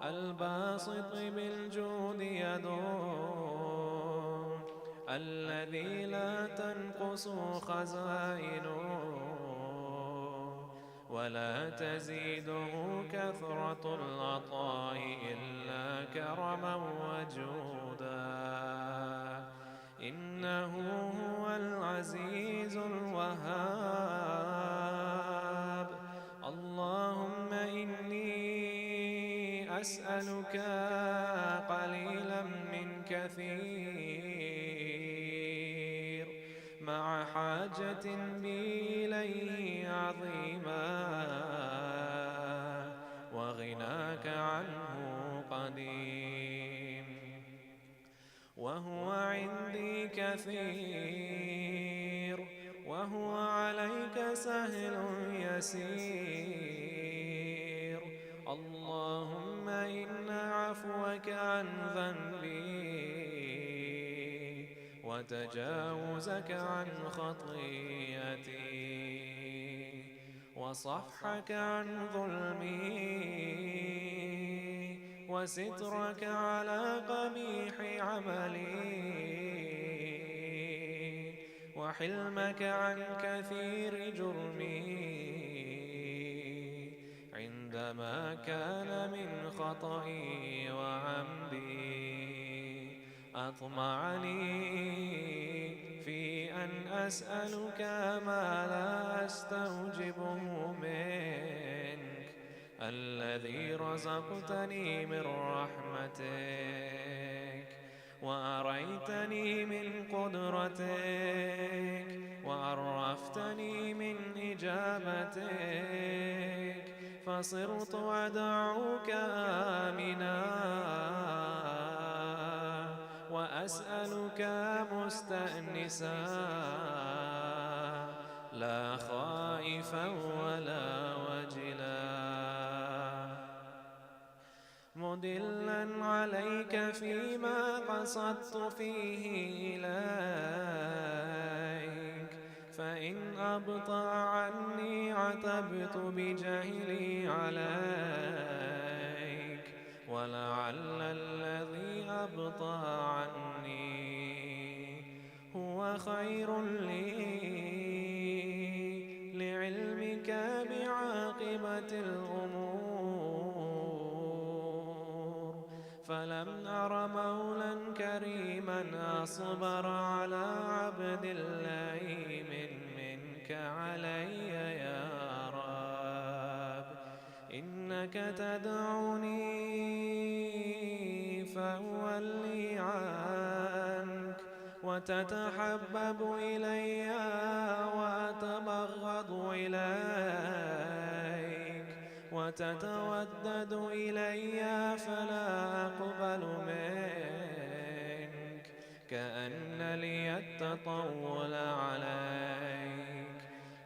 الباسط بالجود يده، الذي لا تنقص خزائنه، ولا تزيده كثرة العطاء إلا كرما وجودا. إنه هو العزيز الوهاب. اللهم إني أسألك قليلا من كثير، مع حاجة بي إليه عظيما، وغناك عنه قديم، وهو عندي كثير، وهو عليك سهل يسير. اللهم إن عفوك عن ذنبي، وتجاوزك عن خطيئتي، وصفحك عن ظلمي، وسترك على قبيح عملي، وحلمك عن كثير جرمي، عندما كان من خطئي وعمدي. أطمعني في أن أسألك ما لا أستوجبه منك، الذي رزقتني من رحمتك، وأريتني من قدرتك، وعرفتني من إجابتك، فصرت أدعوك آمنا وأسألك مستأنسا لا خائفا ولا وجلا مدلا عليك فيما قصدت فيه إليك فإن أبطأ عني عتبت بجهلي عليك ولعل الذي أبطأ عني هو خير لي لعلمك بعاقبة الأمور فلم أر مولا كريما أصبر على عبد اللئيم منك علي يا رب إنك تدعوني فأولي عنك وتتحبب إلي وأتبغض إليك وتتودد إلي فلا أقبل منك كأن لي التطول عليك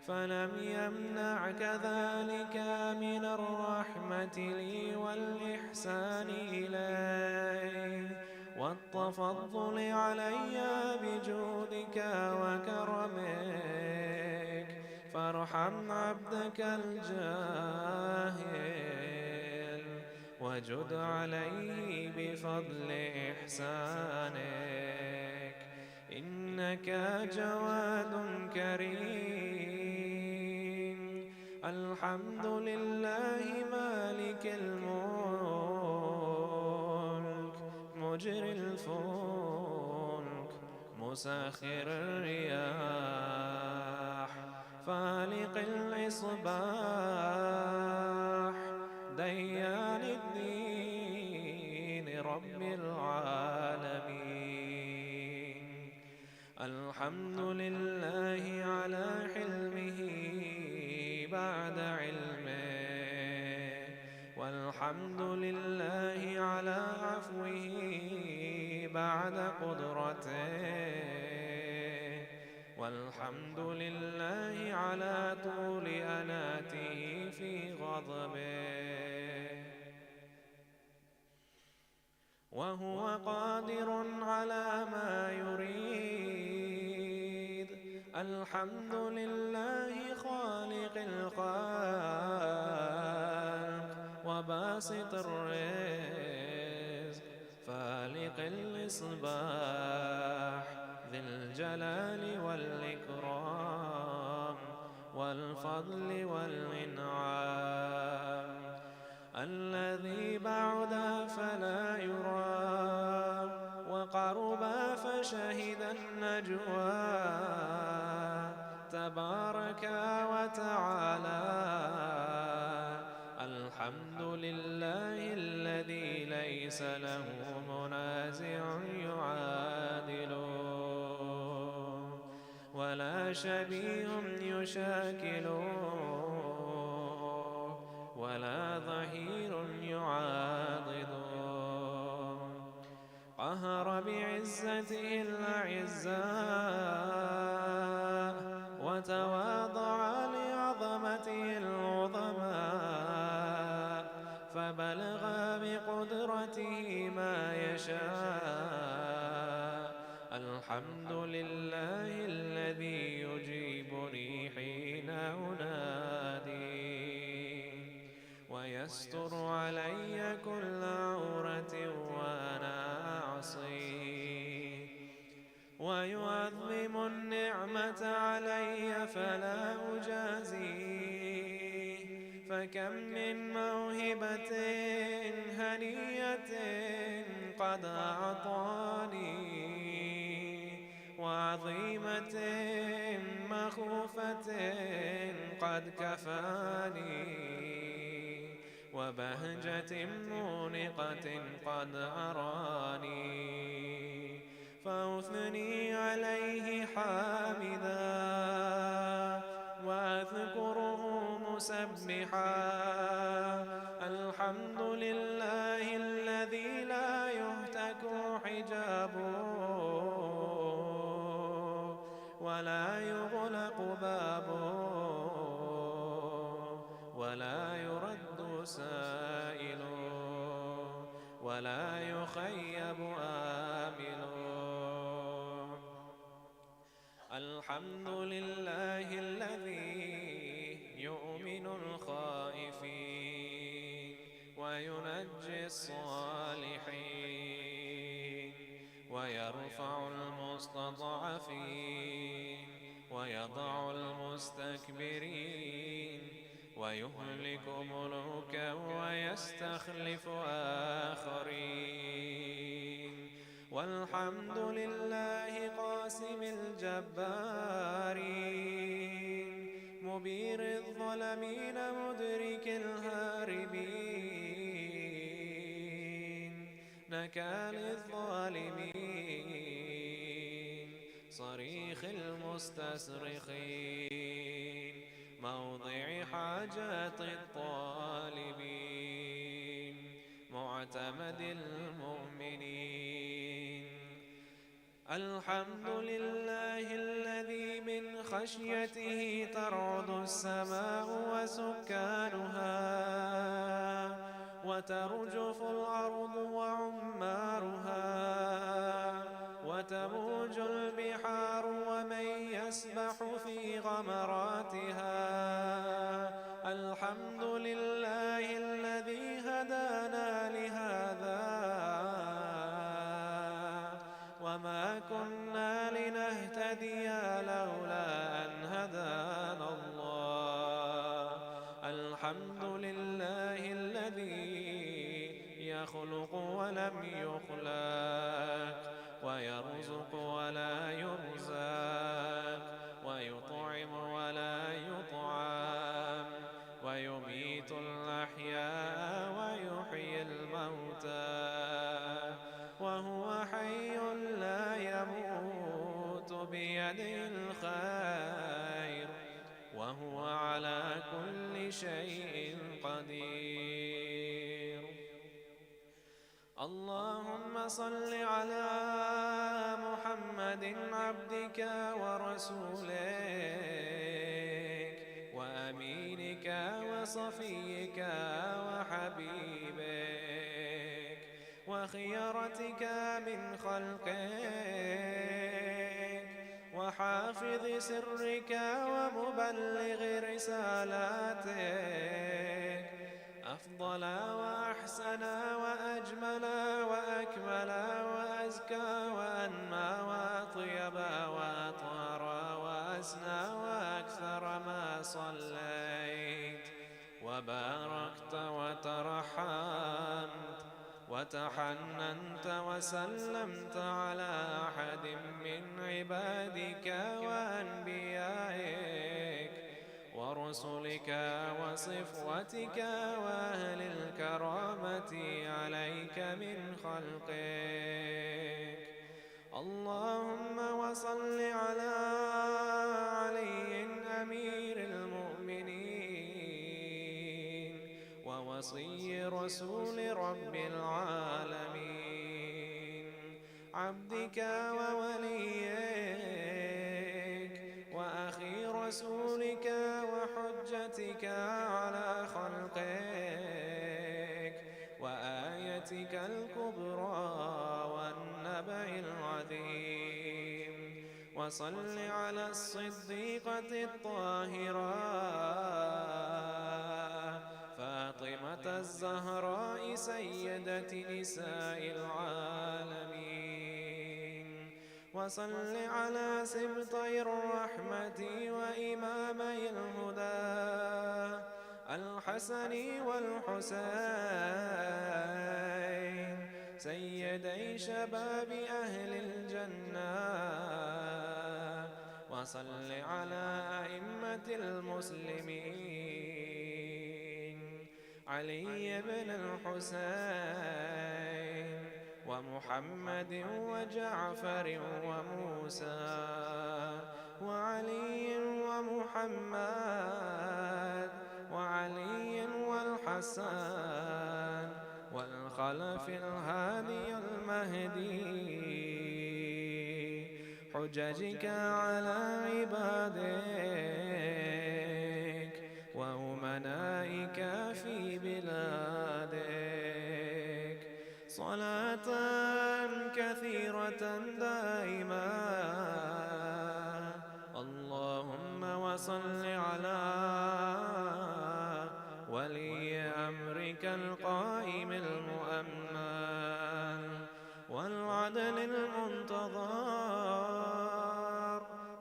فلم يمنعك ذلك من الرحمة لي والإحسان إلي والتفضل علي بجودك وكرمك فارحم عبدك الجاهل وجد عليه بفضل إحسانك إنك جواد كريم الحمد لله مالك الملك مجري الفلك مسخر الرياح فالق الإصباح ديان الدين رب العالمين الحمد لله على حلمه بعد علمه والحمد لله على عفوه بعد قدرته والحمد لله على طول أناته في غضبه وهو قادر على ما يريد الحمد لله خالق الخلق وباسط الرزق فالق الإصباح ذي الجلال والإكرام والفضل والإنعام الذي بعد فلا يرى وقرب فشهد النجوى تبارك وتعالى الحمد لله الذي ليس له منازع يعادله ولا شبيه يشاكله ولا ظهير يعاضده قهر بعزته الأعزاء وتواضع لعظمته العظماء فبلغ بقدرته ما يشاء الحمد لله الذي يجيبني حين أنادي ويستر علي كل عورة وأنا أعصيه ويعظم النعمة علي فلا أجازيه فكم من موهبة هنية قد أعطاني وعظيمة مخوفة قد كفاني وبهجة مونقة قد أراني فأثني عليه حامدا وأذكره مسبحا الحمد لله الذي لا يهتك حجابه ولا يغلق بابه ولا يرد سائل ولا يخيب آمل. الحمد لله الذي يؤمن الخائفين وينجي الصالحين ويرفع المستضعفين ويضع المستكبرين ويهلك ملوكا ويستخلف آخرين. والحمد لله قاسم الجبارين مبير الظلمين مدرك الهاربين نكال الظالمين صريخ المستصرخين موضع حاجات الطالبين معتمد المؤمنين. الحمد لله الذي من خشيته ترعد السماء وسكانها وترجف الأرض وعمارها وتموج البحار ومن يسبح في غمراتها. الحمد لله الذي هدانا لهذا وما كنا لنهتدي لولا أن هدانا الله. الحمد لله الذي يخلق ولم يخلق ويرزق ولا يرزق ويطعم ولا يطعم ويميت الأحياء ويحيي الموتى وهو حي لا يموت بيده الخير وهو على كل شيء قدير. اللهم صل على محمد عبدك ورسولك وأمينك وصفيك وحبيبك وخيرتك من خلقك وحافظ سرك ومبلغ رسالاتك أفضل وأحسن وأجمل وأكمل وأزكى وأنمى وأطيب وأطهر وأسنى وأكثر ما صليت وباركت وترحمت وتحننت وسلمت على أحد من عبادك وأنبيائك ورسلك وصفوتك وأهل الكرامة عليك من خلقك. اللهم وصل على علي أمير المؤمنين ووصي رسول رب العالمين عبدك ووليك وأخي رسولك وحجتك على خلقك وآيتك الكبرى والنبأ العظيم. وصل على الصديقة الطاهرة فاطمة الزهراء سيدة نساء العالمين. وصل على سبطي الرحمة وإمامي الهدى الحسن والحسين سيدي شباب أهل الجنة. وصل على أئمة المسلمين علي بن الحسين ومحمد وجعفر وموسى وعلي ومحمد وعلي والحسن والخلف الهادي المهدي حججك على عبادك وأمنائك في بلادك صلاة كثيرة دائما اللهم وصل على ولي أمرك القائم المؤمن والعدل المنتظر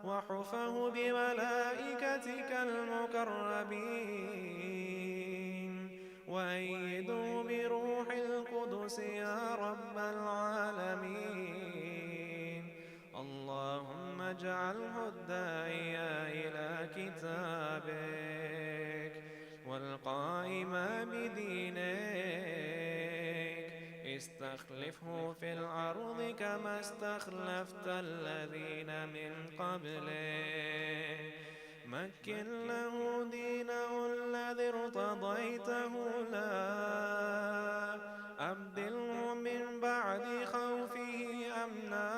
وحفه بملائكتك المقربين وأيده بروح القدس يا رب العالمين اللهم اجعله الداعي إلى كتابك والقائم بدينك استخلفه في الأرض كما استخلفت الذين من قبله مكن له دينه الذي ارتضيته له أبدله من بعد خوفه أمنا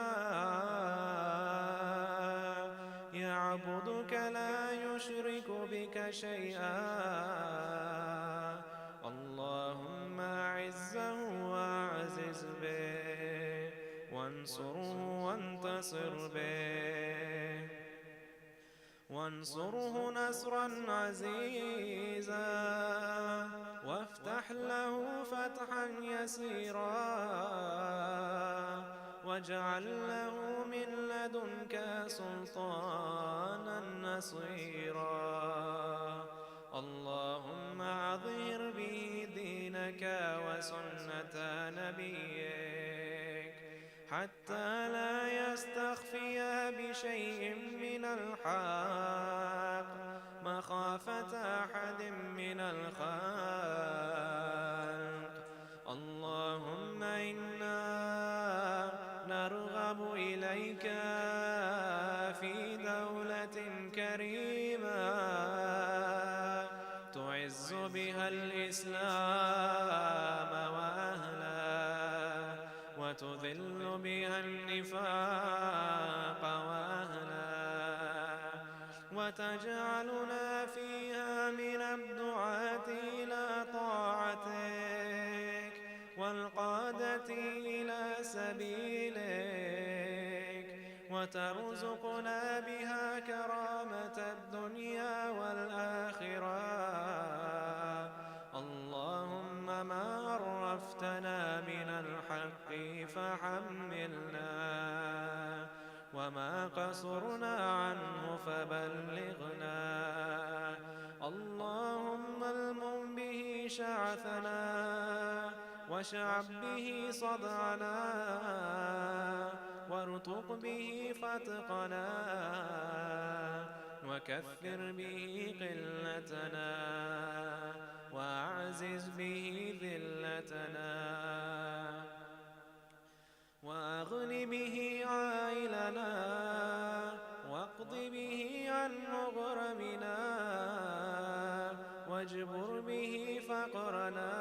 يعبدك لا يشرك بك شيئا اللهم أعزه وأعزز به وانصره وانتصر به وانصره نصرا عزيزا وافتح له فتحا يسيرا واجعل له من لدنك سلطانا نصيرا اللهم أظهر به دينك وسنة نبيك حتى لا يستخفي بشيء من الحق مخافة أحد من الخلق اللهم إنا نرغب إليك في دولة كريمة تعز بها الإسلام وأهله وتذل بها النفاق وأهله وتجعلنا فيها من الدعاة إلى طاعتك والقادة إلى سبيلك وترزقنا بها كرامة الدنيا والآخرة اللهم ما عرفتنا من الحق فحملنا وما قصرنا عنه فبلغنا اللهم المم به شعثنا واشعب به صدعنا وارتق به فتقنا وكثر به قلتنا وأعزز به ذلتنا وأغن به عائلنا واقض به عن مغرمنا واجبر به فقرنا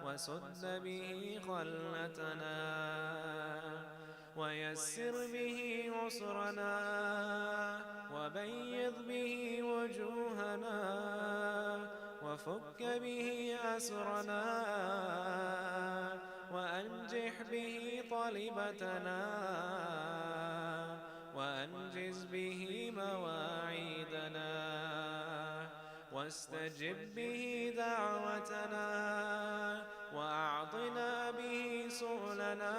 وسد به خلتنا ويسر به عسرنا وبيض به وجوهنا وفك به أسرنا وأنجح به طلبتنا وأنجز به مواعيدنا واستجب به دعوتنا وأعطنا به سؤلنا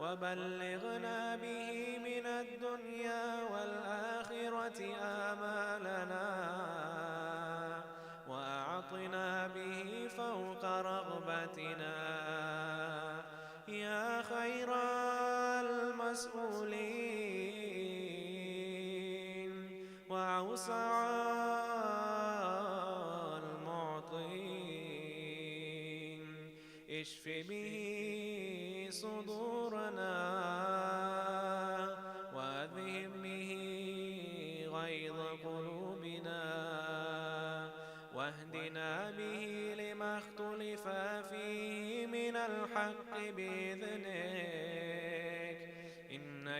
وبلغنا به من الدنيا والآخرة آمالنا وأعطنا به فوق رغبتنا يا خير المسؤولين وأوسع المعطين اشف به صدورنا وأذهب به غيظ قلوبنا واهدنا به لما اختلف فيه من الحق بإذنك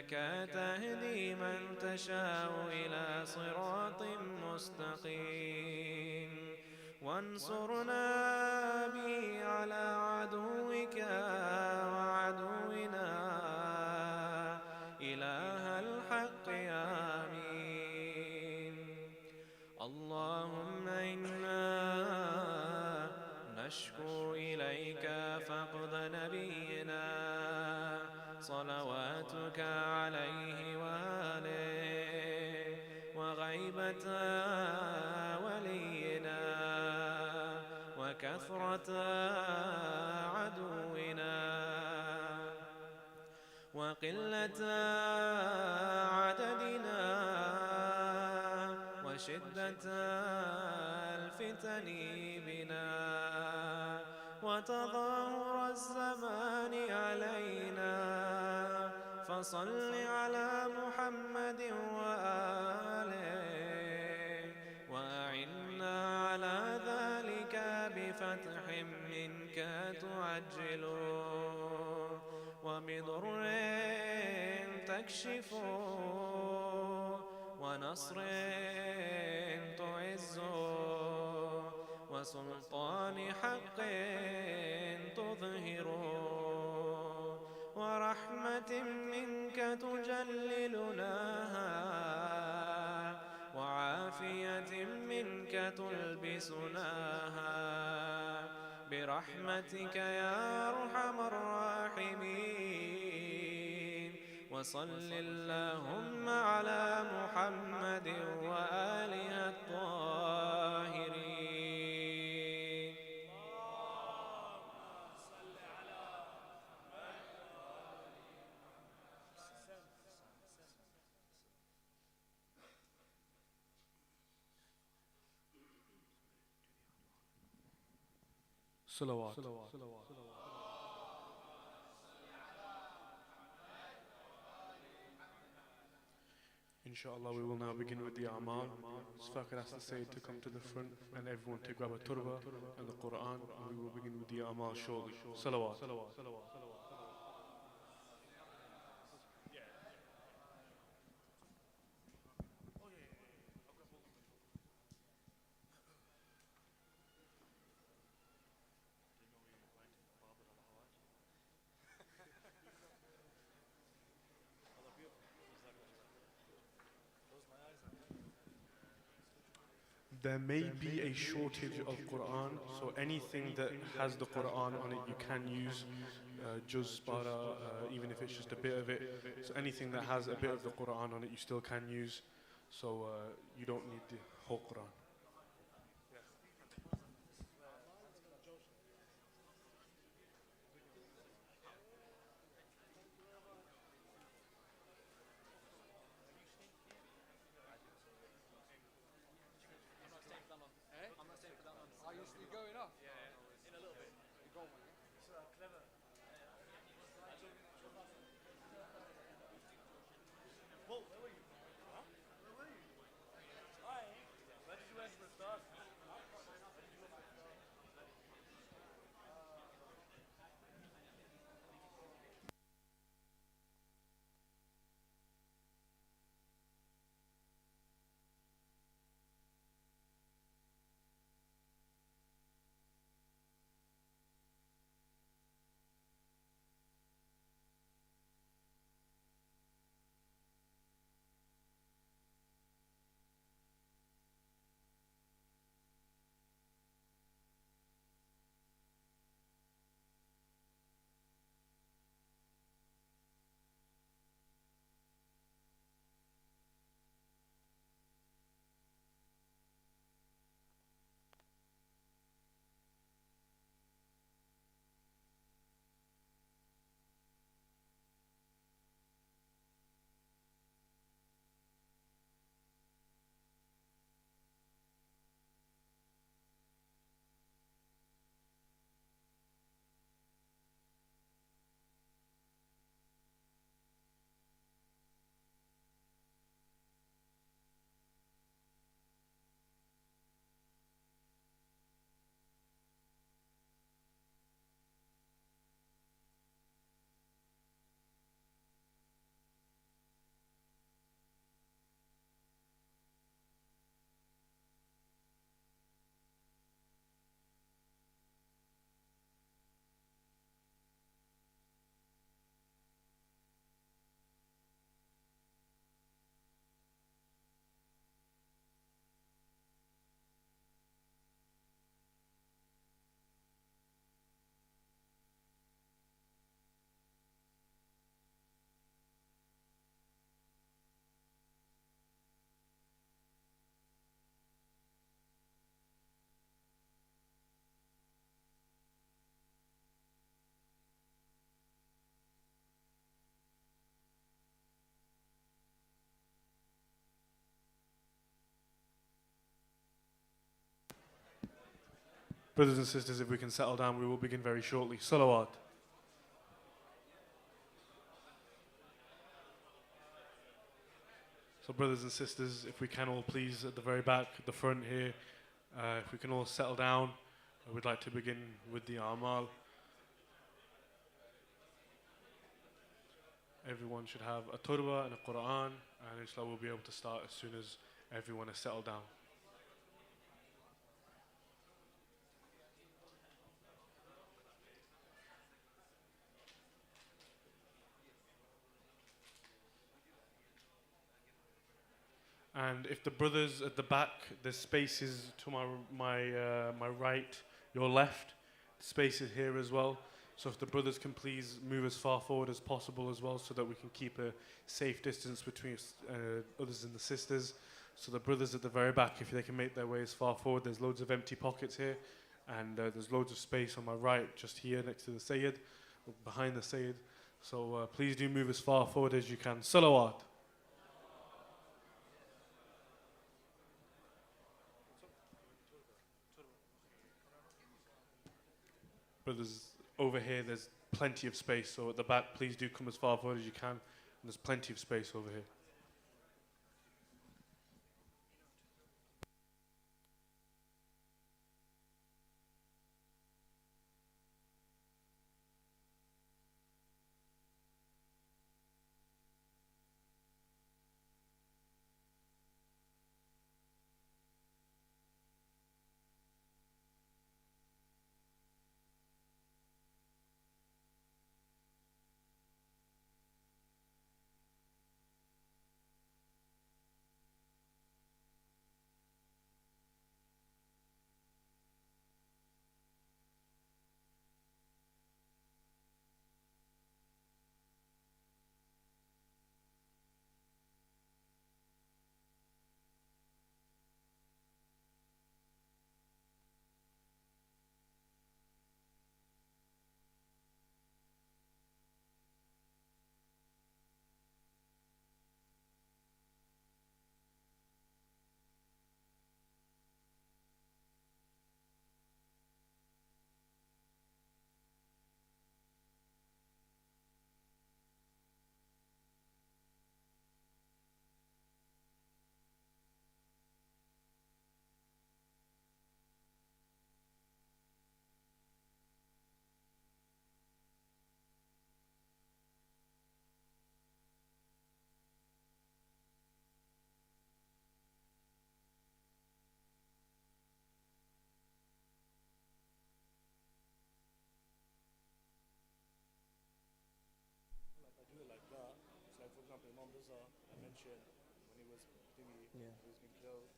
إنك تهدي من تشاء إلى صراط مستقيم وانصرنا به على عدوك وعدونا إله الحق آمين. اللهم إنا نشكو إليك فقد نبينا صلواتك عليه وآله وغيبة ولينا وكثرة عدونا وقلة عددنا وشدة الفتن بنا وتظاهر الزمان علينا فصل على محمد وآله وأعنا على ذلك بفتح منك تعجل وبضر تكشف ونصر تعز وسلطان حق تظهر ورحمة منك تجللناها وعافية منك تلبسناها برحمتك يا أرحم الراحمين. وصل اللهم على محمد وآله الطاهرين. صلوات. Inshallah, we will now begin with the Ammar. So if I could ask the Syed to come to the front and everyone to grab a turba and the Quran, and we will begin with the Ammar shortly. Salawat. There may be a shortage of Quran, so anything that has the Quran on it you can use, juz, para, even if it's just a bit of it. So anything that has a bit of the Quran on it you still can use, so you don't need the whole Quran. Brothers and sisters, if we can settle down, we will begin very shortly. Salawat. So brothers and sisters, if we can all please at the very back, at the front here, if we can all settle down, we'd like to begin with the Amal. Everyone should have a turba and a Quran, and inshallah we'll be able to start as soon as everyone is settled down. And if the brothers at the back, there's spaces to my right, your left, spaces here as well. So if the brothers can please move as far forward as possible as well, so that we can keep a safe distance between others and the sisters. So the brothers at the very back, if they can make their way as far forward, there's loads of empty pockets here, and there's loads of space on my right, just here next to the Syed, behind the Syed. So please do move as far forward as you can. Salawat. Brothers, over here there's plenty of space, so at the back please do come as far forward as you can, and there's plenty of space over here.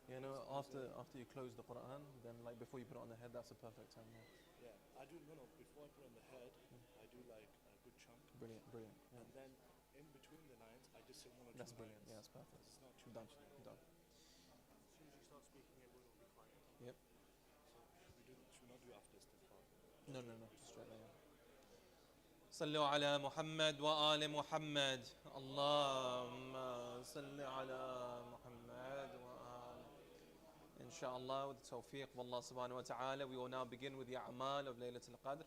You know, after you close the Quran, then like before you put it on the head, that's a perfect time. Yeah, I do, before I put on the head, I do like a good chunk. Brilliant. Yeah. And then in between the lines, I just say one or two That's brilliant. lines. Yeah, that's perfect. It's not too Done. much. Done. As soon as you start speaking, everyone will be quiet. Yep. So should we not do after istighfar? No, just straight there. صلوا على محمد وآل محمد اللهم صل على محمد وآل. Inshallah, with the tawfiq of Allah subhanahu wa ta'ala, we will now begin with the a'mal of Laylatul Qadr.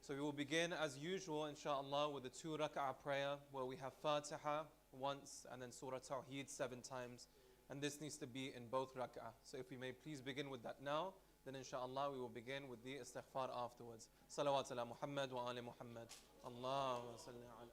So we will begin as usual, inshallah, with the 2 rak'ah prayer where we have Fatiha once and then Surah Tawheed 7 times. And this needs to be in both rak'ah. So if we may please begin with that now, then inshallah we will begin with the istighfar afterwards. Salawat ala Muhammad wa ali Muhammad. Allahumma salli ala.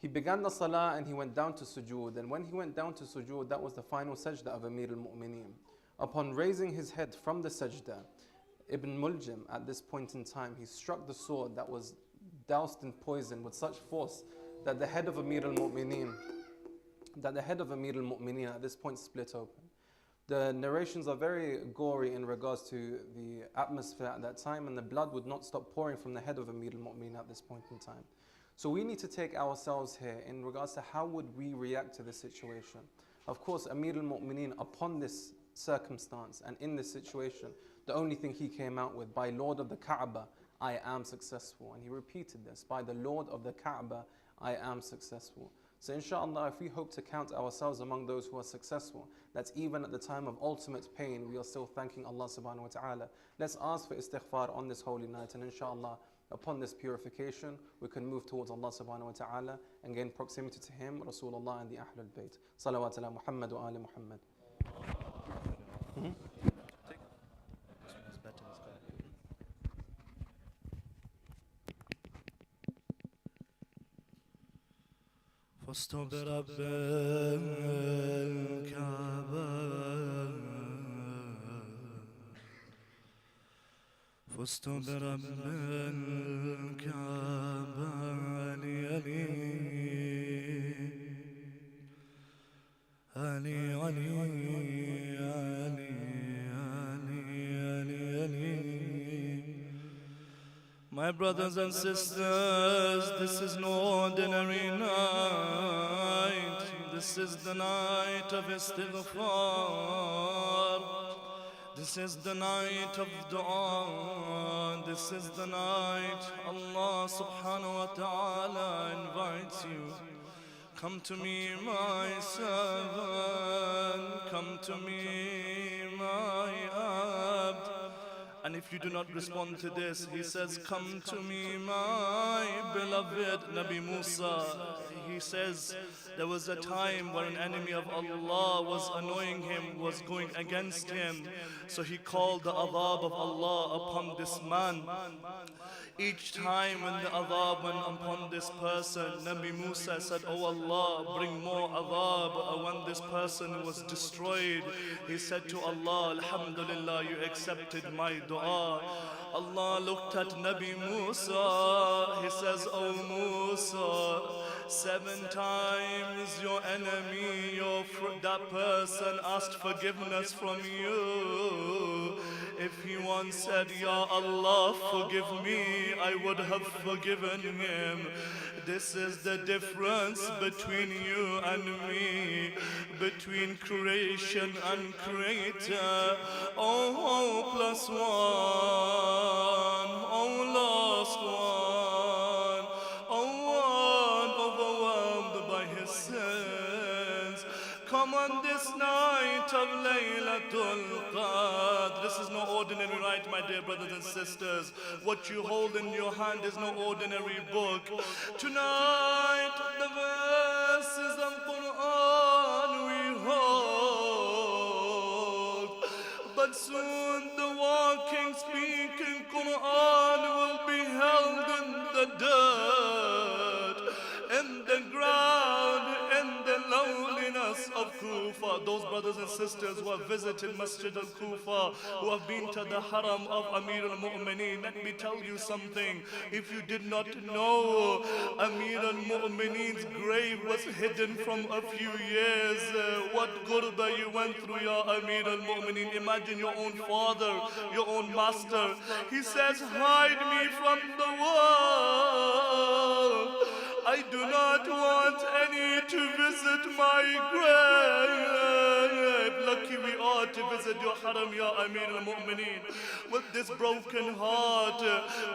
He began the salah and he went down to sujood. And when he went down to sujood, that was the final sajda of Amir al-Mu'mineen. Upon raising his head from the sajda, Ibn Muljim, at this point in time, he struck the sword that was doused in poison with such force that the head of Amir al-Mu'mineen at this point split open. The narrations are very gory in regards to the atmosphere at that time, and the blood would not stop pouring from the head of Amir al-Mu'mineen at this point in time. So we need to take ourselves here in regards to how would we react to this situation. Of course, Amir al-Mu'mineen, upon this circumstance and in this situation, the only thing he came out with, by Lord of the Kaaba, I am successful. And he repeated this, by the Lord of the Kaaba, I am successful. So inshallah, if we hope to count ourselves among those who are successful, that's even at the time of ultimate pain, we are still thanking Allah subhanahu wa ta'ala. Let's ask for istighfar on this holy night, and inshallah, upon this purification, we can move towards Allah subhanahu wa ta'ala and gain proximity to Him, Rasulullah, and the Ahlul Bayt. Salawat ala Muhammad wa ali Muhammad. فزت برب الكعبة فزت برب الكعبة علي علي علي علي علي علي. My brothers and sisters, this is no ordinary night. This is the night of istighfar. This is the night of dua. This is the night Allah subhanahu wa ta'ala invites you. Come to me, my servant. Come to me, my abd. And if you do not respond to this, he says, come to me, my beloved Nabi Musa. He says, there was a time where an enemy of Allah was annoying him, was going against him. So he called the adhab of Allah upon this man. Each time when the adhab went upon this person, Nabi Musa said, oh Allah, bring more adhab. When this person was destroyed, he said to Allah, Alhamdulillah, you accepted my dua. Allah looked at Nabi Musa, he says, oh Musa, 7 times your enemy, that person asked forgiveness from you. If he once said, Ya Allah, forgive me, I would have forgiven him. This is the difference between you and me, between creation and creator. Oh, plus one, oh, lost one, oh, one overwhelmed by his sins. Come on this night of Laylatul Qadr. This is no ordinary night, my dear brothers and sisters. What you hold in your hand is no ordinary book. Tonight, the verses of Quran we hold. But soon the walking, speaking Quran will be held in the dirt, in the ground, in the loneliness of Kufa. Those brothers and sisters who have visited Masjid al-Kufa, who have been to the haram of Amir al-Mu'mineen, let me tell you something. If you did not know, Amir al-Mu'mineen's grave was hidden from a few years. What gurba you went through, Ya Amir al-Mu'mineen. Imagine your own father, your own master. He says, hide me from the world. I do not want any to visit my grave. Lucky we are to visit your haram, Ya Amir al-Mu'mineen. With this broken heart,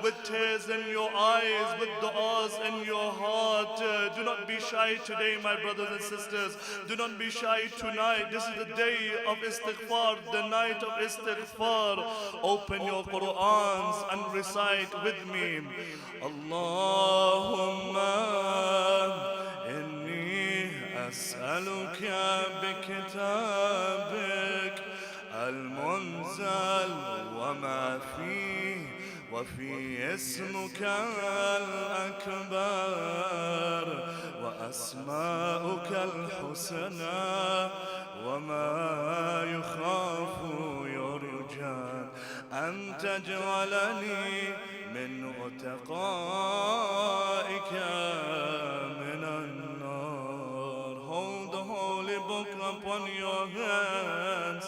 with tears in your eyes, with du'as in your heart. Do not be shy today, my brothers and sisters. Do not be shy tonight. This is the day of istighfar, the night of istighfar. Open your Qur'ans and recite with me. Allahumma إني أسألك بكتابك المنزل وما فيه وفي اسمك الأكبر وأسماؤك الحسنى وما يخاف يرجى أن تجعلني من عتقائك من النار. Hold the holy book upon your hands.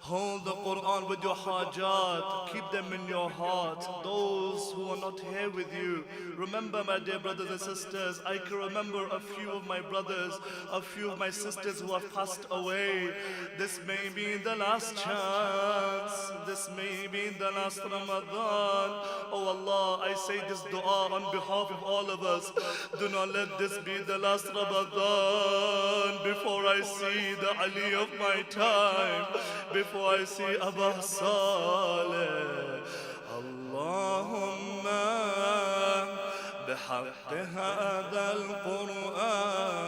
Hold the Quran with your hajat, keep them in your heart. Those who are not here with you, remember, my dear brothers and sisters, I can remember a few of my brothers, a few of my sisters who have passed away. This may be the last chance, this may be the last Ramadan. Oh Allah, I say this dua on behalf of all of us. Do not let this be the last Ramadan before I see the Ali of my time, before I see Abba Saleh. Allahumma بحق هذا القرآن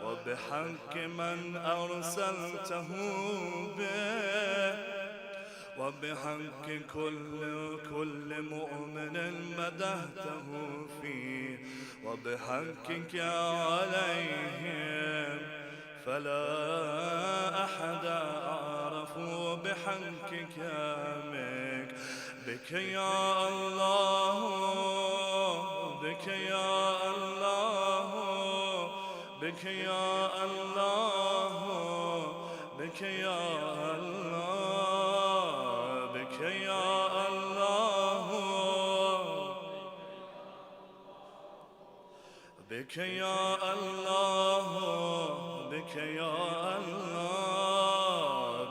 وبحق من أرسلته به وبحق كل مؤمن مدحته فيه وبحقك عليهم فلا أحد أعرف بحقك منك. بك يا الله، بك يا الله، بك يا الله، بك يا الله، بك يا الله، بك يا الله، بك يا الله،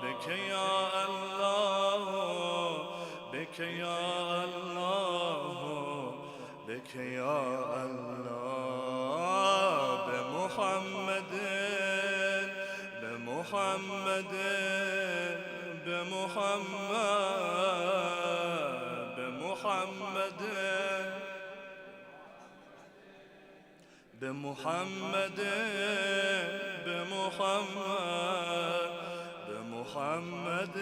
بك يا الله، بك يا الله، بك يا الله، بمحمد بمحمد بمحمد بمحمد بمحمد بمحمد بمحمد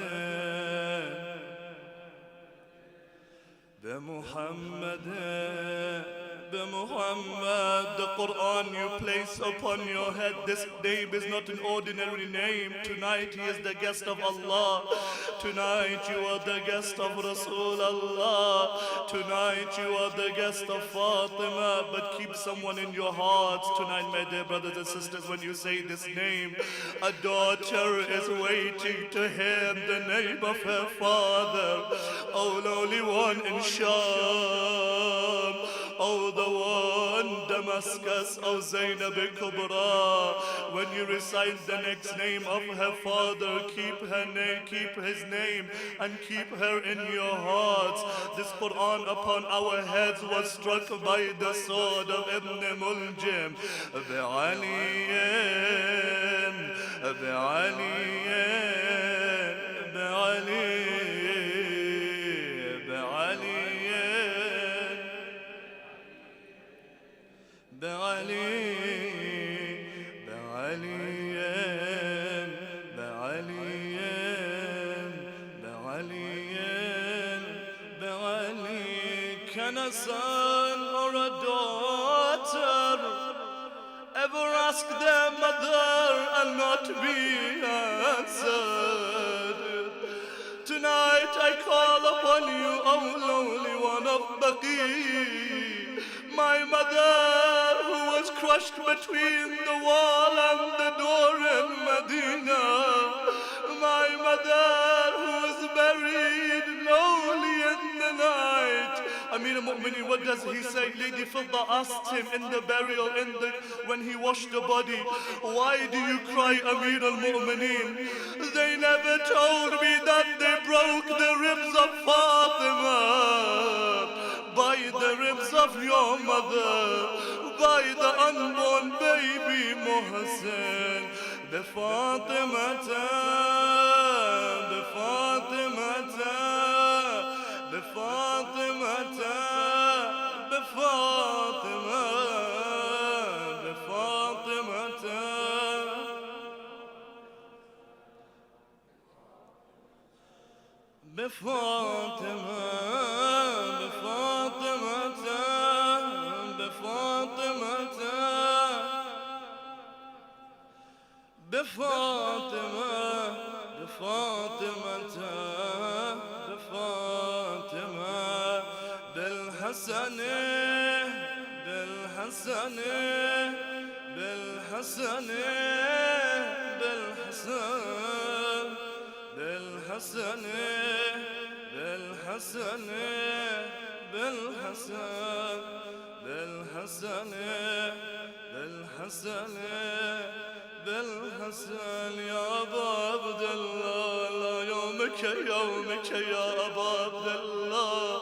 بمحمد بمحمد. The Quran you place upon your head, this name is not an ordinary name. Tonight he is the guest of Allah. Tonight you are the guest of Rasulullah. Tonight you are the guest of Fatima. But keep someone in your hearts tonight, my dear brothers and sisters. When you say this name, a daughter is waiting to hear the name of her father. Oh, lonely one in Sham, oh, the one Damascus, oh, Zainab Kubra. When you recite the next name of her father, keep her name, keep his name, and keep her in your hearts. This Quran upon our heads was struck by the sword of Ibn Muljim. بعلي بعلي بعلي بعلي بعلي بعلي بعلي بعلي. Can a son or a daughter ever ask their mother and not be answered? Tonight I call upon you, O lonely one of Baqi, my mother who was crushed between the wall and the door in Medina, my mother who was buried lonely in the night. Amir al-Mu'minin, what does he say? Lady Fidda asked him in the burial, when he washed the body, why do you cry, Amir al-Mu'minin? They never told me that they broke the ribs of Fatima. By the ribs of your mother, by the unborn baby Mohsen, بفاطمة بفاطمة بفاطمة بفاطمة بفاطمة. بفاطمة بفاطمة بفاطمة بفاطمة بفاطمة بفاطمة بالحسن بالحسن بالحسن بالحسن بالحسن بالحسن بالحسن بالحسن بالحسن بالحسن يا أبا عبد الله لا يومك يومك يا أبا عبد الله.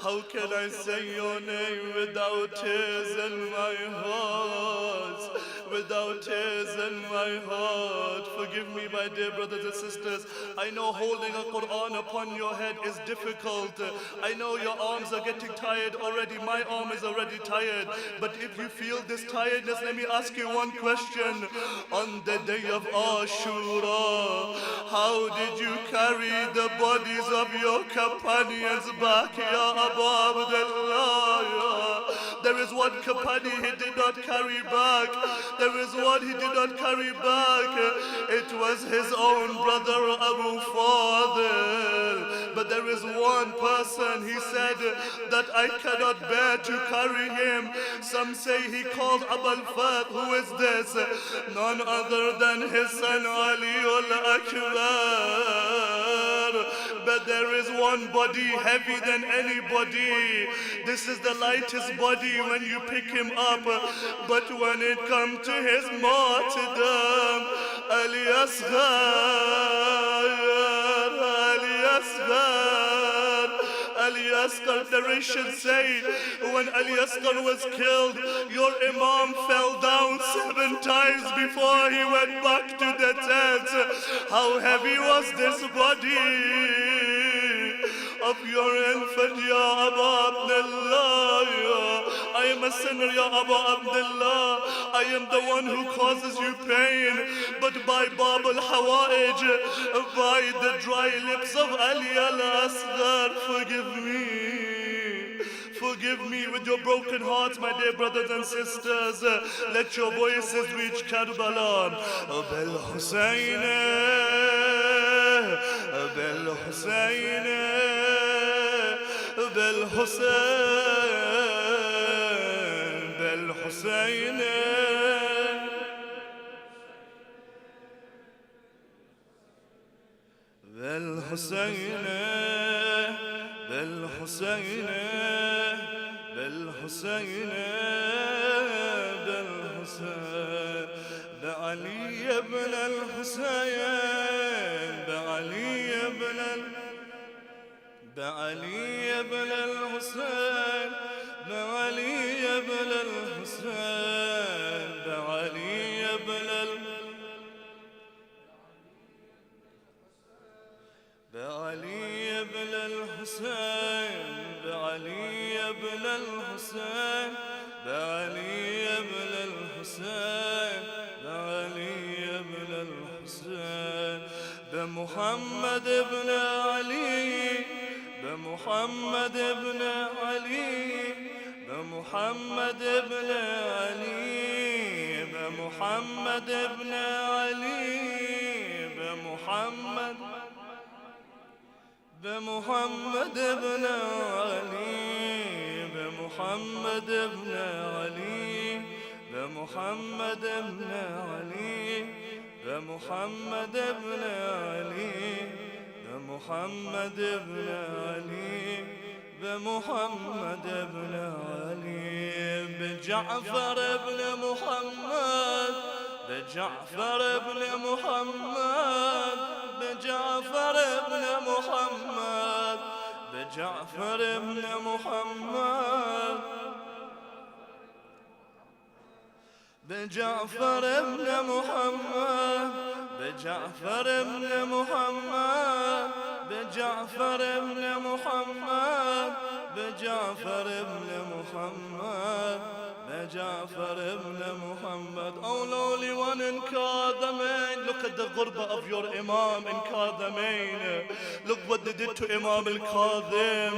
How can I say your name without tears in my heart? Without tears in my heart. Forgive me, my dear brothers and sisters. I know holding a Quran upon your head is difficult. I know your arms are getting tired already. My arm is already tired. But if you feel this tiredness, let me ask you one question. On the day of Ashura, how did you carry the bodies of your companions back, Ya Abu Abdullah? There is one companion he did not carry back. There is one he did not carry back. It was his own brother Abu Fadl. But there is one person, he said, that I cannot bear to carry him. Some say he called Abul Fath. Who is this? None other than his son Ali al-Akbar. But there is one body heavy than anybody. This is the lightest body when you pick him up. But when it comes to his martyrdom, Ali Asghar, Ali Asghar, Ali Asghar, narrations say, when Ali Asghar was killed, your Imam fell down 7 times before he went back to the tent. How heavy was this body of your infant, Ya Abu Abdullah? I am a sinner, Ya Abu Abdullah. I am the one who causes you pain. But by Bab al-Hawa'ij, by the dry lips of Ali al-Asghar, forgive me. Forgive me with your broken hearts, my dear brothers and sisters. Let your voices reach Karbala. Bel Hussein, Bel Hussein, Bel Hussein, Bel Hussein. Bel Hussein, Bel Hussein, Bel Hussein, Bel Hussein, بعلي ابن الحسين، بعلي ابن بعلي ابن الحسين، بعلي ابن الحسين، بعلي ابن بعلي ابن الحسين، بعلي ابن الحسين، بعلي ابن الحسين، بعلي ابن الحسين، بمحمد ابن علي، بمحمد ابن علي، بمحمد ابن علي، بمحمد ابن علي، بمحمد بمحمد ابن علي، بمحمد ابن علي، بمحمد ابن علي، بمحمد ابن علي، بمحمد ابن علي، بمحمد ابن علي، بجعفر ابن محمد، بجعفر ابن محمد، بجعفر ابن محمد، بجعفر ابن محمد، بجعفر ابن محمد، بجعفر ابن محمد، بجعفر ابن محمد، بجعفر ابن محمد، Ja'far ibn Muhammad. Oh lowly one in Kadamain. Look at the ghurba of your Imam in Kadamain. Look what they did to Imam al-Kadhim.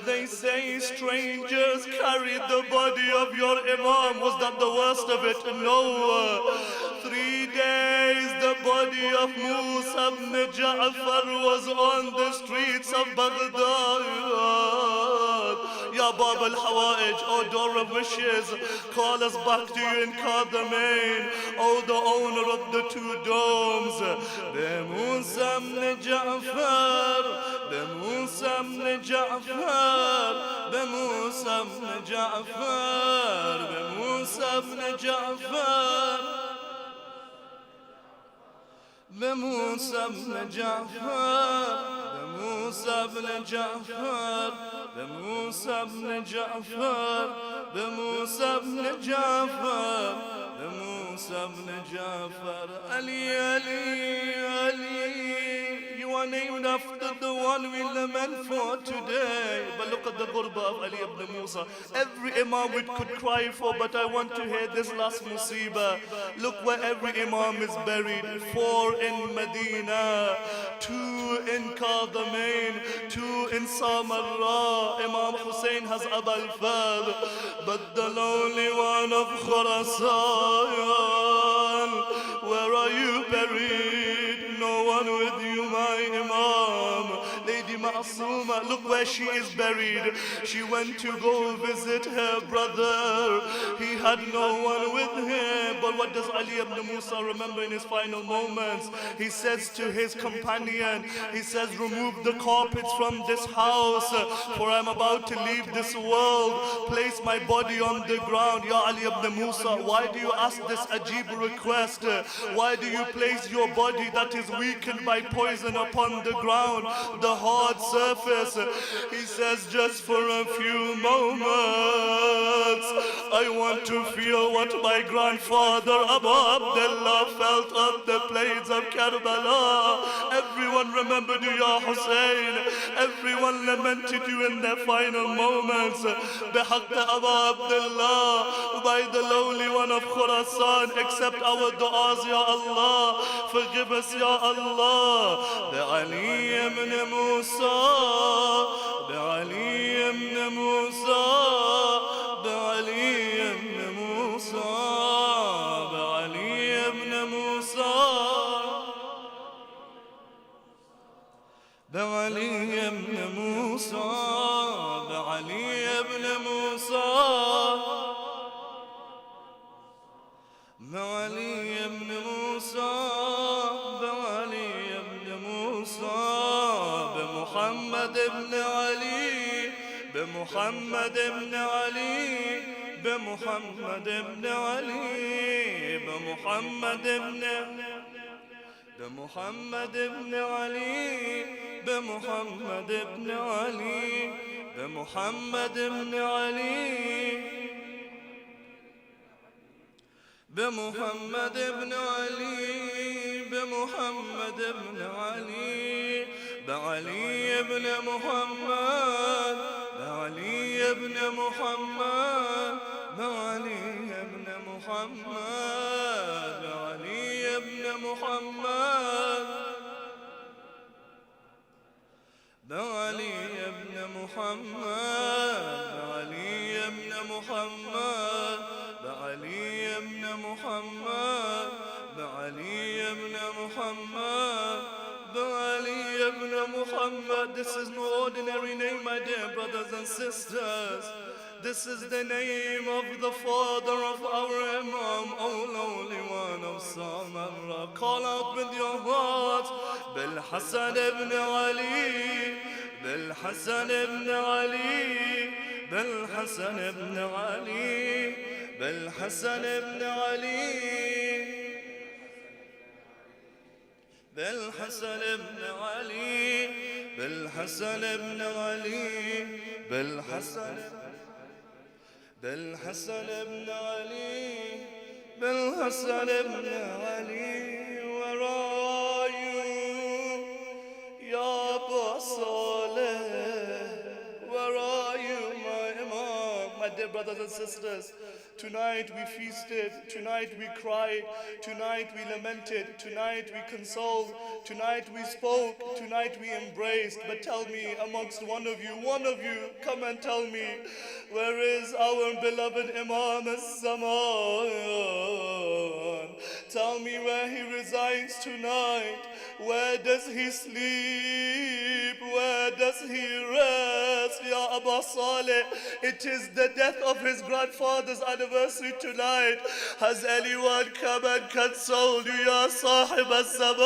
They say strangers carried the body of your Imam. Was that the worst of it? No. 3 days the body of Musa ibn Ja'far was on the streets of Baghdad. Ya Bab al-Hawaij, O door of wishes, call us back to you in Kadamain, O the owner of the 2 domes. Be Musa ibn Ja'far, be Musa ibn Ja'far, be Musa ibn Ja'far, be Musa ibn Ja'far. بموسى بن جعفر بموسى بن جعفر بموسى بن جعفر بموسى بن جعفر بموسى بن جعفر علي علي علي. You are named after the one we lament for today. But look at the ghurba of Ali ibn Musa. Every imam we could cry for, but I want to hear this last musibah. Look where every imam is buried. 4 in Medina, 2 in Kadamain, 2 in Samarra. Imam Hussein has Abul Fadl, but the lonely one of Khurasan, where are you buried? No one with you, my Imam. Lady Ma'asuma, look where she is buried. She went to go visit her brother. He had no one with him. But what does Ali ibn Musa remember in his final moments? He says to his companion, he says, remove the carpets from this house, for I'm about to leave this world. Place my body on the ground. Ya Ali ibn Musa, why do you ask this ajib request? Why do you place your body that is weakened by poison upon the ground, the hard surface? He says, just for a few moments, I want to feel what my grandfather Abu Abdullah felt on the plains of Karbala. Everyone remembered you, Ya Hussein. Everyone lamented you in their final moments. Bihaqq Abu Abdullah, by the lowly one of Khurasan, accept our du'as, Ya Allah. Forgive us, Ya Allah. بعلي ibn Musa, بعلي ibn Musa, بعلي ibn Musa, بعلي ibn Musa, بعلي ibn Musa, بعلي ibn Musa, بعلي ibn Musa. بمحمد بن علي بمحمد بن علي بمحمد بن علي بمحمد بن بمحمد بن علي بمحمد بن علي بمحمد بن علي بمحمد بن علي بمحمد بن علي بعلي بن محمد بعلي بن محمد بعلي بن محمد بعلي بن محمد بعلي بن محمد بعلي بن محمد بعلي بن محمد بعلي بن محمد بعلي ibn Muhammad. This is no ordinary name, my dear brothers and sisters. This is the name of the father of our Imam, O lowly one of Samarra. Call out with your heart, Bil Hassan ibn Ali, Bil Hassan ibn Ali, Bil Hassan ibn Ali, Bil Hassan ibn Ali. بالحسن بن علي بالحسن بن علي بالحسن بالحسن بن علي بالحسن بن علي. Where are you, Ya Abu Saleh? Where are you, my Imam? My dear brothers and sisters, Tonight we feasted, tonight we cried, tonight we lamented, tonight we consoled, tonight we spoke, tonight we embraced. But tell me, amongst one of you, come and tell me, where is our beloved Imam al-Zaman? Tell me where he resides tonight. Where does he sleep? Where does he rest? Ya Aba Saleh, it is the death of his grandfather's anniversary tonight. Has anyone come and consoled you, Ya Sahib al-Sabayan?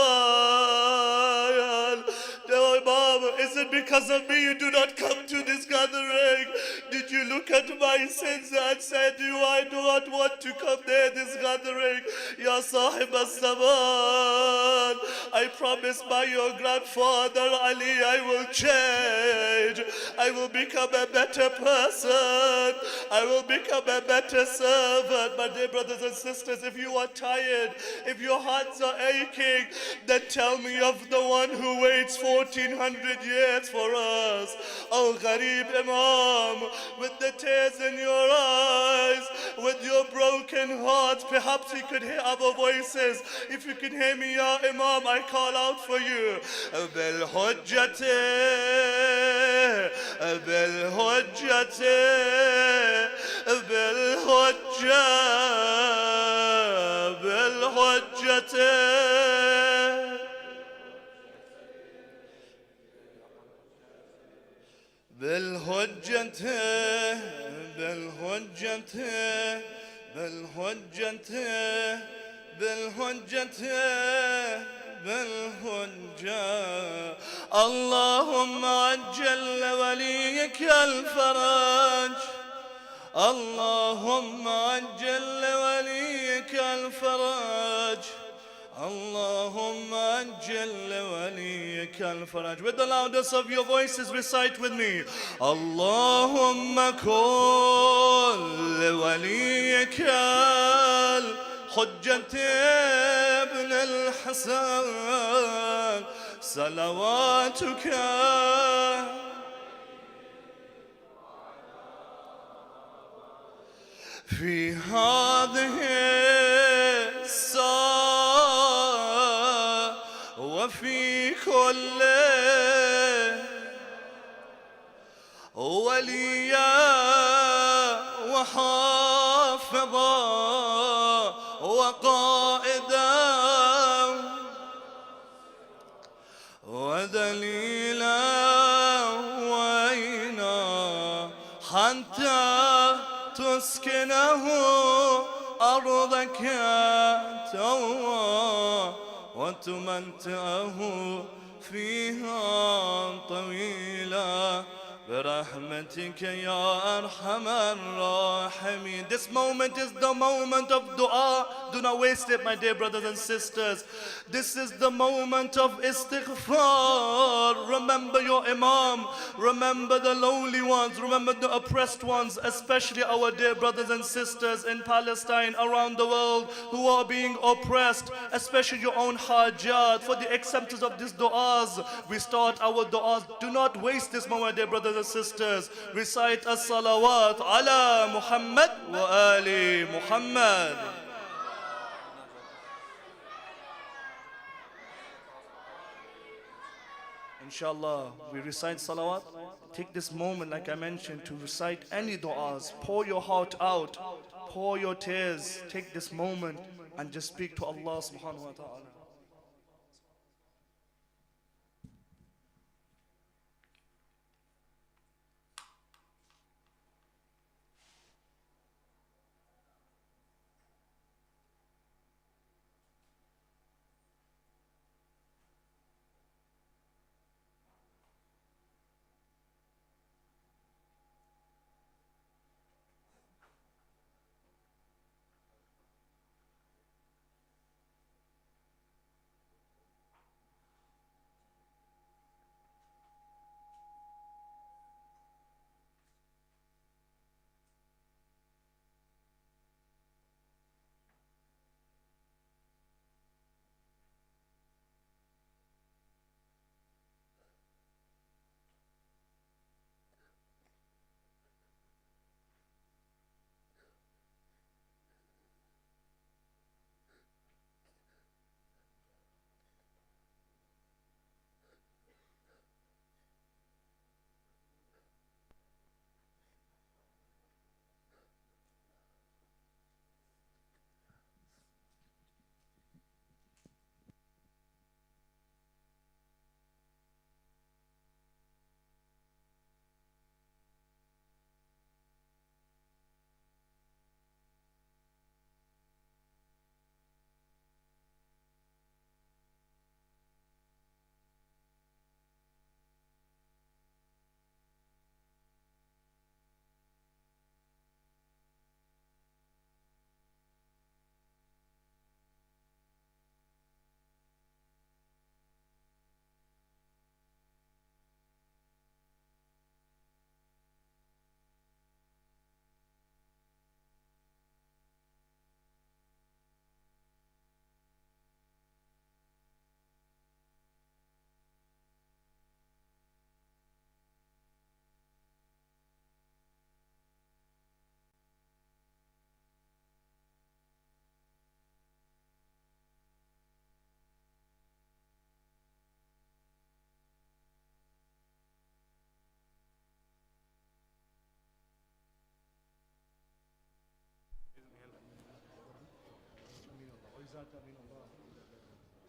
No, Imam, is it because of me you do not come to this gathering? Did you look at my sins and said, do I do not want to come near this gathering? Ya Sahib al-Saban, I promise by your grandfather Ali, I will change. I will become a better person. I will become a better servant. My dear brothers and sisters, if you are tired, if your hearts are aching, then tell me of the one who waits 1400 years for us. Oh, Gharib Imam, with the tears in your eyes, with your broken heart, perhaps you could hear our voices. If you can hear me, Ya Imam, I call out for you. بالحجة بالحجة بالحجة بالحجة بالحجة بالحجة بالحجة بالحجة بالحجة اللهم عجل لوليك الفرج اللهم عجل لوليك الفرج اللهم عجل لوليك الفرج. With the loudest of your voices, recite with me. اللهم كن لوليك الحجة ابن الحسن صلواتك في هذه الساعة وفي كل وليا وحافظا وقائدا ودليلا وعينا حتى تسكنه أرضك توا وتمتعه فيها طويلا برحمتك يا أرحم الراحمين. This moment is the moment of dua. Do not waste it, my dear brothers and sisters. This is the moment of istighfar. Remember your Imam. Remember the lowly ones. Remember the oppressed ones, especially our dear brothers and sisters in Palestine, around the world, who are being oppressed, especially your own hajat. For the acceptance of these du'as, we start our du'as. Do not waste this moment, dear brothers and sisters. Recite as-salawat ala Muhammad wa ali Muhammad. Inshallah, we recite salawat. Take this moment, like I mentioned, to recite any du'as. Pour your heart out, pour your tears. Take this moment and just speak to Allah subhanahu wa ta'ala.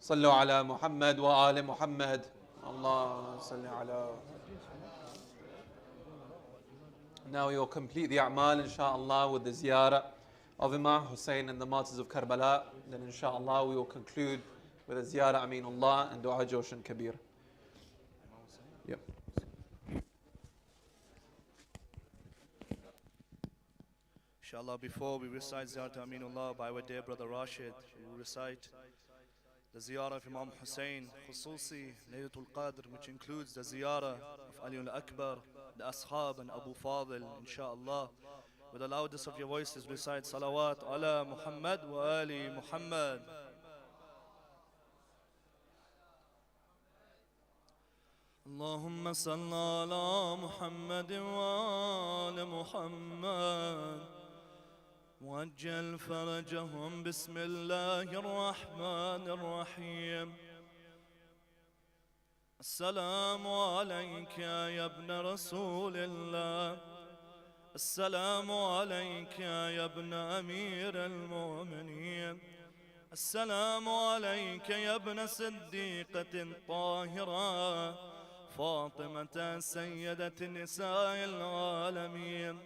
صلوا على محمد وآل محمد. Allah salli ala. Now we will complete the a'mal inshaAllah with the ziyarah of Imam Hussein and the martyrs of Karbala. Then inshaAllah we will conclude with a ziyarah Aminullah and dua Joshan Kabir. Yep. Inshallah, before we recite Ziyarat Aminullah by our dear brother Rashid, we will recite the ziyarah of Imam Hussein, Khususi Laylatul Qadr, which includes the ziyarah of Ali al-Akbar, the Ashab and Abu Fadil, inshallah. With the loudest of your voices, recite Salawat ala Muhammad wa Ali Muhammad. اللهم صل على محمد وآل محمد وعجل فرجهم بسم الله الرحمن الرحيم. السلام عليك يا ابن رسول الله، السلام عليك يا ابن أمير المؤمنين، السلام عليك يا ابن صديقة طاهرة فاطمة سيدة نساء العالمين.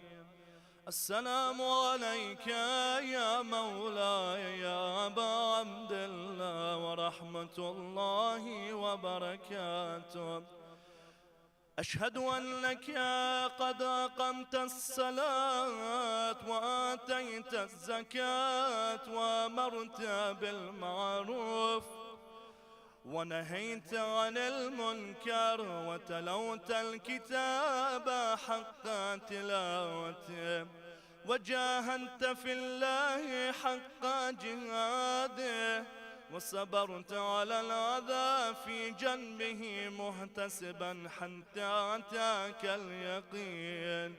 السلام عليك يا مولاي يا أبا عبد الله ورحمة الله وبركاته. أشهد أنك قد أقمت الصلاة وآتيت الزكاة وأمرت بالمعروف ونهيت عن المنكر وتلوت الكتاب حق تلاوته وجاهدت في الله حق جهاده وصبرت على الأذى في جنبه محتسبا حتى أتاك اليقين.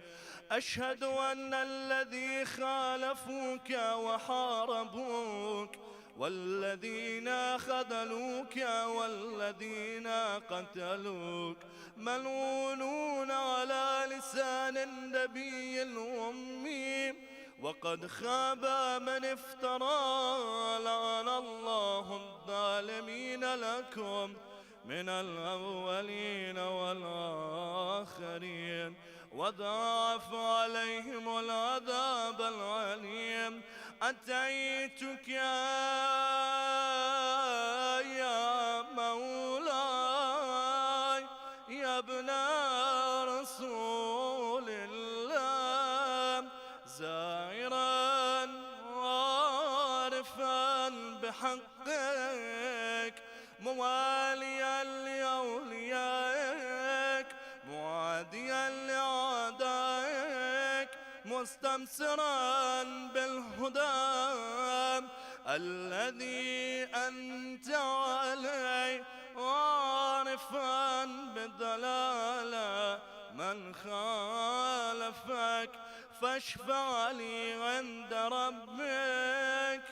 أشهد أن الذي خالفوك وحاربوك والذين خذلوك والذين قتلوك ملعونون على لسان النبي الأمي وقد خاب من افترى. لعن الله الظالمين لكم من الأولين والآخرين وضاعف عليهم العذاب العليم. أتيتك يا مولاي يا ابن رسول الله زائرا عارفا بحقك مواليا لأوليائك معاديا لأعدائك مستمسرا بالهدى الذي أنت عليه عارفا بالضلالة من خالفك فاشفع لي عند ربك.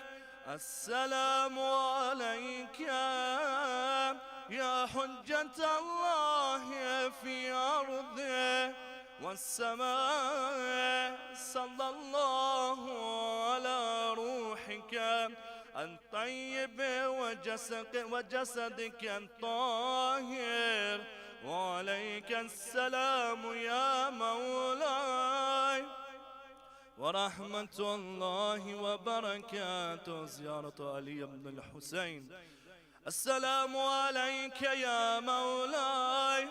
السلام عليك يا حجة الله في أرضه والسماء. صلى الله على روحك الطيب وجسدك الطاهر وعليك السلام يا مولاي ورحمة الله وبركاته. زيارة علي بن الحسين. السلام عليك يا مولاي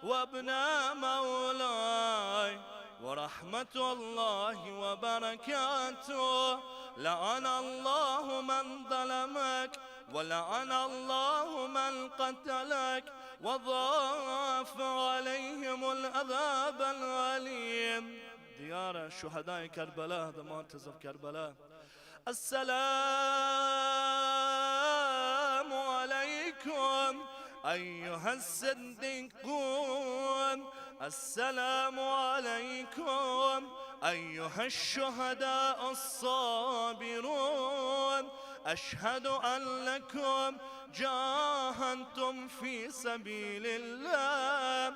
وابن مولاي ورحمة الله وبركاته. لعن الله من ظلمك ولعن الله من قتلك وضاعف عليهم العذاب العليم. ديار شهداء كربلاء the martyrs of Karbala. السلام عليكم أيها الصديقون. السلام عليكم أيها الشهداء الصابرون. أشهد أن لكم جاهدتم في سبيل الله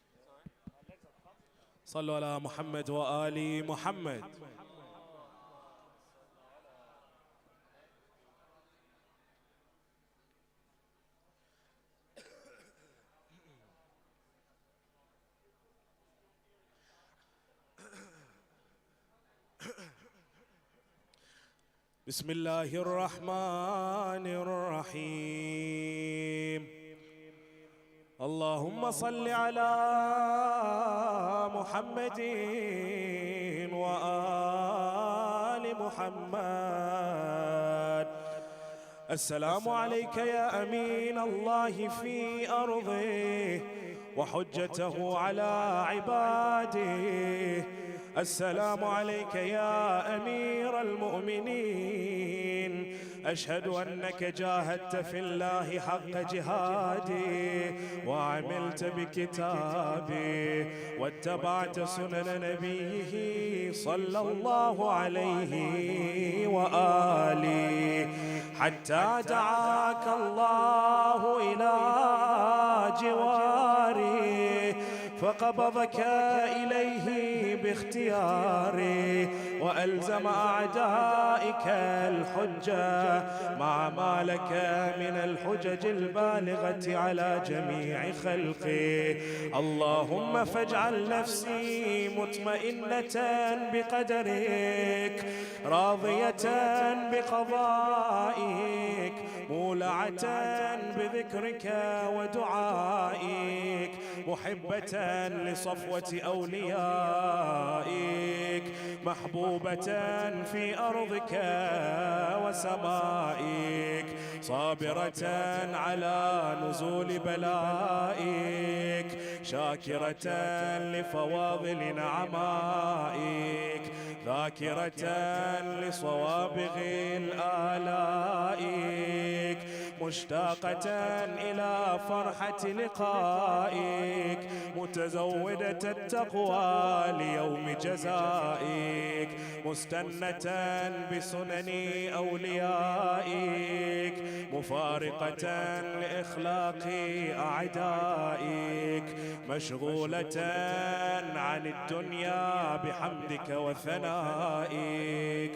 صلوا على محمد وآل محمد. بسم الله الرحمن الرحيم. اللهم صل على محمد وآل محمد. السلام عليك يا أمين الله في أرضه وحجته على عباده. السلام عليك يا أمير المؤمنين. أشهد أنك جاهدت في الله حق جهاده وعملت بكتابه واتبعت سنن نبيه صلى الله عليه وآله حتى دعاك الله إلى جواره فقبضك إليه باختياره وألزم أعدائك الحجة مع ما لك من الحجج البالغة على جميع خلقه. اللهم فاجعل نفسي مطمئنة بقدرك راضية بقضائك مولعة بذكرك ودعائك محبة لصفوة أوليائك محبوبة في أرضك وسمائك صابرة على نزول بلائك شاكرة لفواضل نعمائك ذاكرة لصوابغ الآلائك مشتاقة إلى فرحة لقائك متزودة التقوى ليوم جزائك مستنة بسنن أوليائك مفارقة لإخلاق أعدائك مشغولة عن الدنيا بحمدك وثنائك.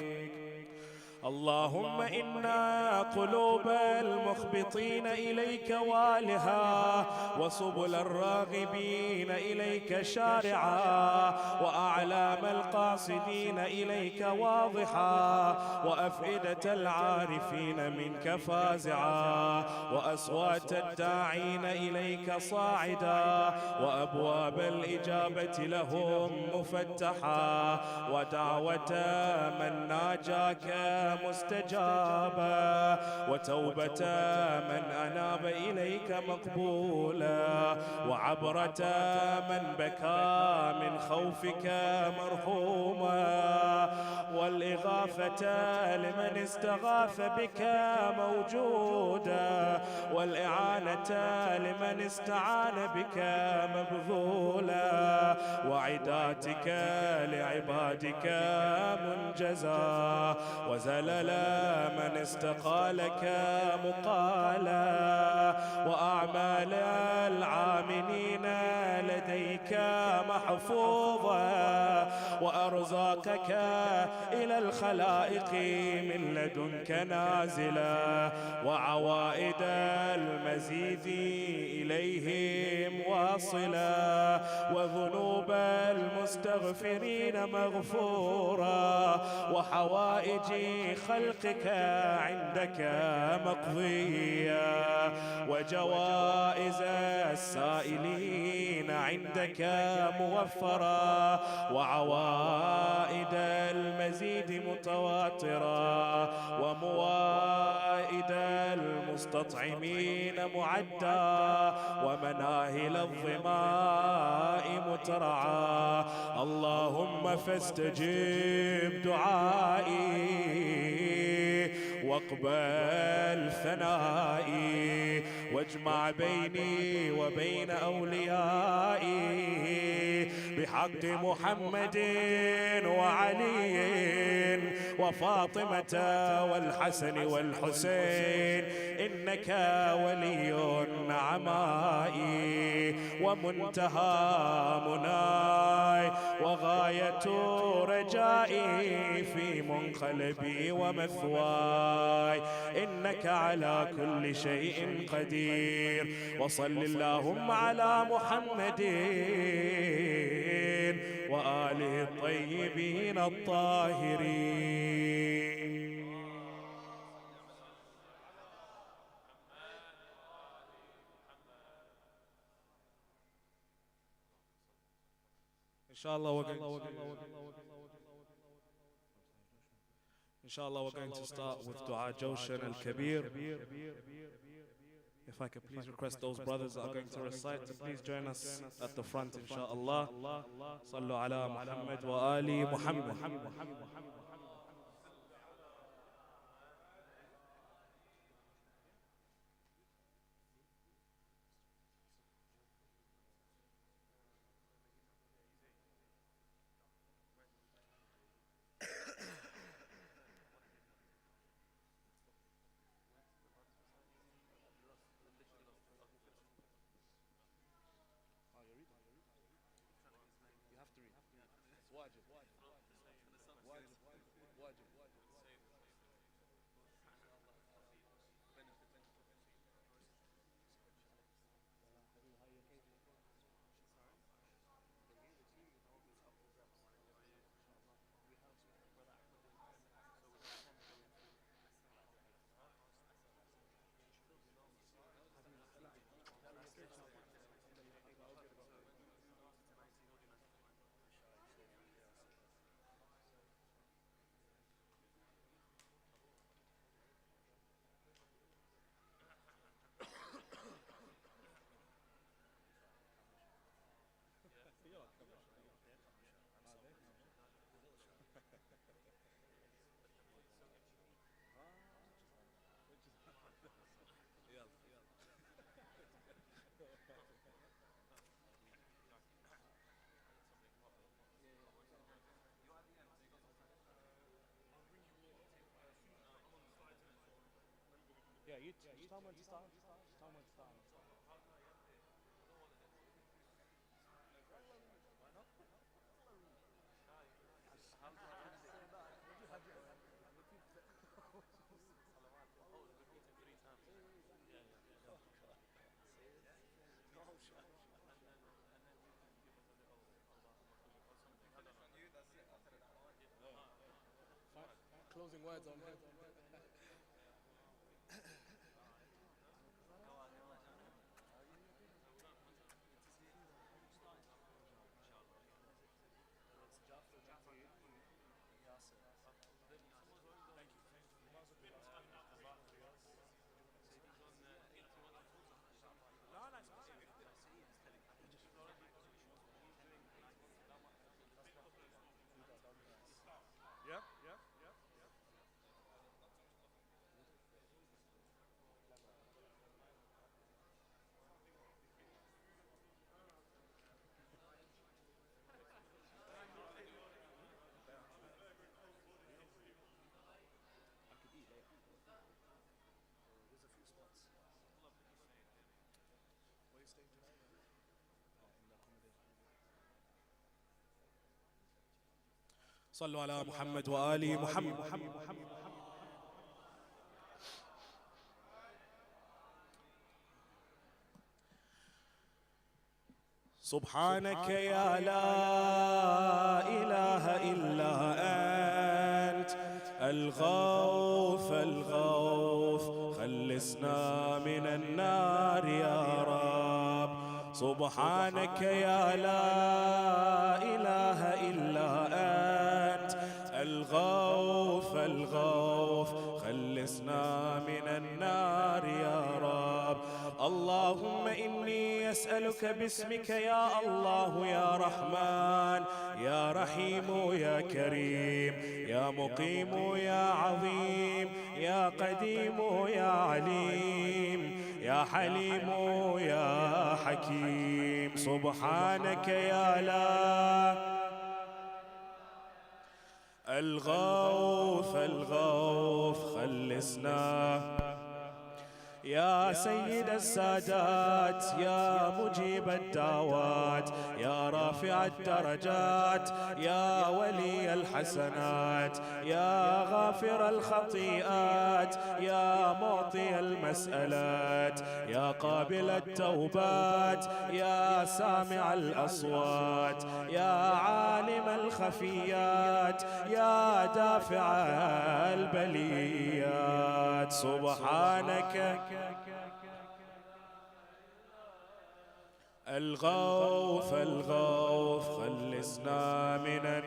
اللهم إنا قلوب المخبطين إليك والها وسبل الراغبين إليك شارعا وأعلام القاصدين إليك واضحا وأفئدة العارفين منك فازعا وأصوات الداعين إليك صاعدا وأبواب الإجابة لهم مفتحا ودعوة من ناجاك مستجابا وتوبة من أناب إليك مقبولا وعبرة من بكى من خوفك مرحوما والإغاثة لمن استغاث بك موجودا والإعانة لمن استعان بك مبذولا وعداتك لعبادك منجزا وزلل من استقالك مقالا وأعمال العاملين لديك محفوظا وأرزاقك إلى الخلائق من لدنك نازلا وعوائد المزيد إليهم واصلا وذنوب المستغفرين مغفورا وحوائج خلقك عندك مقضيا وجوائز السائلين عندك موفرا وعوائد المزيد متواترا وموائد المستطعمين معدا ومناهل الظماء مترعا. اللهم فاستجب دعائي واقبل ثنائي واجمع بيني وبين أوليائي بحق محمد وعلي وفاطمة والحسن والحسين إنك ولي نعمائي ومنتهى مناي وغاية رجائي في منقلبي ومثواي، إنك على كل شيء قدير. وصل اللهم على محمد وآله الطيبين الطاهرين. Inshallah, we're going to start with Dua Joshan al-Kabir. If I could please request those brothers that are going to recite to please join us at the front, inshallah. Sallu ala Muhammad wa ali Muhammad. Yeah, you tell me when to start. Tell me when to start. Closing words on him. صلوا على محمد وآل محمد. سبحانك يا لا إله إلا أنت الغوث الغوث، خلصنا من النار يا رب. سبحانك يا لا إله إلا أنت الغوث الغوث، خلصنا من النار يا رب. اللهم إني أسألك باسمك يا الله يا رحمن يا رحيم يا كريم يا مقيم يا عظيم يا قديم يا عليم يا حليم يا حكيم. سبحانك يا لا الغوث الغوث، خلصنا يا سيد السادات يا مجيب الدعوات يا رافع الدرجات يا ولي الحسنات يا غافر الخطيئات يا معطي المسألات يا قابل التوبات يا سامع الأصوات يا عالم الخفيات يا دافع البليات سبحانك الغوث الغوث خلصنا من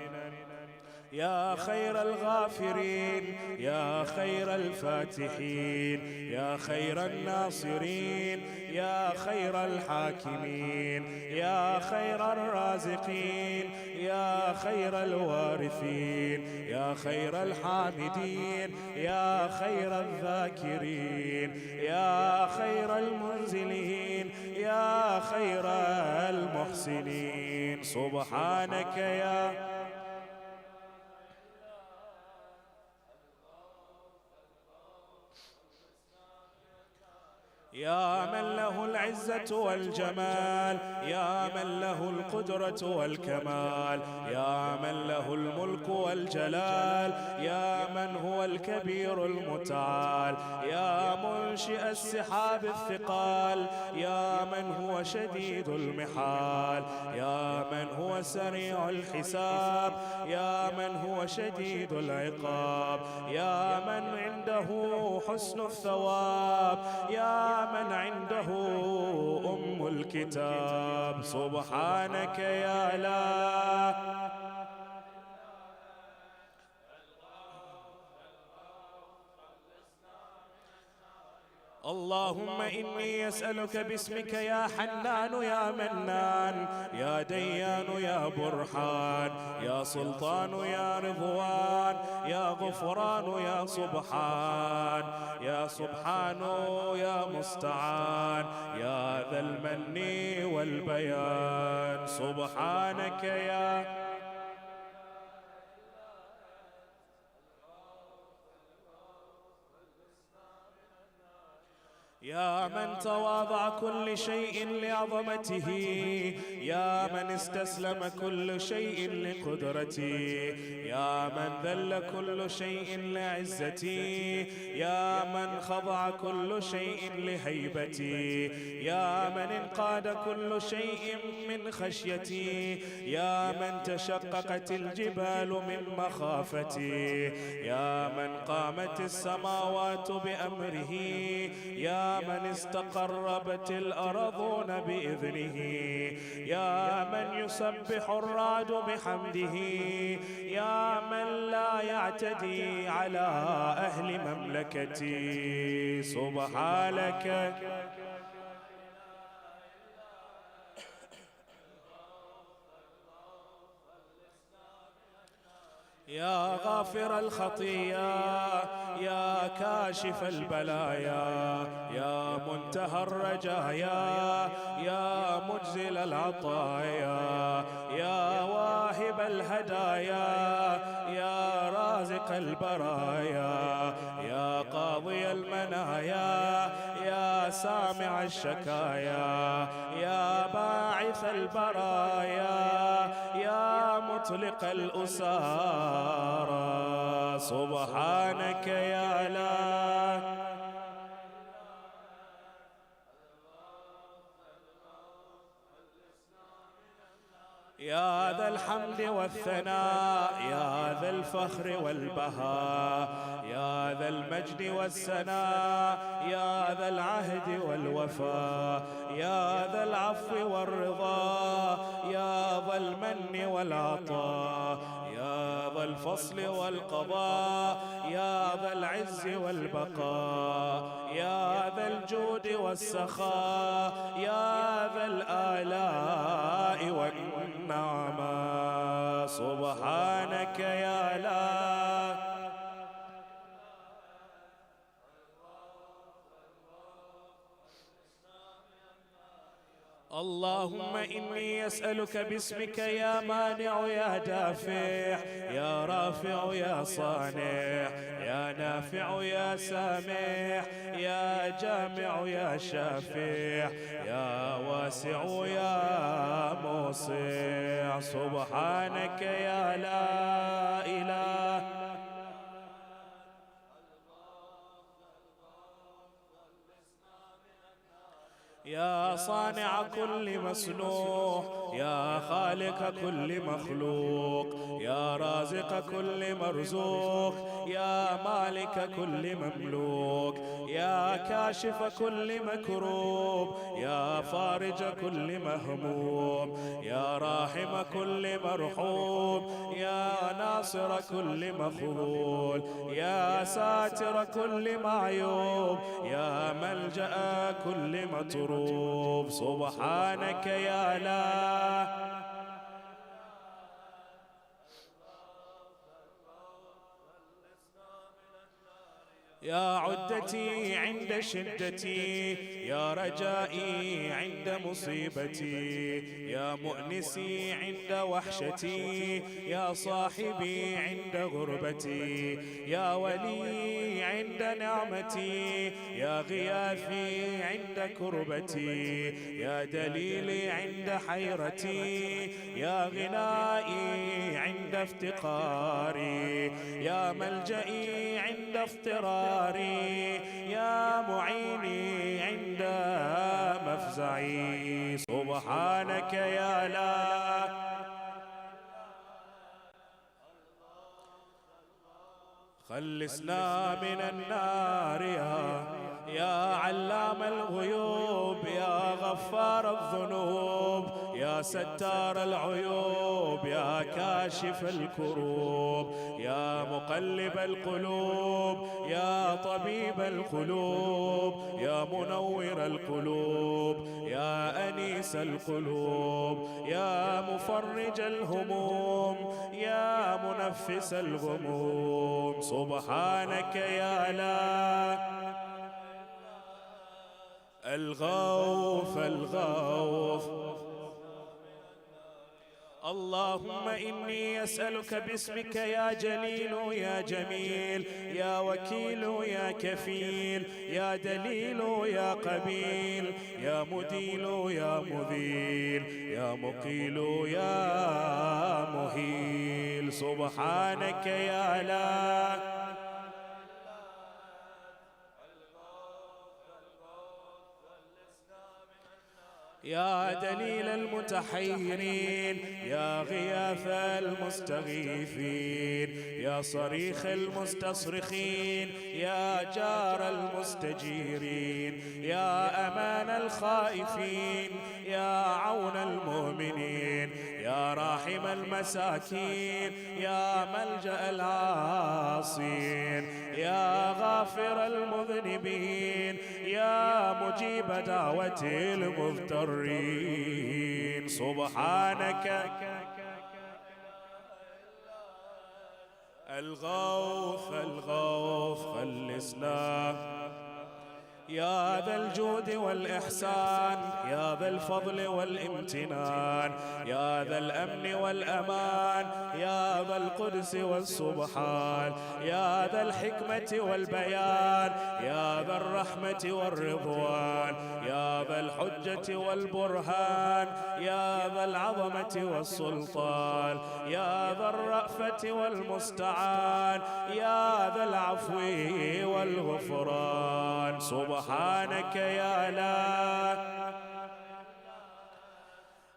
يا خير الغافرين يا خير الفاتحين يا خير الناصرين يا خير الحاكمين يا خير الرازقين يا خير الوارثين يا خير الحامدين يا خير الذاكرين يا خير المنزلين يا خير المحسنين سبحانك يا من له العزة والجمال يا من له القدرة والكمال يا من له الملك والجلال يا من هو الكبير المتعال يا منشئ السحاب الثقال يا من هو شديد المحال يا من هو سريع الحساب يا من هو شديد العقاب يا من عنده حسن الثواب يا من عنده أم الكتاب سبحانك يا لا اللهم إني أسألك باسمك يا حنان يا منان يا ديان يا برحان يا سلطان يا رضوان يا غفران يا سبحان يا سبحان يا مستعان يا ذا المن والبيان سبحانك يا من تواضع كل شيء لعظمته يا من استسلم كل شيء لقدرته يا من ذل كل شيء لعزته يا من خضع كل شيء لهيبته يا من انقاد كل شيء من خشيته يا من تشققت الجبال من مخافته يا من قامت السماوات بأمره يا من استقربت الأرضون بإذنه يا من يسبح الرعد بحمده يا من لا يعتدي على أهل مملكتي سبحانك يا غافر الخطيئة يا كاشف البلايا يا منتهى الرجايا يا مجزل العطايا يا واهب الهدايا يا رازق البرايا يا قاضي المنايا يا سامع الشكايا يا باعث البرايا يا مطلق الأسارى سبحانك يا لا يا ذا الحمد والثناء يا ذا الفخر والبهاء يا ذا المجد والسناء يا ذا العهد والوفاء يا ذا العفو والرضا يا ذا المن والعطاء يا ذا الفصل والقضاء يا ذا العز والبقاء يا ذا الجود والسخاء يا ذا الآلاء والنعماء سبحانك يا لا اللهم إني أسألك باسمك يا مانع يا دافع يا رافع يا صانع يا نافع يا سامع يا جامع يا شافع يا واسع يا موسع سبحانك يا لا إله يا صانع كل مصنوع يا خالق كل مخلوق يا رازق كل مرزوق يا مالك كل مملوك يا كاشف كل مكروب يا فارج كل مهموم يا راحم كل مرحوم يا ناصر كل مخذول يا ساتر كل معيوب يا ملجأ كل مطروب سبحانك يا لا يا عدتي عند شدتي يا رجائي عند مصيبتي يا مؤنسي عند وحشتي يا صاحبي عند غربتي يا ولي عند نعمتي يا غياثي عند كربتي يا دليلي عند حيرتي يا غنائي عند افتقاري يا ملجئي عند اضطراري يا معيني عند مفزعي سبحانك يا لا خلصنا من النار يا علام الغيوب يا غفار الذنوب يا ستار العيوب يا كاشف الكروب يا مقلب القلوب يا طبيب القلوب يا منور القلوب يا أنيس القلوب يا مفرج الهموم يا منفس الغموم سبحانك يا لا الغوث الغوث اللهم إني أسألك باسمك يا جليل يا جميل يا وكيل يا كفيل يا دليل يا قبيل يا مديل يا مذيل يا مقيل يا مهيل سبحانك يا لا يا دليل المتحيرين يا غياث المستغيثين يا صريخ المستصرخين يا جار المستجيرين يا أمان الخائفين يا عون المؤمنين يا راحم المساكين يا ملجأ العاصين يا غافر المذنبين يا مجيب دعوة المضطرين سبحانك الغوث الغوث خلصنا يا ذا الجود والإحسان يا ذا الفضل والامتنان يا ذا الأمن والأمان يا ذا القدس والسبحان يا ذا الحكمة والبيان يا ذا الرحمة والرضوان يا ذا الحجة والبرهان يا ذا العظمة والسلطان يا ذا الرأفة والمستعان يا ذا العفو والغفران سبحانك يا لا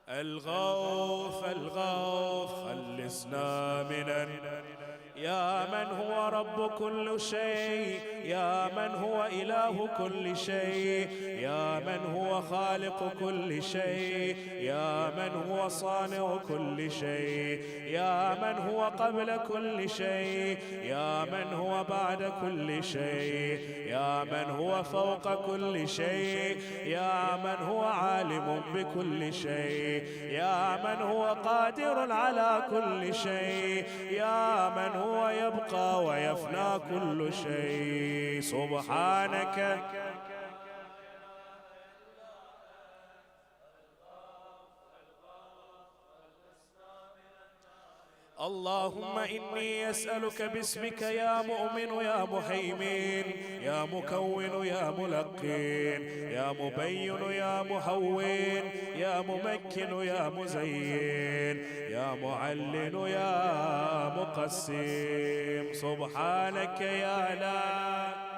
الغوث الغوث خلصنا من يا من هو رب كل شيء يا من هو إله كل شيء يا من هو خالق كل شيء يا من هو صانع كل شيء يا من هو قبل كل شيء يا من هو بعد كل شيء يا من هو فوق كل شيء يا من هو عالم بكل شيء يا من هو قادر على كل شيء يا من هو يبقى ويفنى كل شيء سبحانك اللهم إني أسألك باسمك يا مؤمن يا مهيمن يا مكون يا ملقين يا مبين يا مهون يا ممكن يا مزين يا معلن يا مقسم سبحانك يا لا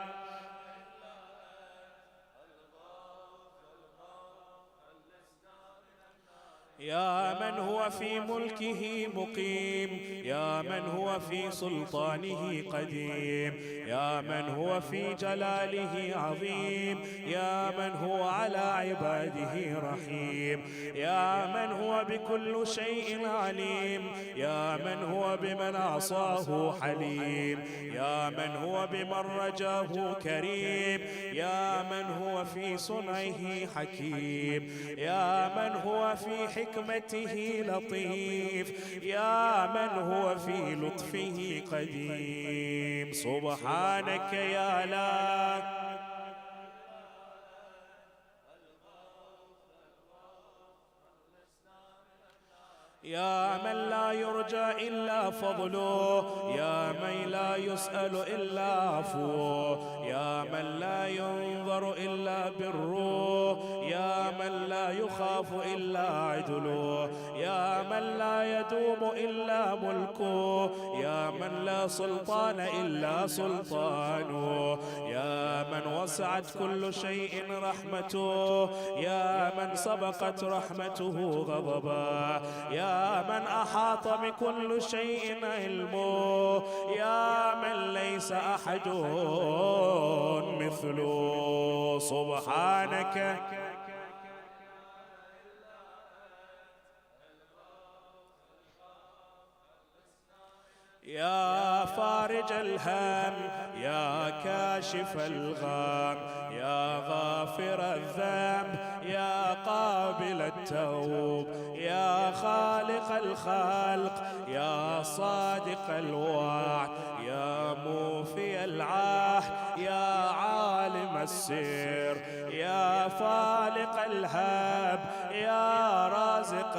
يا من هو في ملكه مقيم يا من هو في سلطانه قديم يا من هو في جلاله عظيم يا من هو على عباده رحيم يا من هو بكل شيء عليم يا من هو بمن عصاه حليم يا من هو بمن رجاه كريم يا من هو في صنعه حكيم يا من هو في حكمته لطيف يا من هو في لطفه قديم سبحانك يا لا يا من لا يرجى إلا فضله يا من لا يسأل إلا عفوه يا من لا ينظر إلا بره يا من لا يخاف إلا عدله يا من لا يدوم إلا ملكه يا من لا سلطان إلا سلطانه يا من وسعت كل شيء رحمته يا من سبقت رحمته غضبا يا من أحاط بكل شيء علمه يا من ليس أحد مثله سبحانك يا فارج الهم يا كاشف الغم يا غافر الذنب يا قابل التوب يا خالق الخلق يا صادق الوعد يا موفي العهد يا عالم السر يا فالق الهب يا رازق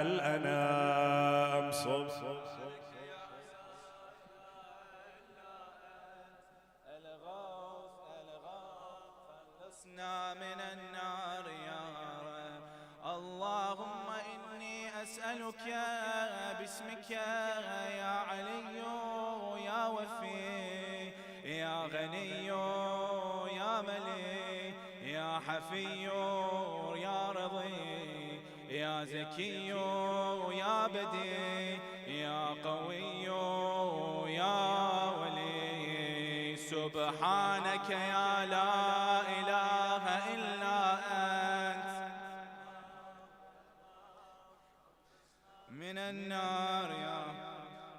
الأنام من النار يا رب اللهم إني أسألك باسمك يا علي يا وفي يا غني يا ملي يا حفي يا رضي يا زكي يا بدي يا قوي يا ولي سبحانك يا لا إله إلا أنت من النار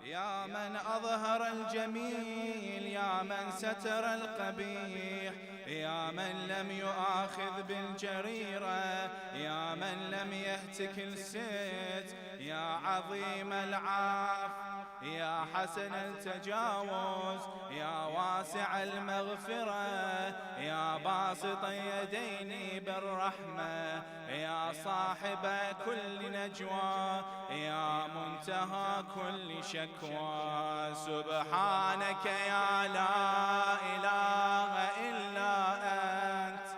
يا من أظهر الجميل يا من ستر القبيح يا من لم يؤاخذ بالجريرة يا من لم يهتك الست يا عظيم العفو يا حسن التجاوز يا واسع المغفرة يا باسط يدين بالرحمة يا صاحب كل نجوى يا منتهى كل شكوى سبحانك يا لا إله إلا أنت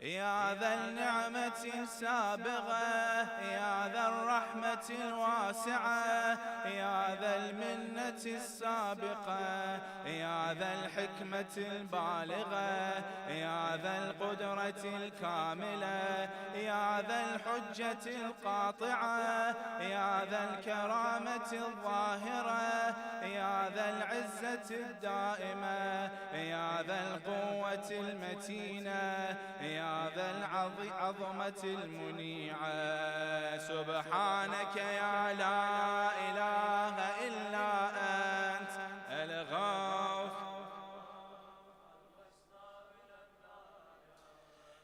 يا ذا النعمة السابغة يا ذا الرحمة الواسعة يا ذا المنة السابقة يا ذا الحكمة البالغة يا ذا القدرة الكاملة يا ذا الحجة القاطعة يا ذا الكرامة الظاهرة يا ذا العزة الدائمة يا ذا القوة المتينة يا ذا العظمة المنيعة سبحانك يا لا إله إلا أنت الغوث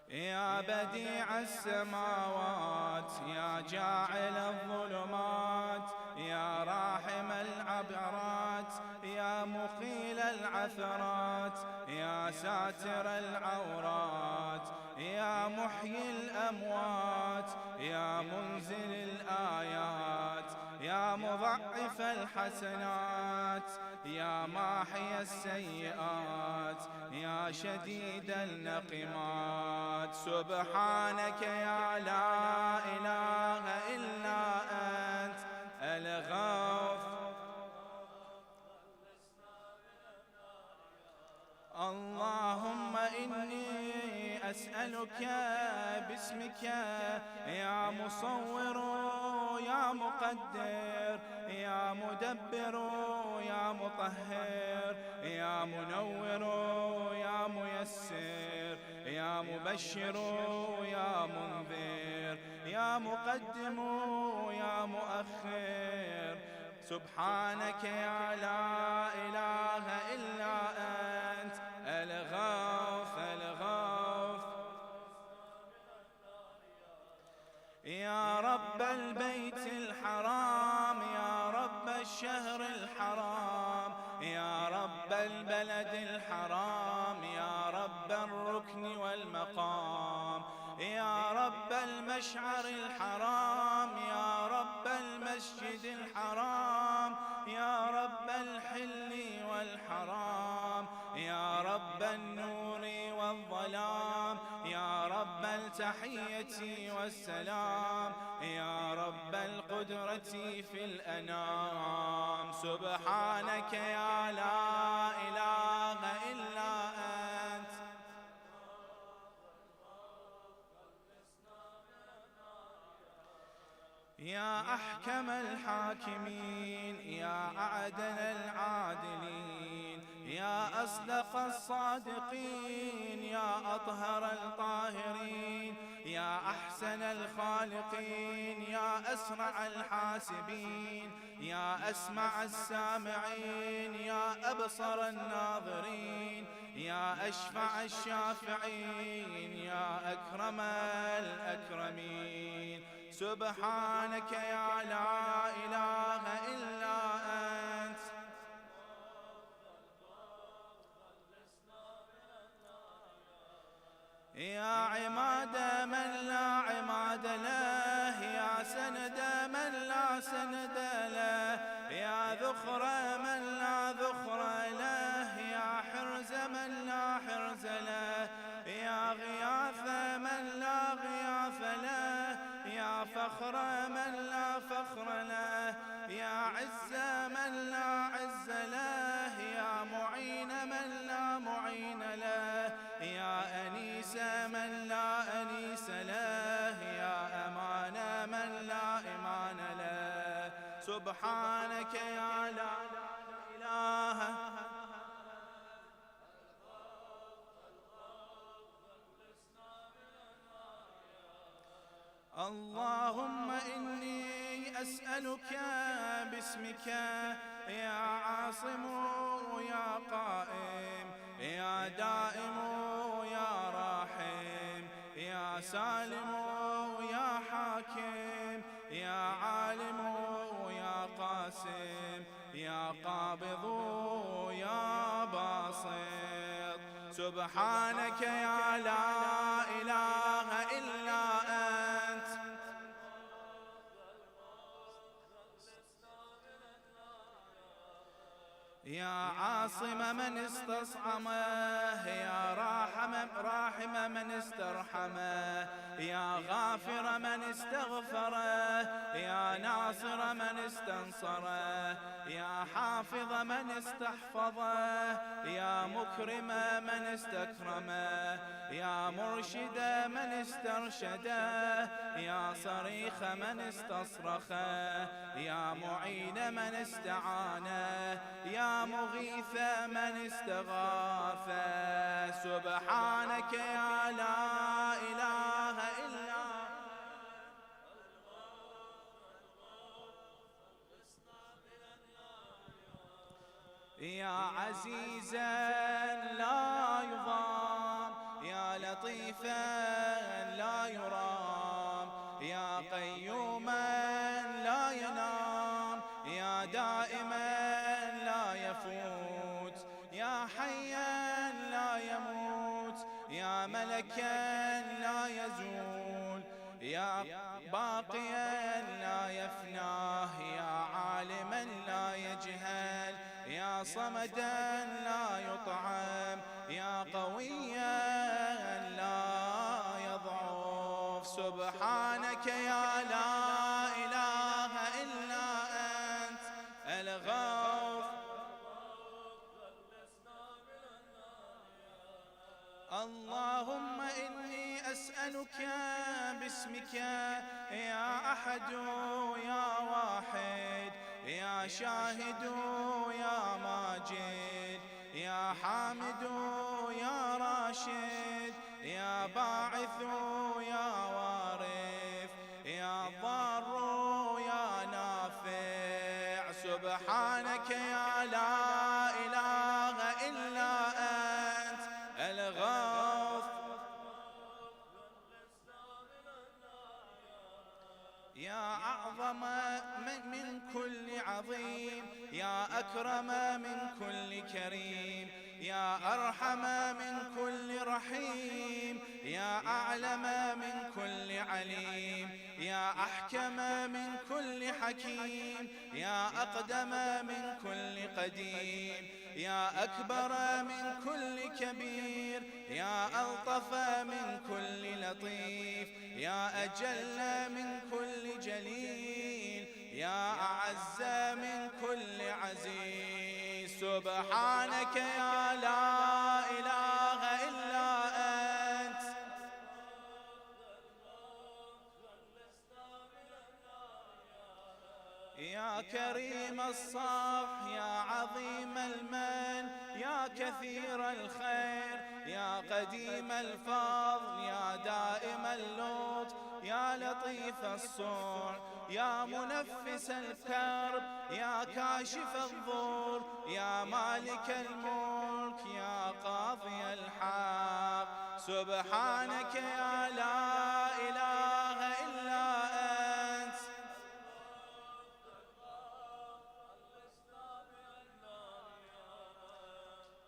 يا بديع السماوات يا جاعل الظلمات يا راحم العبرات يا مقيل العثرات يا ساتر العورات يا يا محيي الأموات يا منزل الآيات يا مضعف الحسنات يا ماحي السيئات يا شديد النقمات سبحانك يا لا إله إلا أنت الغفور اللهم إني أسألك باسمك يا مصور يا مقدر يا مدبر يا مطهر يا منور يا ميسر يا مبشر يا منذر يا مقدم يا مؤخر سبحانك يا لا إله إلا أنت الغوث الغوث يا رب البيت الحرام يا رب الشهر الحرام يا رب البلد الحرام يا رب الركن والمقام يا رب المشعر الحرام يا رب المسجد الحرام يا رب الحل والحرام يا رب النور والظلام يا رب التحية والسلام يا رب القدرة في الأنام سبحانك يا لا إله إلا أنت يا أحكم الحاكمين يا أعدل العادلين يا أصدق الصادقين يا أطهر الطاهرين يا أحسن الخالقين يا أسرع الحاسبين يا أسمع السامعين يا أبصر الناظرين يا أشفع الشافعين يا أكرم الأكرمين سبحانك يا لا إله إلا أنت يا عماد من لا عماد له يا سند من لا سند له يا ذخر من لا ذخر له يا حرز من لا حرز له يا غياث من لا غياث له يا فخر من لا فخر له يا عز من لا عز له يا معين من لا معين له يا أنيس من لا أنيس له يا أمان من لا إيمان له سبحانك يا لا إله اللهم إني أسألك باسمك يا عاصم يا قائم يا دائم يا راحم يا سالم يا حاكم يا عالم يا قاسم يا قابض يا باسط سبحانك يا لا إله إلا أنت يا عاصم من استصعمه يا راحم من استرحمه يا غافر من استغفره يا ناصر من استنصره يا حافظ من استحفظه يا مكرم من استكرمه يا مرشد من استرشده يا صريخ من استصرخه يا معين من استعانه يا مغيث من استغاث سبحانك يا لا إله إلا يا عزيزا لا يضام يا لطيفا لا يرام يا قيوما لا ينام يا دائما لا يفوت يا حيا لا يموت يا ملكا لا باقيا لا يفناه، يا عالما لا يجهل، يا صمدا لا يطعم، يا قويا لا يضعف. سبحانك يا لا إله إلا أنت الغوث. اللهم إني أسألك باسمك يا أحد يا واحد، يا شاهد يا ماجد، يا حامد يا راشد، يا باعث يا وارث، يا ضار يا نافع. سبحانك يا لا إله إلا أنت الغوث. يا أعظم من كل عظيم، يا أكرم من كل كريم، يا أرحم من كل رحيم، يا أعلم من كل عليم، يا أحكم من كل حكيم، يا أقدم من كل قديم، يا أكبر من كل كبير، يا ألطف من كل لطيف، يا أجل من كل جليل، يا أعز من كل عزيز. سبحانك يا لا إله إلا أنت. يا كريم الصفح، يا عظيم المن، يا كثير الخير، يا قديم الفضل، يا دائم اللطف، يا لطيف الصنع، يا منفس الكرب، يا كاشف الضر، يا مالك الملك، يا قاضي الحق. سبحانك يا لا إله إلا أنت.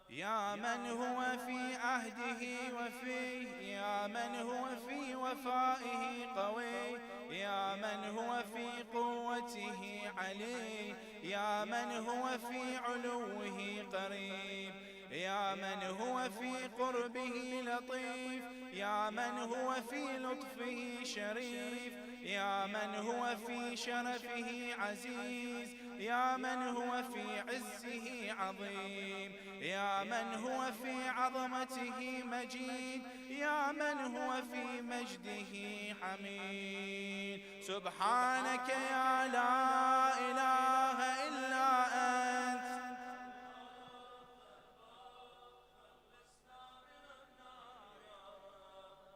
يا من هو في عهده وفي، يا من هو في وفائه قوي، يا من هو في قوته علي، يا من هو في علوه قريب، يا من هو في قربه لطيف، يا من هو في لطفه شريف، يا من هو في شرفه عزيز، يا من هو في عزه عظيم، يا من هو في عظمته مجيد، يا من هو في مجده حميد. سبحانك يا لا إله إلا أنت.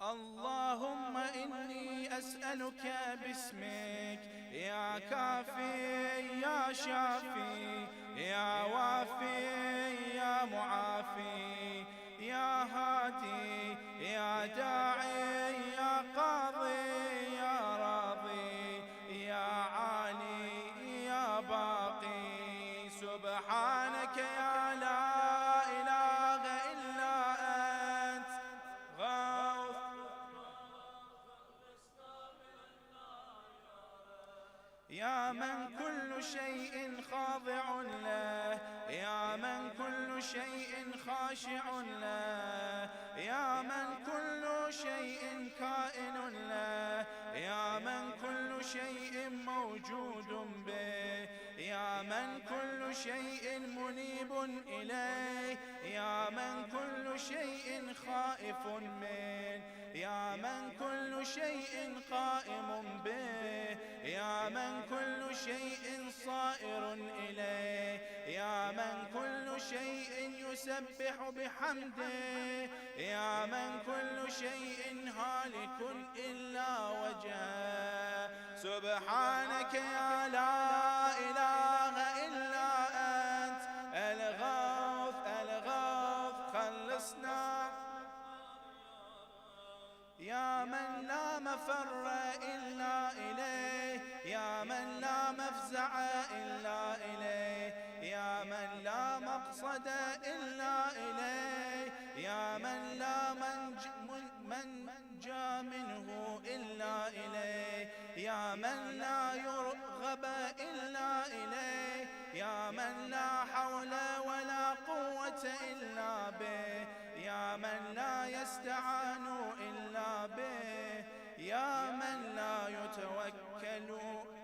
اللهم إني أسألك باسمك يا كافي يا شافي، يا وافي يا معافي، يا هادي يا داعي، يا قاضي يا راضي، يا عالي يا باقي. سبحانك يا لا إله إلا أنت غوث. يا من كل شيء خاضع له، يا من كل شيء خاشع له، يا من كل شيء كائن له، يا من كل شيء موجود به، يا من كل شيء منيب إليه، يا من كل شيء خائف منه، يا من كل شيء قائم به، يا من كل شيء صائر إليه، يا من كل شيء يسبح بحمده، يا من كل شيء هالك إلا وجهه. سبحانك يا لا إله إلا أنت الغوث الغوث. خلصنا يا من لا مفر إلا إليه، يا من لا مفزع إلا إليه، يا من لا مقصد إلا إليه، يا من لا منجى منه إلا إليه، يا من لا يرغب إلا إليه، يا من لا حول ولا قوة إلا به، يا من لا يستعان إلا به، يا من لا يتوكل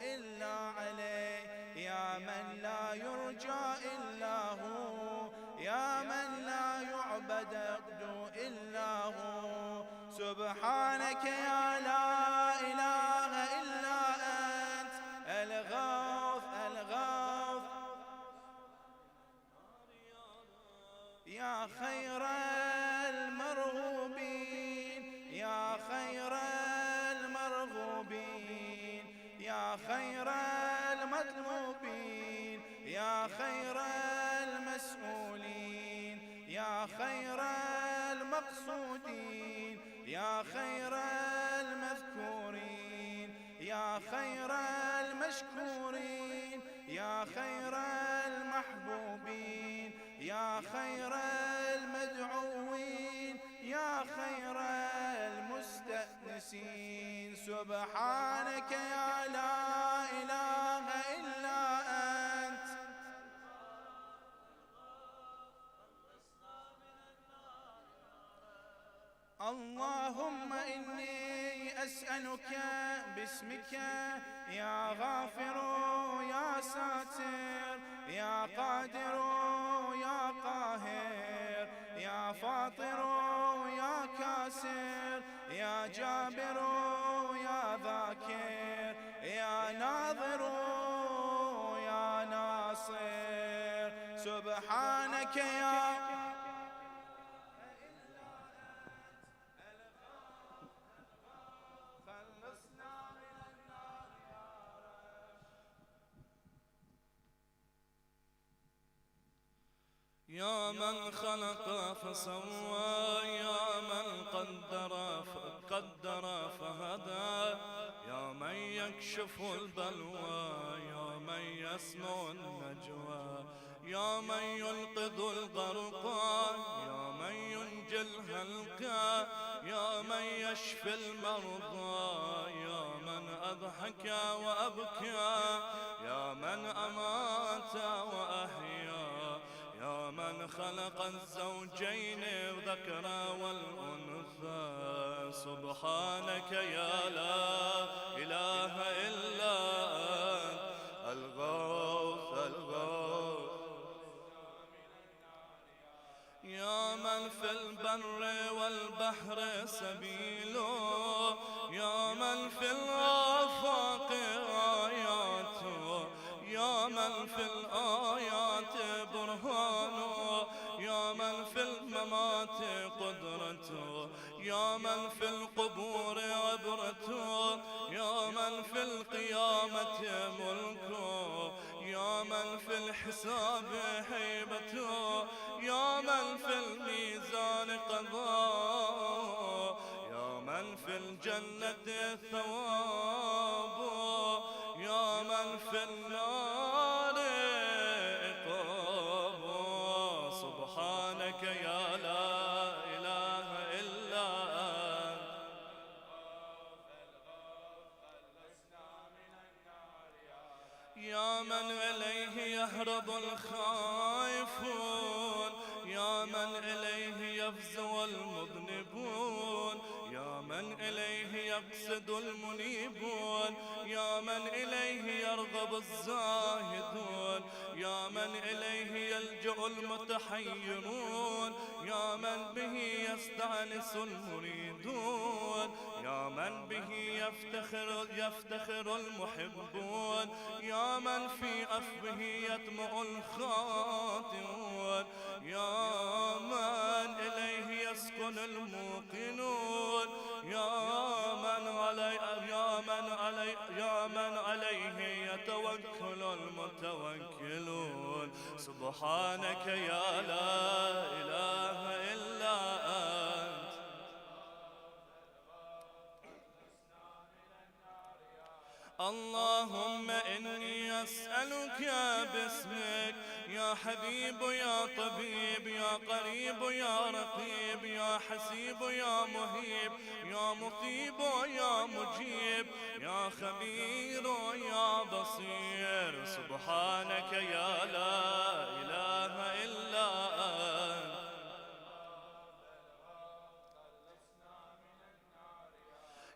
إلا عليه، يا من لا يرجى إلا هو، يا من لا يعبد إلا هو. سبحانك يا لا إله إلا أنت الغوث الغوث، يا خير المرغوبين، يا خير المرغوبين، يا خير المطلوبين، يا خير المسؤولين، يا خير المقصودين، يا خير المذكورين، يا خير المشكورين، يا خير المحبوبين، يا خير المدعوين، يا خير المستأنسين. سبحانك يا لا إله إلا أنت. اللهم إني أسألك باسمك يا غافر يا ساتر يا قادر يا قاهر يا فاطر يا كاسر يا جابر يا ذاكر يا ناظر يا ناصر. سبحانك يا يا من خلق فسوى، يا من قدر فهدى، يا من يكشف البلوى، يا من يسمع النجوى، يا من ينقذ الغرقى، يا من ينجي الهلكى، يا من يشفي المرضى، يا من أضحك وأبكى، يا من أمات وأحيا، يا من خلق الزوجين الذكر والأنثى. سبحانك يا لا إله إلا أنت الغوث الغوث. يا من في البر والبحر سبيله، يا من في الآفاق آياته، يا من في الآيات برهانه، يا من في الممات قدرته، يا من في القبور عبرته، يا من في القيامة ملكه، يا من في الحساب هيبته، يا من في الميزان قضاء، يا من في الجنة ثوابه، يا من في النار عقابه. سبحانك يا لا إله إلا أنت. يا من إليه يهرب الخائفون، يا من إليه يفزع المذنبون، يا من إليه يقصد المنيبون، يا من إليه يرغب الزاهدون، يا من إليه يلجأ المتحيرون، يا من به يستأنس المريدون، يا من به يفتخر المحبون، يا من في أفوه يطمع الخاطئون، يا من إليه يسكن الموقنون، يا من عليه يتوكل المتوكلون. سبحانك يا لا إله إلا أنت. اللهم إني أسألك باسمك يا حبيب يا طبيب يا قريب يا رقيب يا حسيب يا مهيب يا مطيب يا مجيب يا خبير يا بصير سبحانك يا لا إله إلا أنت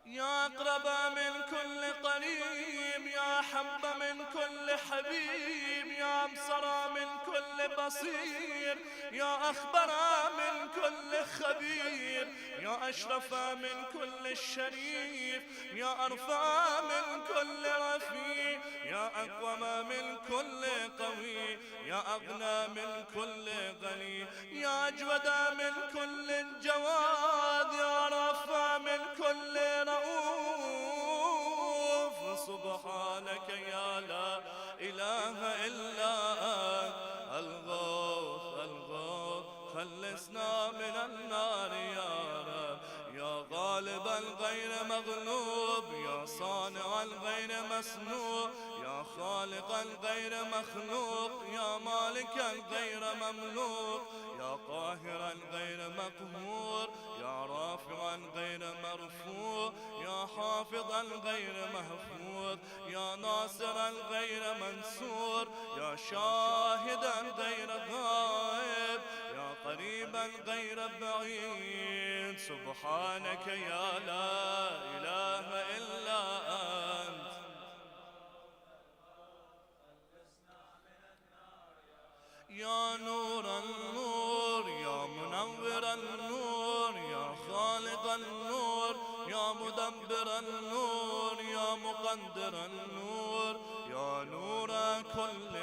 يا أقرب من كل قريب يا أحب من كل حبيب يا أبصر من كل بصير يا أخبر من كل خبير يا أشرف من كل شريف يا أرفع من كل رفيع يا أقوم من كل قوي يا أغنى من كل غني يا أجود من كل جواد يا رافع من كل رؤوف سبحانك يا لا إله إلا أنت الغوث الغوث خلصنا من النار يا رب يا غالب الغير مغلوب يا صانع الغير مسنوع يا خالق الغير مخلوق يا مالك الغير مملوك يا قاهر الغير مقهور يا رافع الغير مرفوع يا حافظ الغير محفوظ يا ناصر الغير منصور يا شاهد الغير غائب يا قريبا غير بعيد سبحانك يا لا إله إلا أنت يا نور النور يا منور النور يا خالق النور يا مدبر النور يا مقدر النور يا نور كل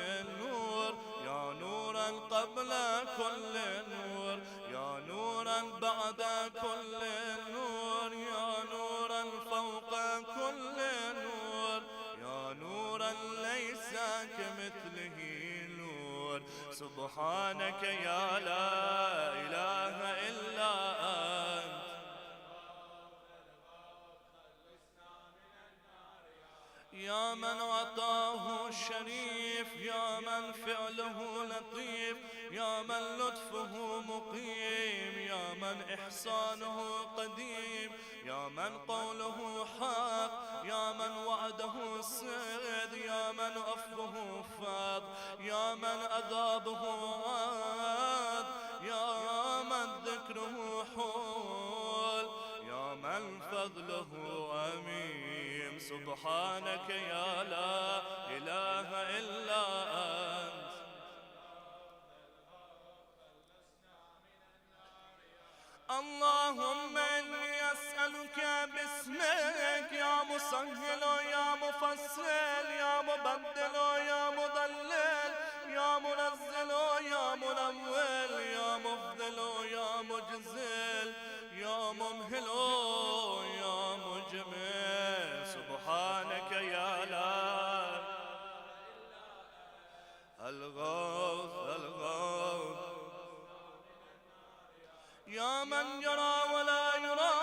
نور يا نورا قبل كل نور يا نورا بعد كل نور يا نورا فوق كل نور يا نورا ليس كمثله نور سبحانك يا لا إله إلا أنت يا من عطاه شريف يا من فعله لطيف يا من لطفه مقيم يا من إحسانه قديم يا من قوله حق يا من وعده صدق يا من عفوه فاض يا من عذابه عاد يا من ذكره حول يا من فضله عميم سبحانك يا لا إله إلا أنت اللهم إني أسألك باسمك يا مسهل يا مفصل يا مبدل يا مضلل يا منزل يا منول يا مفضل يا مجزل يا ممهل يا مجمل سبحانك يا لا الغوث الغوث يا من يرى ولا يرى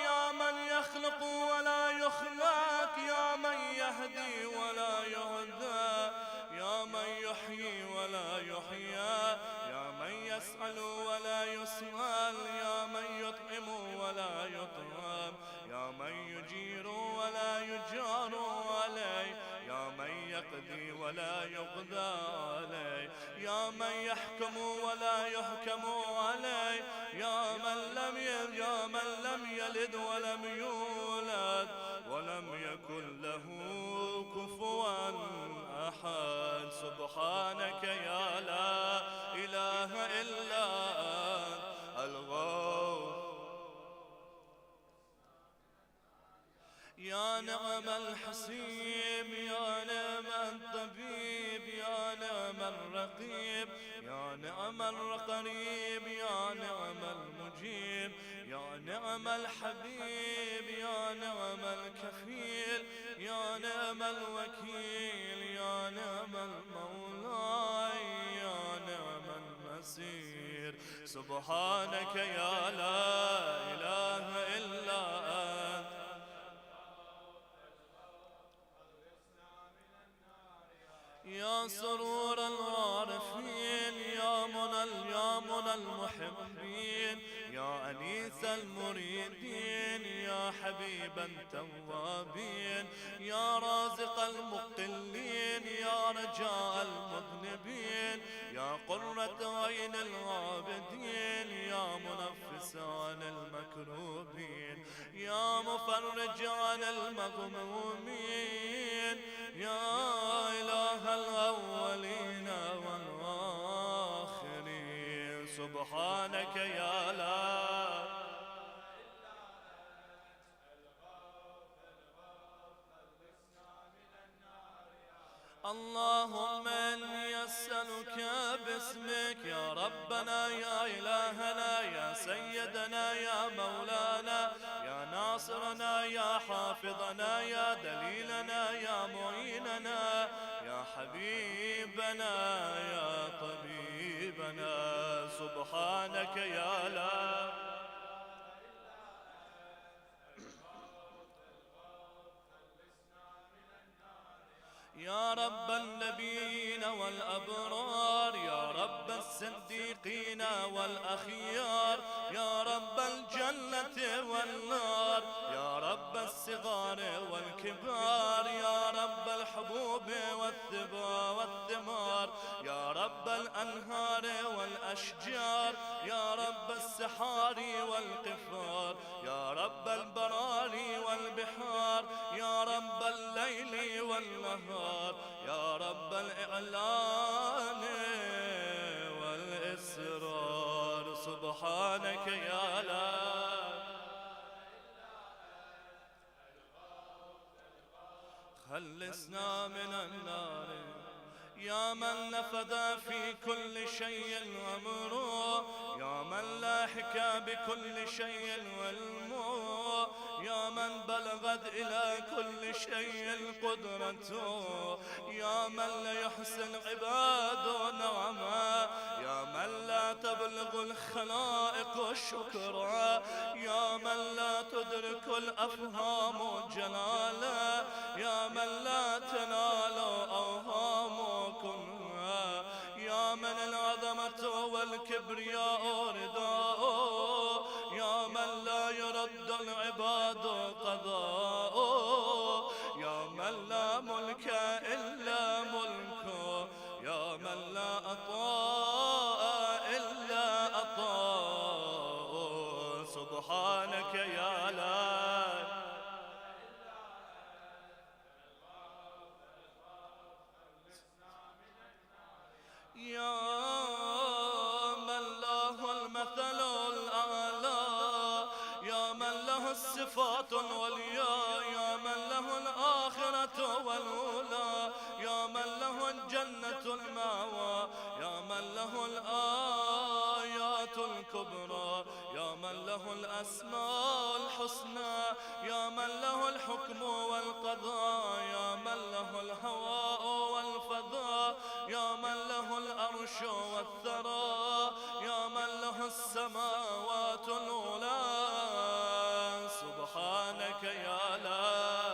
يا من يخلق ولا يخلق يا من يهدي ولا يهدى يا من يحيي ولا يحيى يا من يسأل ولا يسأل يا من يطعم ولا يطعم يا من يجير ولا يجار عليه يا من يقضي ولا يقضى عليه يا من يحكم ولا يحكم عليه يا من لم يلد ولم يولد ولم يكن له كفوا أحد سبحانك يا لا إله إلا أنت الغوث يا نعم الحسيب يا نعم الطبيب يا نعم الرقيب يا نعم القريب يا نعم المجيب يا نعم الحبيب يا نعم الكفيل يا نعم الوكيل يا نعم المولى يا نعم المسير سبحانك يا لا إله إلا أنت يا سرور العارفين المحبين يا أنيس المريدين يا حبيب التوابين يا رازق المقلين يا رجاء المذنبين يا قرة عين العابدين يا منفس عن المكروبين يا مفرج عن المغمومين يا إله الأولين والآخرين سبحانك يا لا اللهم إني أسألك باسمك يا ربنا يا إلهنا يا سيدنا يا مولانا يا ناصرنا يا حافظنا يا دليلنا يا معيننا يا حبيبنا يا طبيبنا سبحانك يا لا يا رب النبيين والأبرار يا رب الصديقين والأخيار يا رب الجنة والنار يا رب الصغار والكبار يا رب الحبوب والثمار يا رب الأنهار والأشجار يا رب السحار والقفار يا رب البراري والبحار يا رب الليل والنهار يا رب الإعلان والإسرار سبحانك يا لا خلصنا من النار يا من نفذ في كل شيء أمره يا من لاحق بكل شيء علمه يا من بلغت إلى كل شيء قدرته يا من لا يحسن عباده نعمه يا من لا تبلغ الخلائق الشكر يا من لا تدرك الأفهام جلاله يا من لا تنال أوهام كنها يا من العظمة والكبرياء رداء يا من لا يرد العباد قضاء يا من لا ملك إلا ملكه يا من لا عطاء إلا عطاء سبحانك يا لا يا من له المثل الأعلى يا من له الصفات العليا يا من له الآخرة والأولى يا من له الجنة المأوى يا من له الآيات الكبرى يا من له الأسماء الحسنى يا من له الحكم والقضاء يا من له الهواء والفضاء يا من له الأرش والثرى يا من له السماوات العلى سبحانك يا لا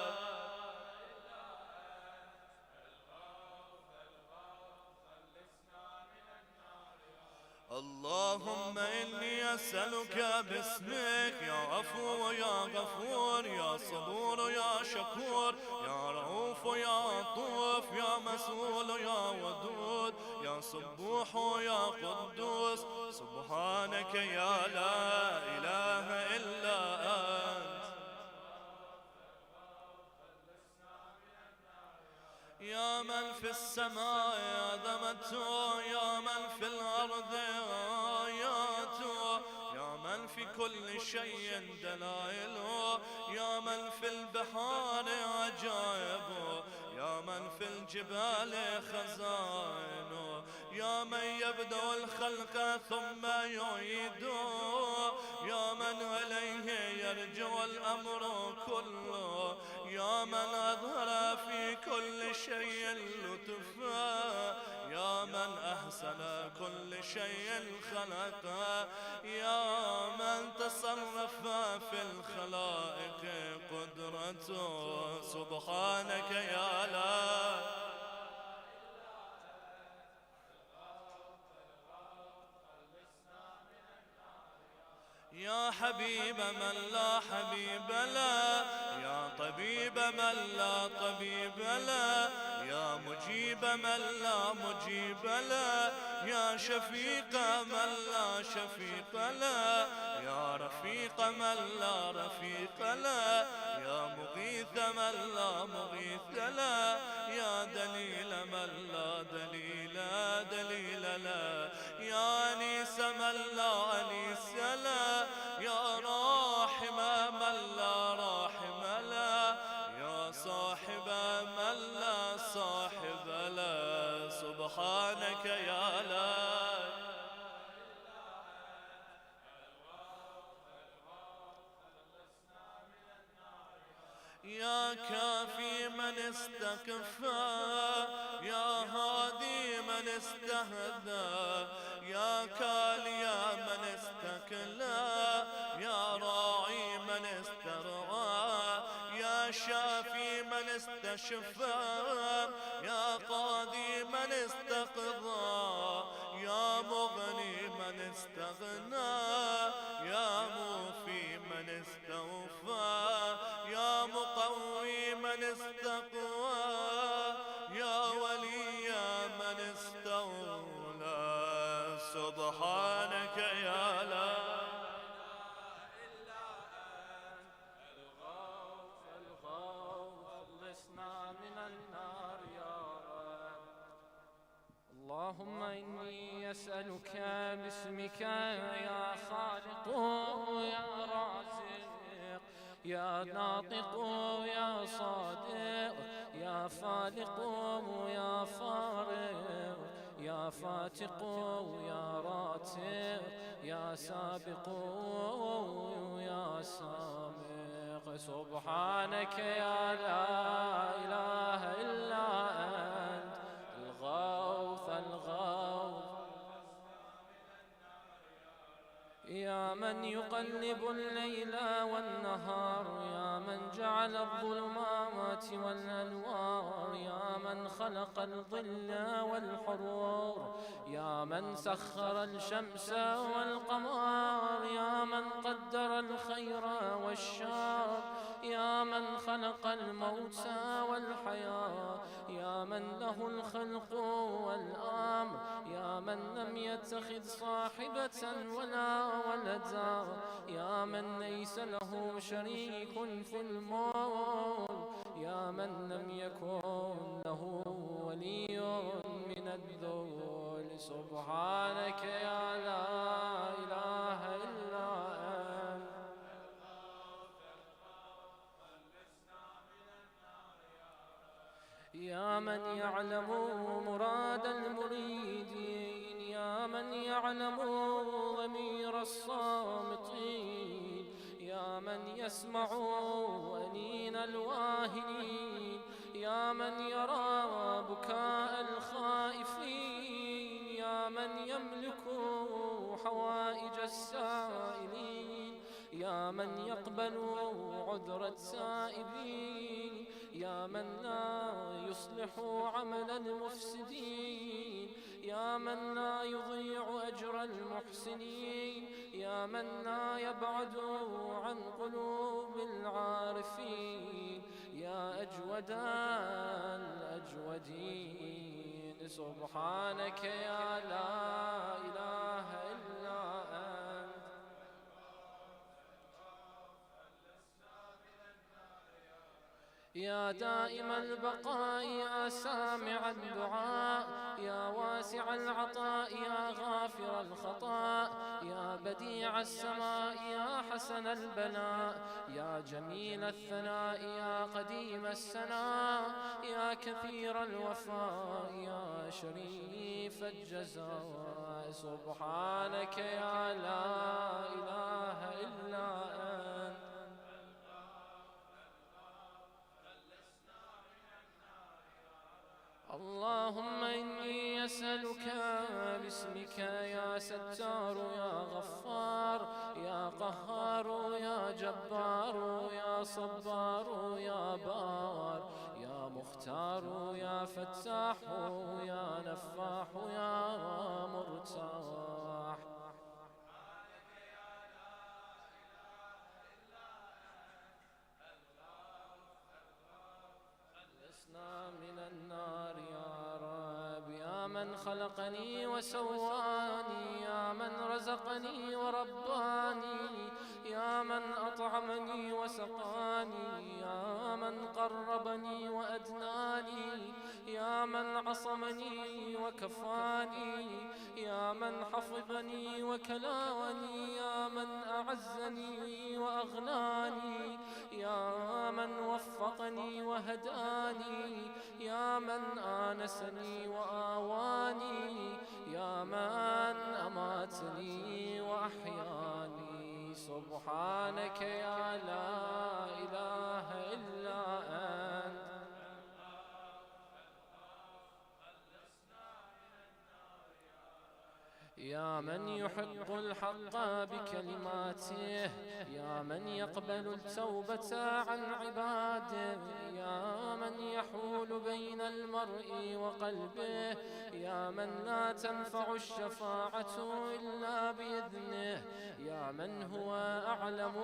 اللهم إني أسألك باسمك يا عفو يا غفور يا صبور يا شكور يا رؤوف يا عطوف يا مسؤول يا ودود يا صبوح يا قدوس سبحانك يا لا إله إلا أنت يا من في السماء عظمته يا من في الأرض آياته يا من في كل شيء دلائله يا من في البحار عجائبه يا من في الجبال خزائنه يا من يبدأ الخلق ثم يعيده يا من عليه يرجع الأمر كله يا من أظهر في كل شيء لطفا يا من أحسن كل شيء خلقا يا من تصرف في الخلائق قدرته سبحانك يا لا يا حبيب من لا حبيب له، يا طبيب من لا طبيب له، يا مجيب من لا مجيب له، يا شفيق من لا شفيق له، يا رفيق من لا رفيق له، يا مغيث من لا مغيث له، يا دليل من لا دليل دليل له، يا أنيس من لا أنيس له، يا راحم من لا راحم له، يا صاحب من لا صاحب له. سبحانك يا لا يا كافي من استكفى، يا هادي من استهدى، يا كاليا من استكلى، يا راعي من استرعى، يا شافي من استشفى، يا قاضي من استقضى، يا مغني من استغنى، يا موفي من استوفى، يا مقوي من استقوى، يا ولي من استولى. سبحانك يا لا إله إلا أنت الغوث الغوث خلصنا من النار يا رب. اللهم إني أسألك باسمك يا خالق يا رازق يا ناطق يا صادق يا فالق يا فارق يا فاتق يا راتق يا سابق يا سامق. سبحانك يا لا إله إلا أنت الغوث الغوث. يا من يقلب الليل والنهار، يا من جعل الظلمات والأنوار، يا من خلق الظل والحرور، يا من سخر الشمس والقمر، يا من قدر الخير والشر، يا من خلق الموت والحياة، يا من له الخلق والأمر، يا من لم يتخذ صاحبة ولا ولدا، يا من ليس له شريك في الملك، يا من لم يكن له ولي من الذل. سبحانك يا لا إله إلا أنت يا من يعلم مراد المريدين، يا من يعلم ضمير الصامتين، يا من يسمع أنين الواهنين، يا من يرى بكاء الخائفين، يا من يملك حوائج السائلين، يا من يقبل عذر السائبين، يا من لا يصلح عمل المفسدين، يا من لا يضيع أجر المحسنين، يا من لا يبعد عن قلوب العارفين، يا أجود الأجودين. سبحانك يا لا إله إلا أنت يا دائم البقاء يا سامع الدعاء، يا واسع العطاء يا غافر الخطاء، يا بديع السماء يا حسن البلاء، يا جميل الثناء يا قديم السناء، يا كثير الوفاء يا شريف الجزاء. سبحانك يا لا إله إلا أنت اللهم إني أسألك باسمك يا ستار يا غفار يا قهار يا جبار يا صبار يا بار يا مختار يا فتاح يا نفاح يا مرتاح من خلقني وسواني، يا من رزقني ورباني، يا من أطعمني وسقاني، يا من قربني وأدناني، يا من عصمني وكفاني، يا من حفظني وكلاني، يا من أعزني وأغناني، يا من وفقني وهداني، يا من آنسني وآواني، يا من أماتني وأحياني. سبحانك يا لا إله إلا أنت. يا من يحق الحق بكلماته، يا من يقبل التوبة عن عباده، يا من يحول بين المرء وقلبه، يا من لا تنفع الشفاعة إلا بإذنه، يا من هو أعلم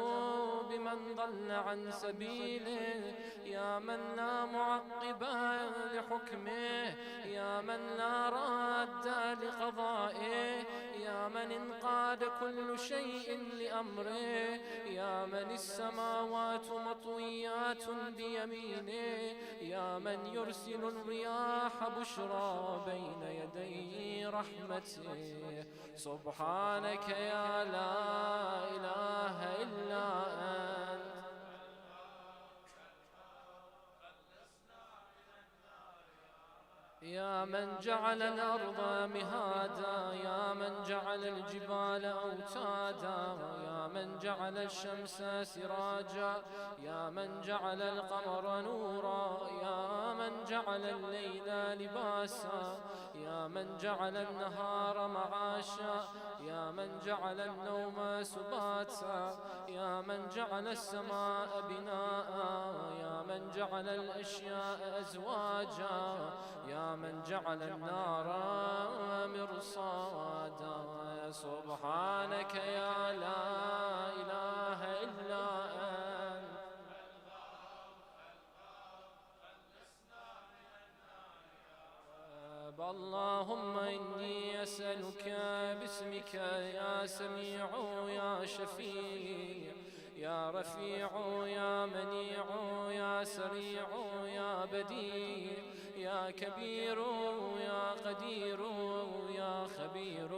بمن ضل عن سبيله، يا من لا معقب لحكمه، يا من لا راد لقضائه، يا من انقاد كل شيء لأمره، يا من السماوات مطويات بيمينه، يا من يرسل الرياح بشرى بين يدي رحمته. سبحانك يا لا إله إلا أنت. يا من جعل الأرض مهادا، يا من جعل الجبال أوتادا، يا من جعل الشمس سراجا، يا من جعل القمر نورا، يا من جعل الليل لباسا، يا من جعل النهار معاشا، يا من جعل النوم سباتا، يا من جعل السماء بناء، يا من جعل الأشياء أزواجا، يا من جعل النار مرصادا. سبحانك يا لا إله إلا أنت. اللهم إني أسألك باسمك يا سميع يا شفيع يا رفيع يا منيع يا سريع يا بديع يا كبير يا قدير يا خبير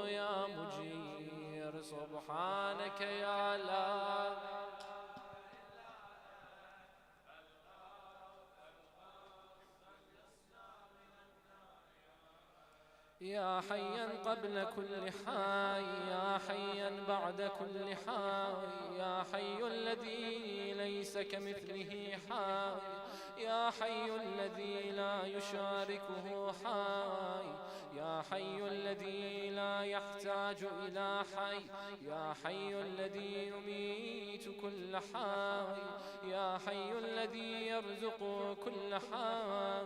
يا مجير. سبحانك يا لا يا حيا قبل كل حي، يا حيا بعد كل حي، يا حي الذي ليس كمثله حي، يا حي الذي لا يشاركه حي، يا حي الذي لا يحتاج إلى حي، يا حي الذي يميت كل حي، يا حي الذي يرزق كل حي،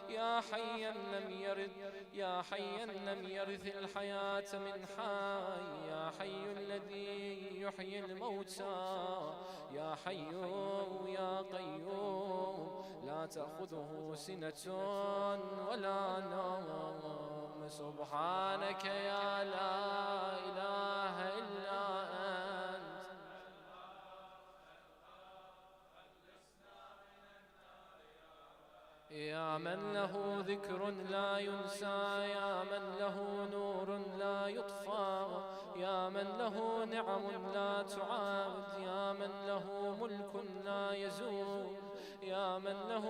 يا حيا لم يرد، يا حيا لم يرث الحياة من حي، يا حي الذي يحيي الموتى، يا حي يا قيوم لا تأخذه سنة ولا نوم. سبحانك يا لا إله إلا أنت. يا من له ذكر لا ينسى، يا من له نور لا يطفى، يا من له نعم لا تعاد، يا من له ملك لا يزول، يا من له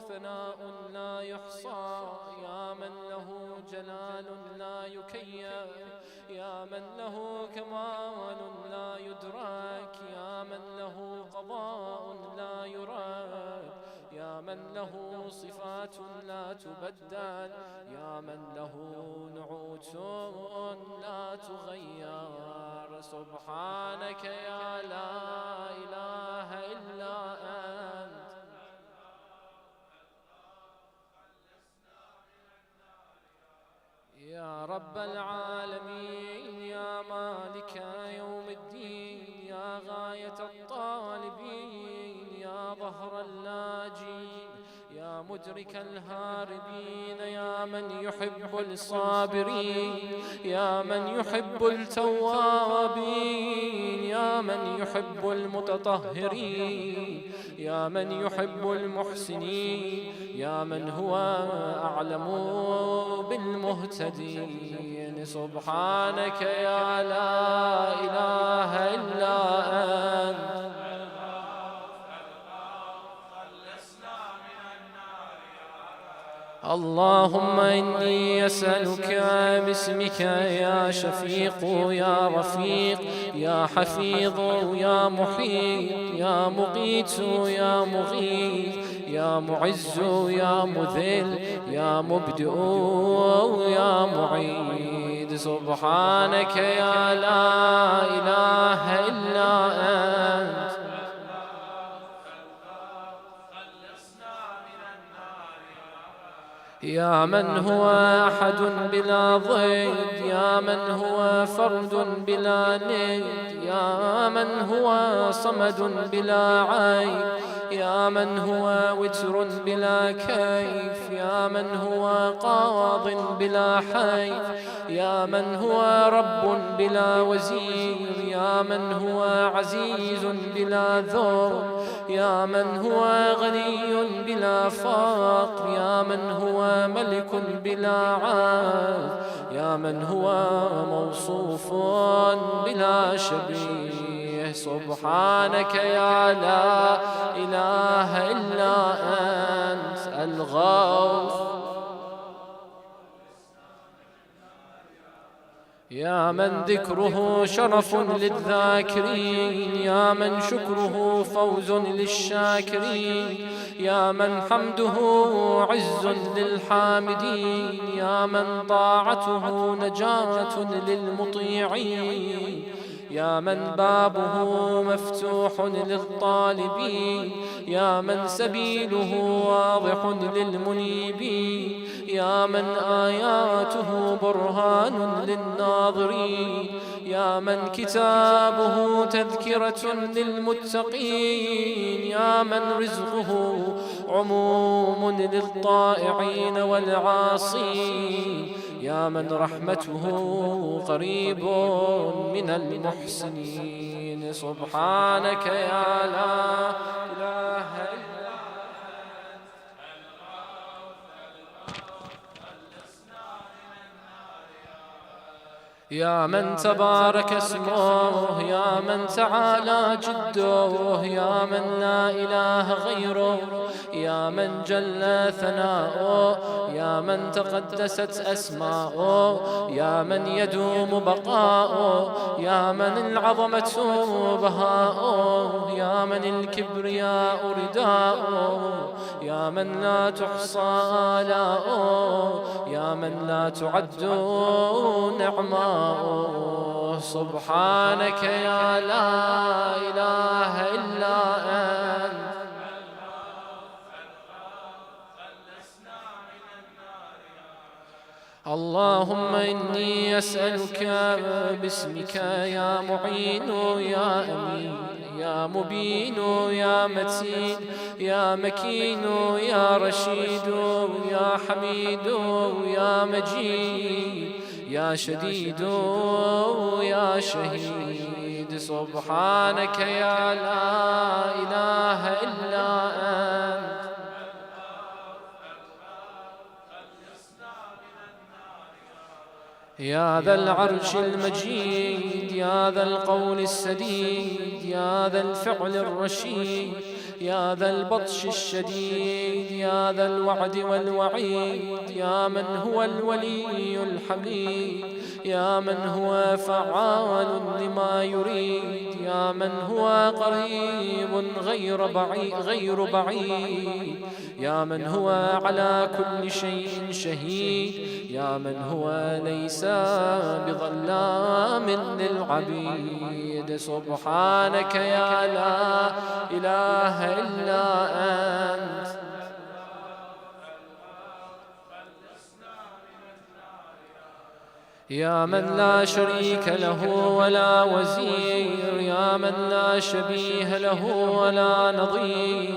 ثناء لا يحصى، يا من له جلال لا يكيف، يا من له كمال لا يدرك، يا من له قضاء لا يراد، يا من له صفات لا تبدل، يا من له نعوت لا تغير. سبحانك يا لا إله إلا أنت. يا رب العالمين، يا مالك يوم الدين، يا غاية الطالبين، يا ظهر اللاجين، يا يا مدرك الهاربين، يا من يحب الصابرين، يا من يحب التوابين، يا من يحب المتطهرين، يا من يحب المحسنين، يا من هو أعلم بالمهتدين. سبحانك يا لا إله إلا أنت. اللهم إني أسألك باسمك يا شفيق يا رفيق يا حفيظ يا محيط يا مقيت يا مغيث يا معز يا مذل يا مبدئ يا معيد. سبحانك يا لا إله إلا أنت. يا من هو أحد بلا ضد، يا من هو فرد بلا ند، يا من هو صمد بلا عيب، يا من هو وتر بلا كيف، يا من هو قاض بلا حيف، يا من هو رب بلا وزير، يا من هو عزيز بلا ذر، يا من هو غني بلا فقر، يا من هو ملك بلا عاد، يا من هو موصوف بلا شبيه. سبحانك يا لا إله إلا أنت الغوث. يا من ذكره شرف للذاكرين، يا من شكره فوز للشاكرين، يا من حمده عز للحامدين، يا من طاعته نجاة للمطيعين، يا من بابه مفتوح للطالبين، يا من سبيله واضح للمنيبين، يا من آياته برهان للناظرين، يا من كتابه تذكرة للمتقين، يا من رزقه عموم للطائعين والعاصين، يا من رحمته قريب من المحسنين. سبحانك يا لا إله إلا يا من تبارك اسمه، يا من تعالى جده، يا من لا إله غيره، يا من جل ثناؤه، يا من تقدست أسماؤه، يا من يدوم بقاؤه، يا من العظمة بهاؤه، يا من الكبرياء رداؤه، يا من لا تحصى آلاؤه، يا من لا تعد نعماؤه. سبحانك يا لا إله إلا أنت. اللهم إني أسألك باسمك يا معين يا أمين يا مبين يا متين يا مكين يا رشيد يا حميد يا مجيد يا شديد يا شهيد. سبحانك يا لا إله إلا أنت. يا ذا العرش المجيد، يا ذا القول السديد، يا ذا الفعل الرشيد، يا ذا البطش الشديد، يا ذا الوعد والوعيد، يا من هو الولي الحميد، يا من هو فعال لما يريد، يا من هو قريب غير بعيد، يا من هو على كل شيء شهيد، يا من هو ليس بظلام للعبيد. سبحانك يا لا إله إلا أنت. يا من لا شريك له ولا وزير، يا من لا شبيه له ولا نظير،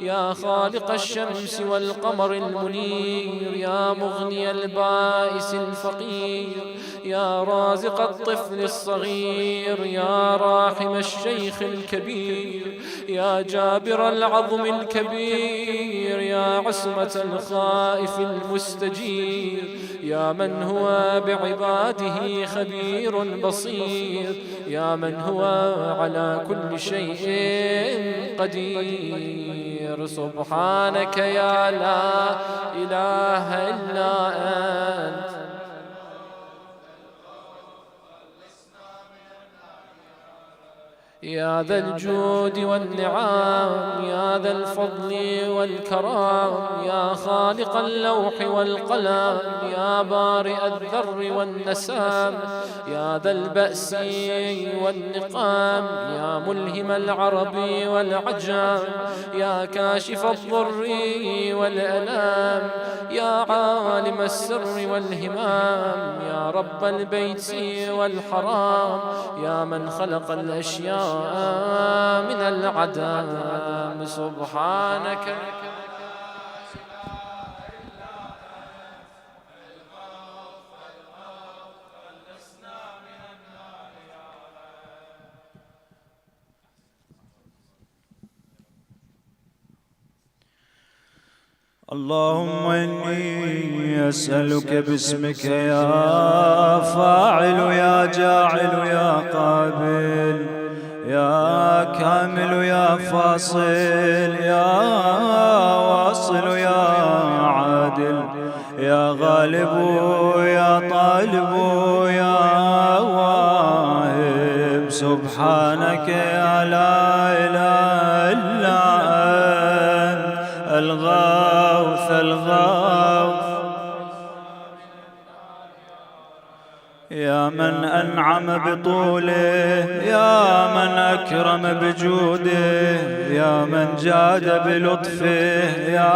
يا خالق الشمس والقمر المنير، يا مغني البائس الفقير، يا رازق الطفل الصغير، يا راحم الشيخ الكبير، يا جابر العظم الكبير، يا عصمة الخائف المستجير، يا من هو بعباده خبير بصير، يا من هو على كل شيء قدير. سبحانك يا لا إله إلا أنت. يا ذا الجود والنعام، يا ذا الفضل والكرام، يا خالق اللوح والقلم، يا بارئ الذر والنسام، يا ذا البأس والنقام، يا ملهم العرب والعجم، يا كاشف الضر والألام، يا عالم السر والهمام، يا رب البيت والحرام، يا من خلق الأشياء من العدم. سبحانك اللهم إني أسألك باسمك يا فاعل يا جاعل يا قابل يا كامل يا فاصل يا واصل يا عادل يا غالب يا طالب يا واهب. سبحانك يا لا إله إلا أنت الغوث الغوث، يا من أنعم بطوله، يا من أكرم بجوده، يا من جاد بلطفه، يا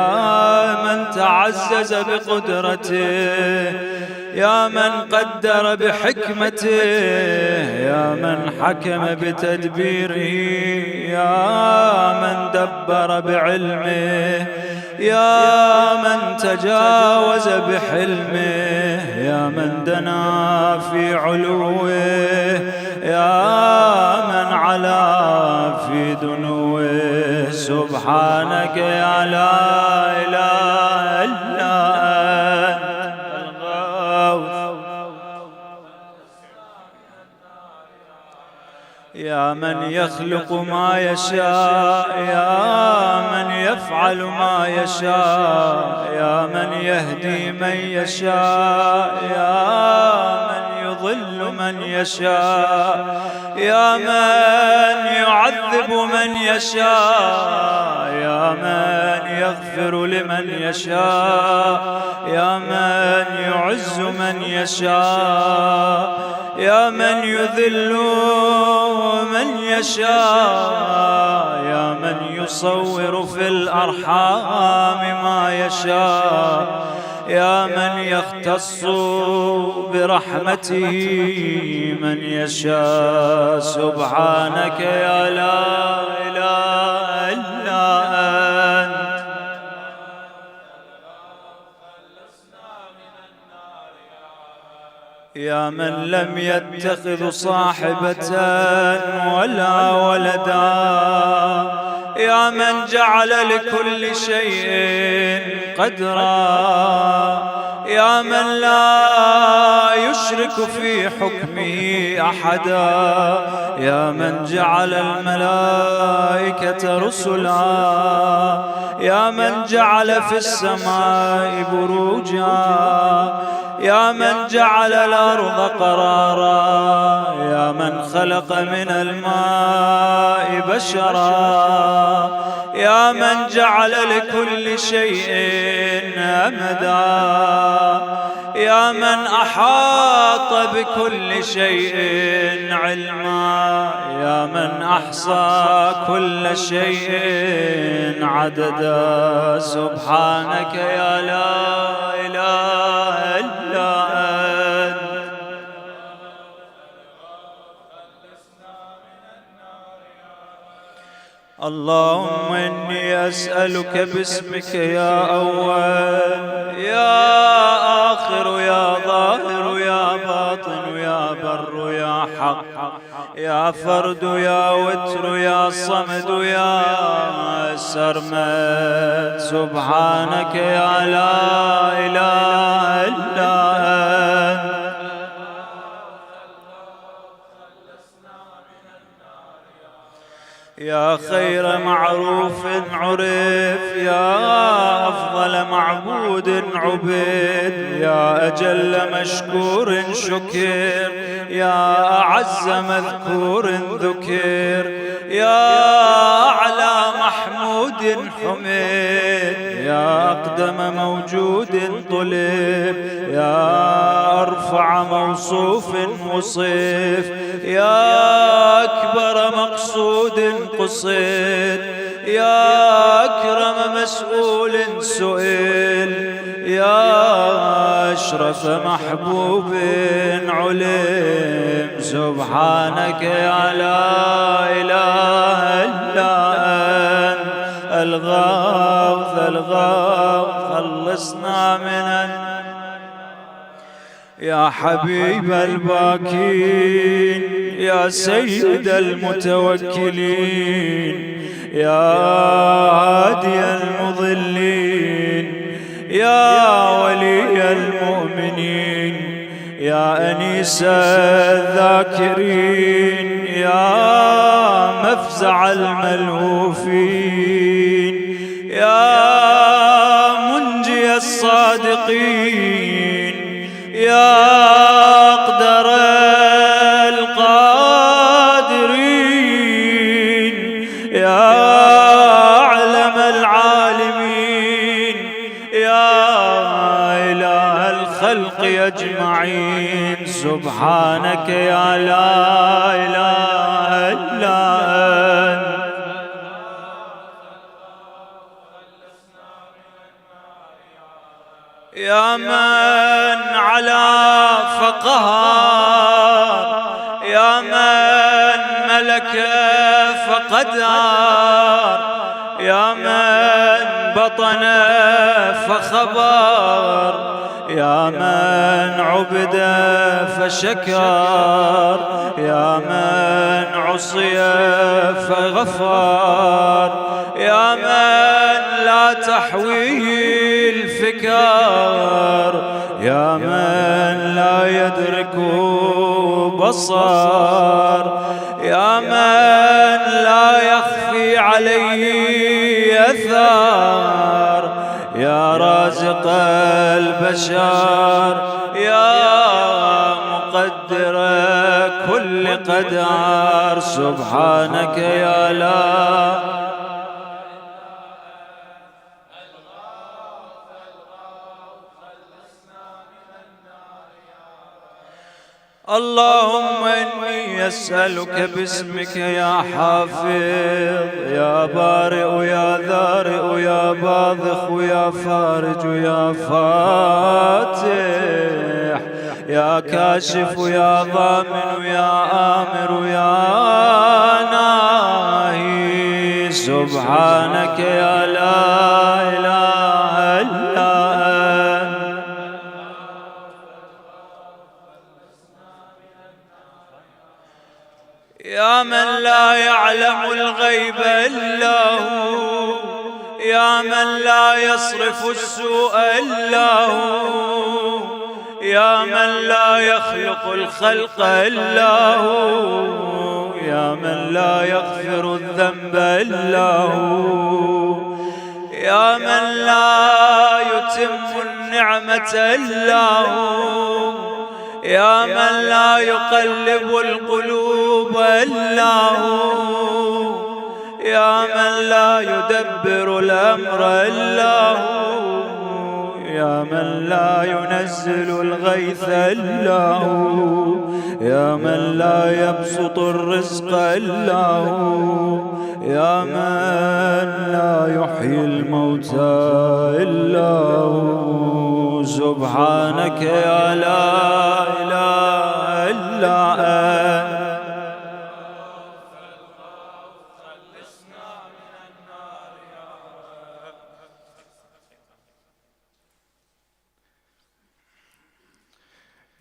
من تعزز بقدرته، يا من قدر بحكمته، يا من حكم بتدبيره، يا من دبر بعلمه، يا من تجاوز بحلمه، يا من دنا في علوه، يا من علا في دنوه. سبحانك يا لا إله إلا أنت الغوث، يا من يخلق ما يشاء، يا من يفعل ما يشاء، يا من يهدي من يشاء، يا من يضل من يشاء، يا من يعذب من يشاء، يا من يغفر لمن يشاء، يا من يعز من يشاء، يا من يذل من يشاء، يا من يصور في الأرحام ما يشاء، يا من يختص برحمته من يشاء. سبحانك يا لا إله إلا أنت يا من لم يتخذ صاحبة ولا ولدا، يا من جعل لكل شيء قدرا، يا من لا يشرك في حكمه أحدا، يا من جعل الملائكة رسلا، يا من جعل في السماء بروجا، يا من جعل الأرض قرارا، يا من خلق من الماء بشرا، يا من جعل لكل شيء أمدا، يا من أحاط بكل شيء علما، يا من أحصى كل شيء عددا. سبحانك يا لا إله إلا أنت اللهم إني أسألك باسمك يا أول يا آخر يا ظاهر يا باطن يا بر يا حق يا فرد يا وتر يا صمد يا سرمد سبحانك يا لا إله إلا أنت يا خير معروف عرف يا أفضل معبود عبد يا أجل مشكور شكر يا أعز مذكور ذكر يا أعلى محمود حمد يا أقدم موجود طلب يا أرفع موصوف وصف يا أكبر مقصود قصد يا أكرم مسؤول سئل يا أشرف محبوب علم سبحانك يا لا إله إلا أنت الغوث الغوث خلصنا من يا حبيب الباكين يا سيد المتوكلين يا هادي المضلين يا ولي المؤمنين يا أنيس الذاكرين يا مفزع الملهوفين يا منجي الصادقين يا أقدر القادرين يا أعلم العالمين يا إله الخلق أجمعين سبحانك يا لا إله إلا أنت يا من على فقهر يا من ملك فقدر يا من بطن فخبر يا من عبد فشكر يا من عصي فغفر يا من لا تحويه الفكر يا من لا يدرك بصر يا من لا يخفي عليه أثر يا رازق البشر يا مقدر كل قدر سبحانك يا لا اللهم إني أسألك باسمك يا حافظ يا بارئ يا ذارئ يا باذخ يا فارج يا فاتح يا كاشف يا ضامن يا آمر يا ناهي سبحانك يا لا إله إلا أنت يا من لا يعلم الغيب إلا هو يا من لا يصرف السوء إلا هو يا من لا يخلق الخلق إلا هو يا من لا يغفر الذنب إلا هو يا من لا يتم النعمة إلا هو يا من لا يقلب القلوب إلا هو يا من لا يدبر الأمر إلا هو يا من لا ينزل الغيث إلا هو يا من لا يبسط الرزق إلا هو يا من لا يحيي الموتى إلا هو سبحانك يا لا إله إلا أنت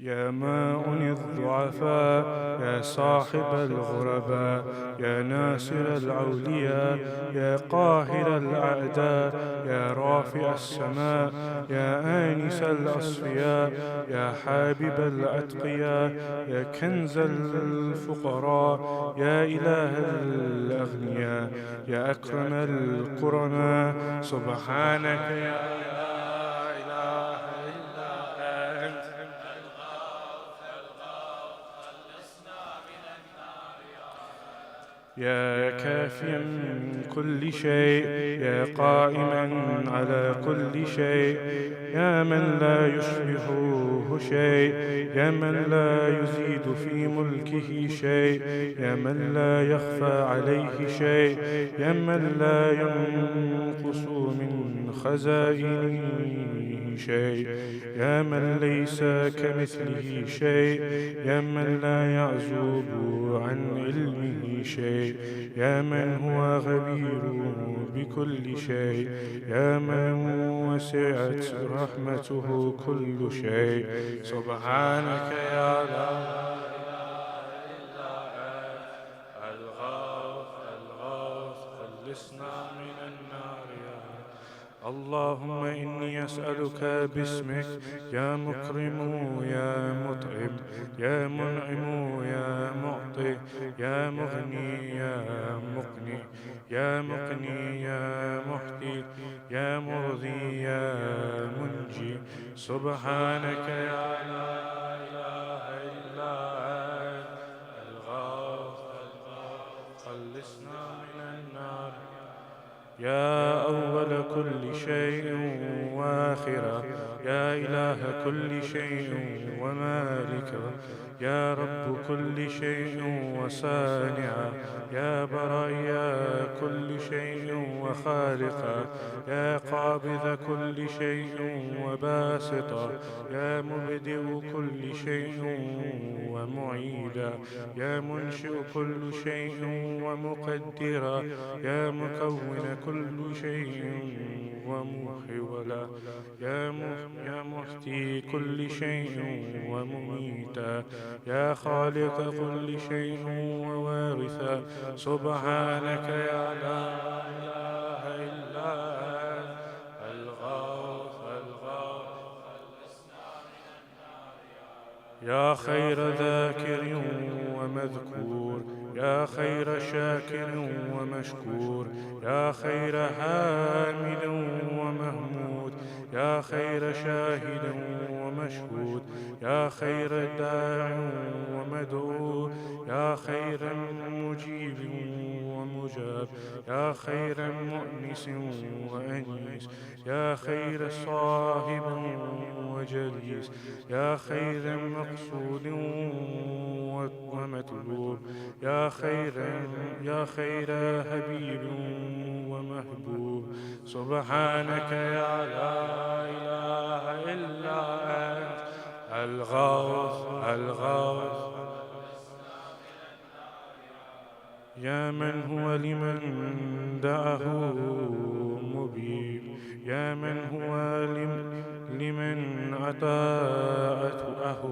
يا ماء الضعفاء يا صاحب الغرباء يا ناصر الأولياء يا قاهر الأعداء يا رافع السماء يا آنس الأصفياء يا حابب الأتقياء يا كنز الفقراء يا إله الأغنياء يا أكرم الكرماء سبحانك يا لا إله إلا أنت يا كافيا من كل شيء يا قائما على كل شيء يا من لا يشبهه شيء يا من لا يزيد في ملكه شيء يا من لا يخفى عليه شيء يا من لا ينقص من خزائنه شيء يا من ليس كمثله شيء يا من لا يعزب عن علمه شيء يا من هو خبير بكل شيء يا من وسعت رحمته كل شيء سبحانك يا لا إله إلا أنت الغوث الغوث خلصنا من النار يا اللهم إني أسألك باسمك يا مكرم يا مطعم يا منعم يا معطي يا مغني يا مقني يا مقني يا محيي يا مرضي يا منجي سبحانك يا لا إله إلا أنت الغوث خلصنا من النار يا أول كل شيء وآخرة يا إله كل شيء ومالكه يا رب كل شيء وصانعه يا بريا كل شيء وخالقه يا قابض كل شيء وباسطه يا مبدئ كل شيء ومعيدا يا منشئ كل شيء ومقدرا يا مكون كل شيء ومحولا يا محيي كل شيء ومميتا يا خالق كل شيء ووارثا سبحانك يا لا إله إلا أنت الغوث يا خير ذاكر ومذكور يا خير شاكر ومشكور يا خير حامد ومهمود يا خير شاهد ومشهود يا خير داع ومدعو يا خير مجيب ومجاب يا خير مؤنس وأنيس يا خير صاحب وجليس يا خير مقصود ومطلوب يا خير حبيب ومحبوب سبحانك يا لا إله إلا أنت الغوث يا من هو لمن دعه مبيب يا من هو لمن أطاعته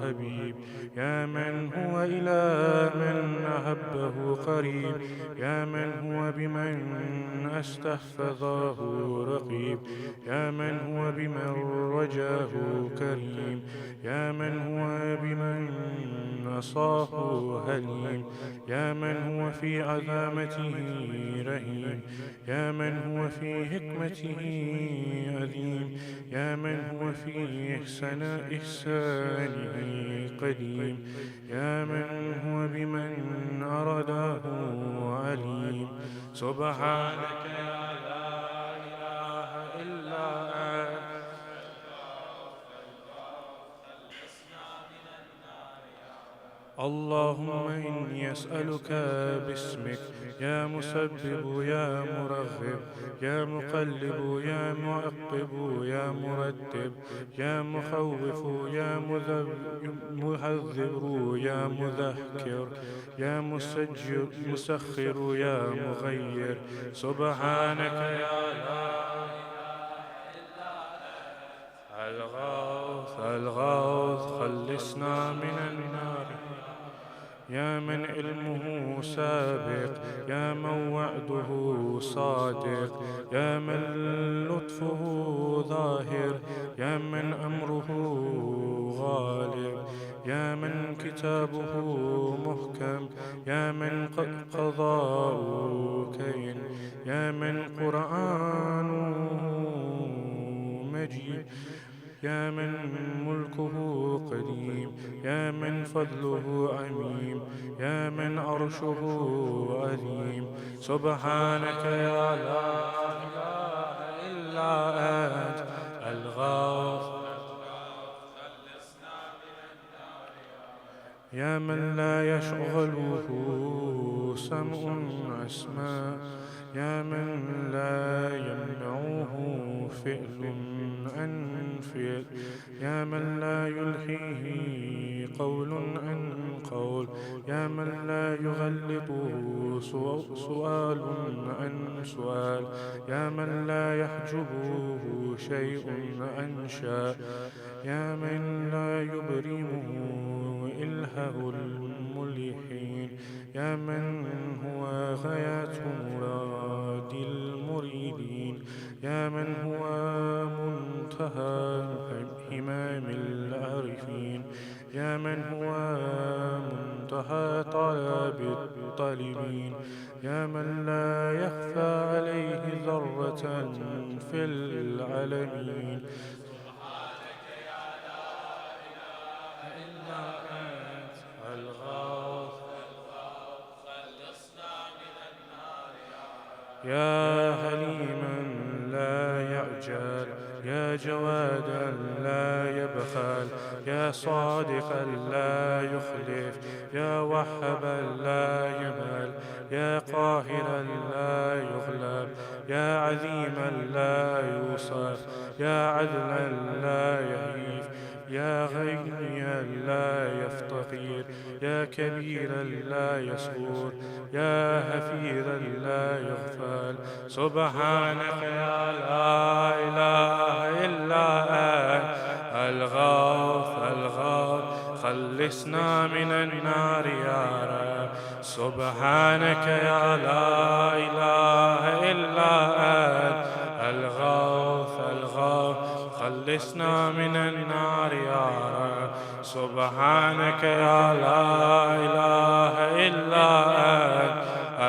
هبيب يا من هو إلى من أحبه قريب يا من هو بمن استحفظه رقيب يا من هو بمن رجاه كريم يا من هو بمن نصاه هليم يا من هو في عظمته رهيم يا من هو في حكمته عظيم يا من هو في إحسانه قديم يا من هو بمن أراده عليم سبحانك يا لا إله إلا أنت اللهم إني أسألك باسمك يا مسبب يا مرغب يا مقلب يا معقب يا مرتب يا مخوف يا محذر يا مذكر يا مسخر يا مغير سبحانك يا لا إله إلا أنت الغوث خلص خلصنا من النار. يا من علمه سابق، يا من وعده صادق، يا من لطفه ظاهر، يا من أمره غالب، يا من كتابه محكم، يا من قضاء كين، يا من قرآنه مجيد، يا من ملكه قديم، يا من فضله عميم، يا من عرشه عظيم. سبحانك يا لا إله إلا أنت الغوث، يا من لا يشغله سمع أسماء، يا من لا يمنعه فعل عن فعل، يا من لا يلهيه قول عن قول، يا من لا يغلطه سؤال عن سؤال، يا من لا يحجبه شيء عن شيء، يا من لا يبرمه إلهه الملحين، يا من هو غاية مراد المريدين، يا من هو منتهى همام العارفين، يا من هو منتهى طلب الطالبين، يا من لا يخفى عليه ذرة في العالمين. يا حليما لا يعجل، يا جوادا لا يبخل، يا صادقا لا يخلف، يا وهابا لا يمل، يا قاهرا لا يغلب، يا عظيما لا يوصف، يا عدلا لا يهيف، يا غنيا لا يفتقر، يا كبيرا لا يصغر، يا هفيرا لا يغفل. سبحانك يا لا إله إلا أنت الغوث الغوث، خلصنا من النار يا رب. سبحانك يا لا إله إلا أنت الغوث الغوث، خلصنا من النار يا رب. سبحانك يا لا إله إلا أنت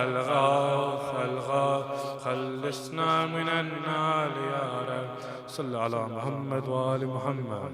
الغوث الغوث، خلصنا من النار يا رب. صل على محمد وآل محمد.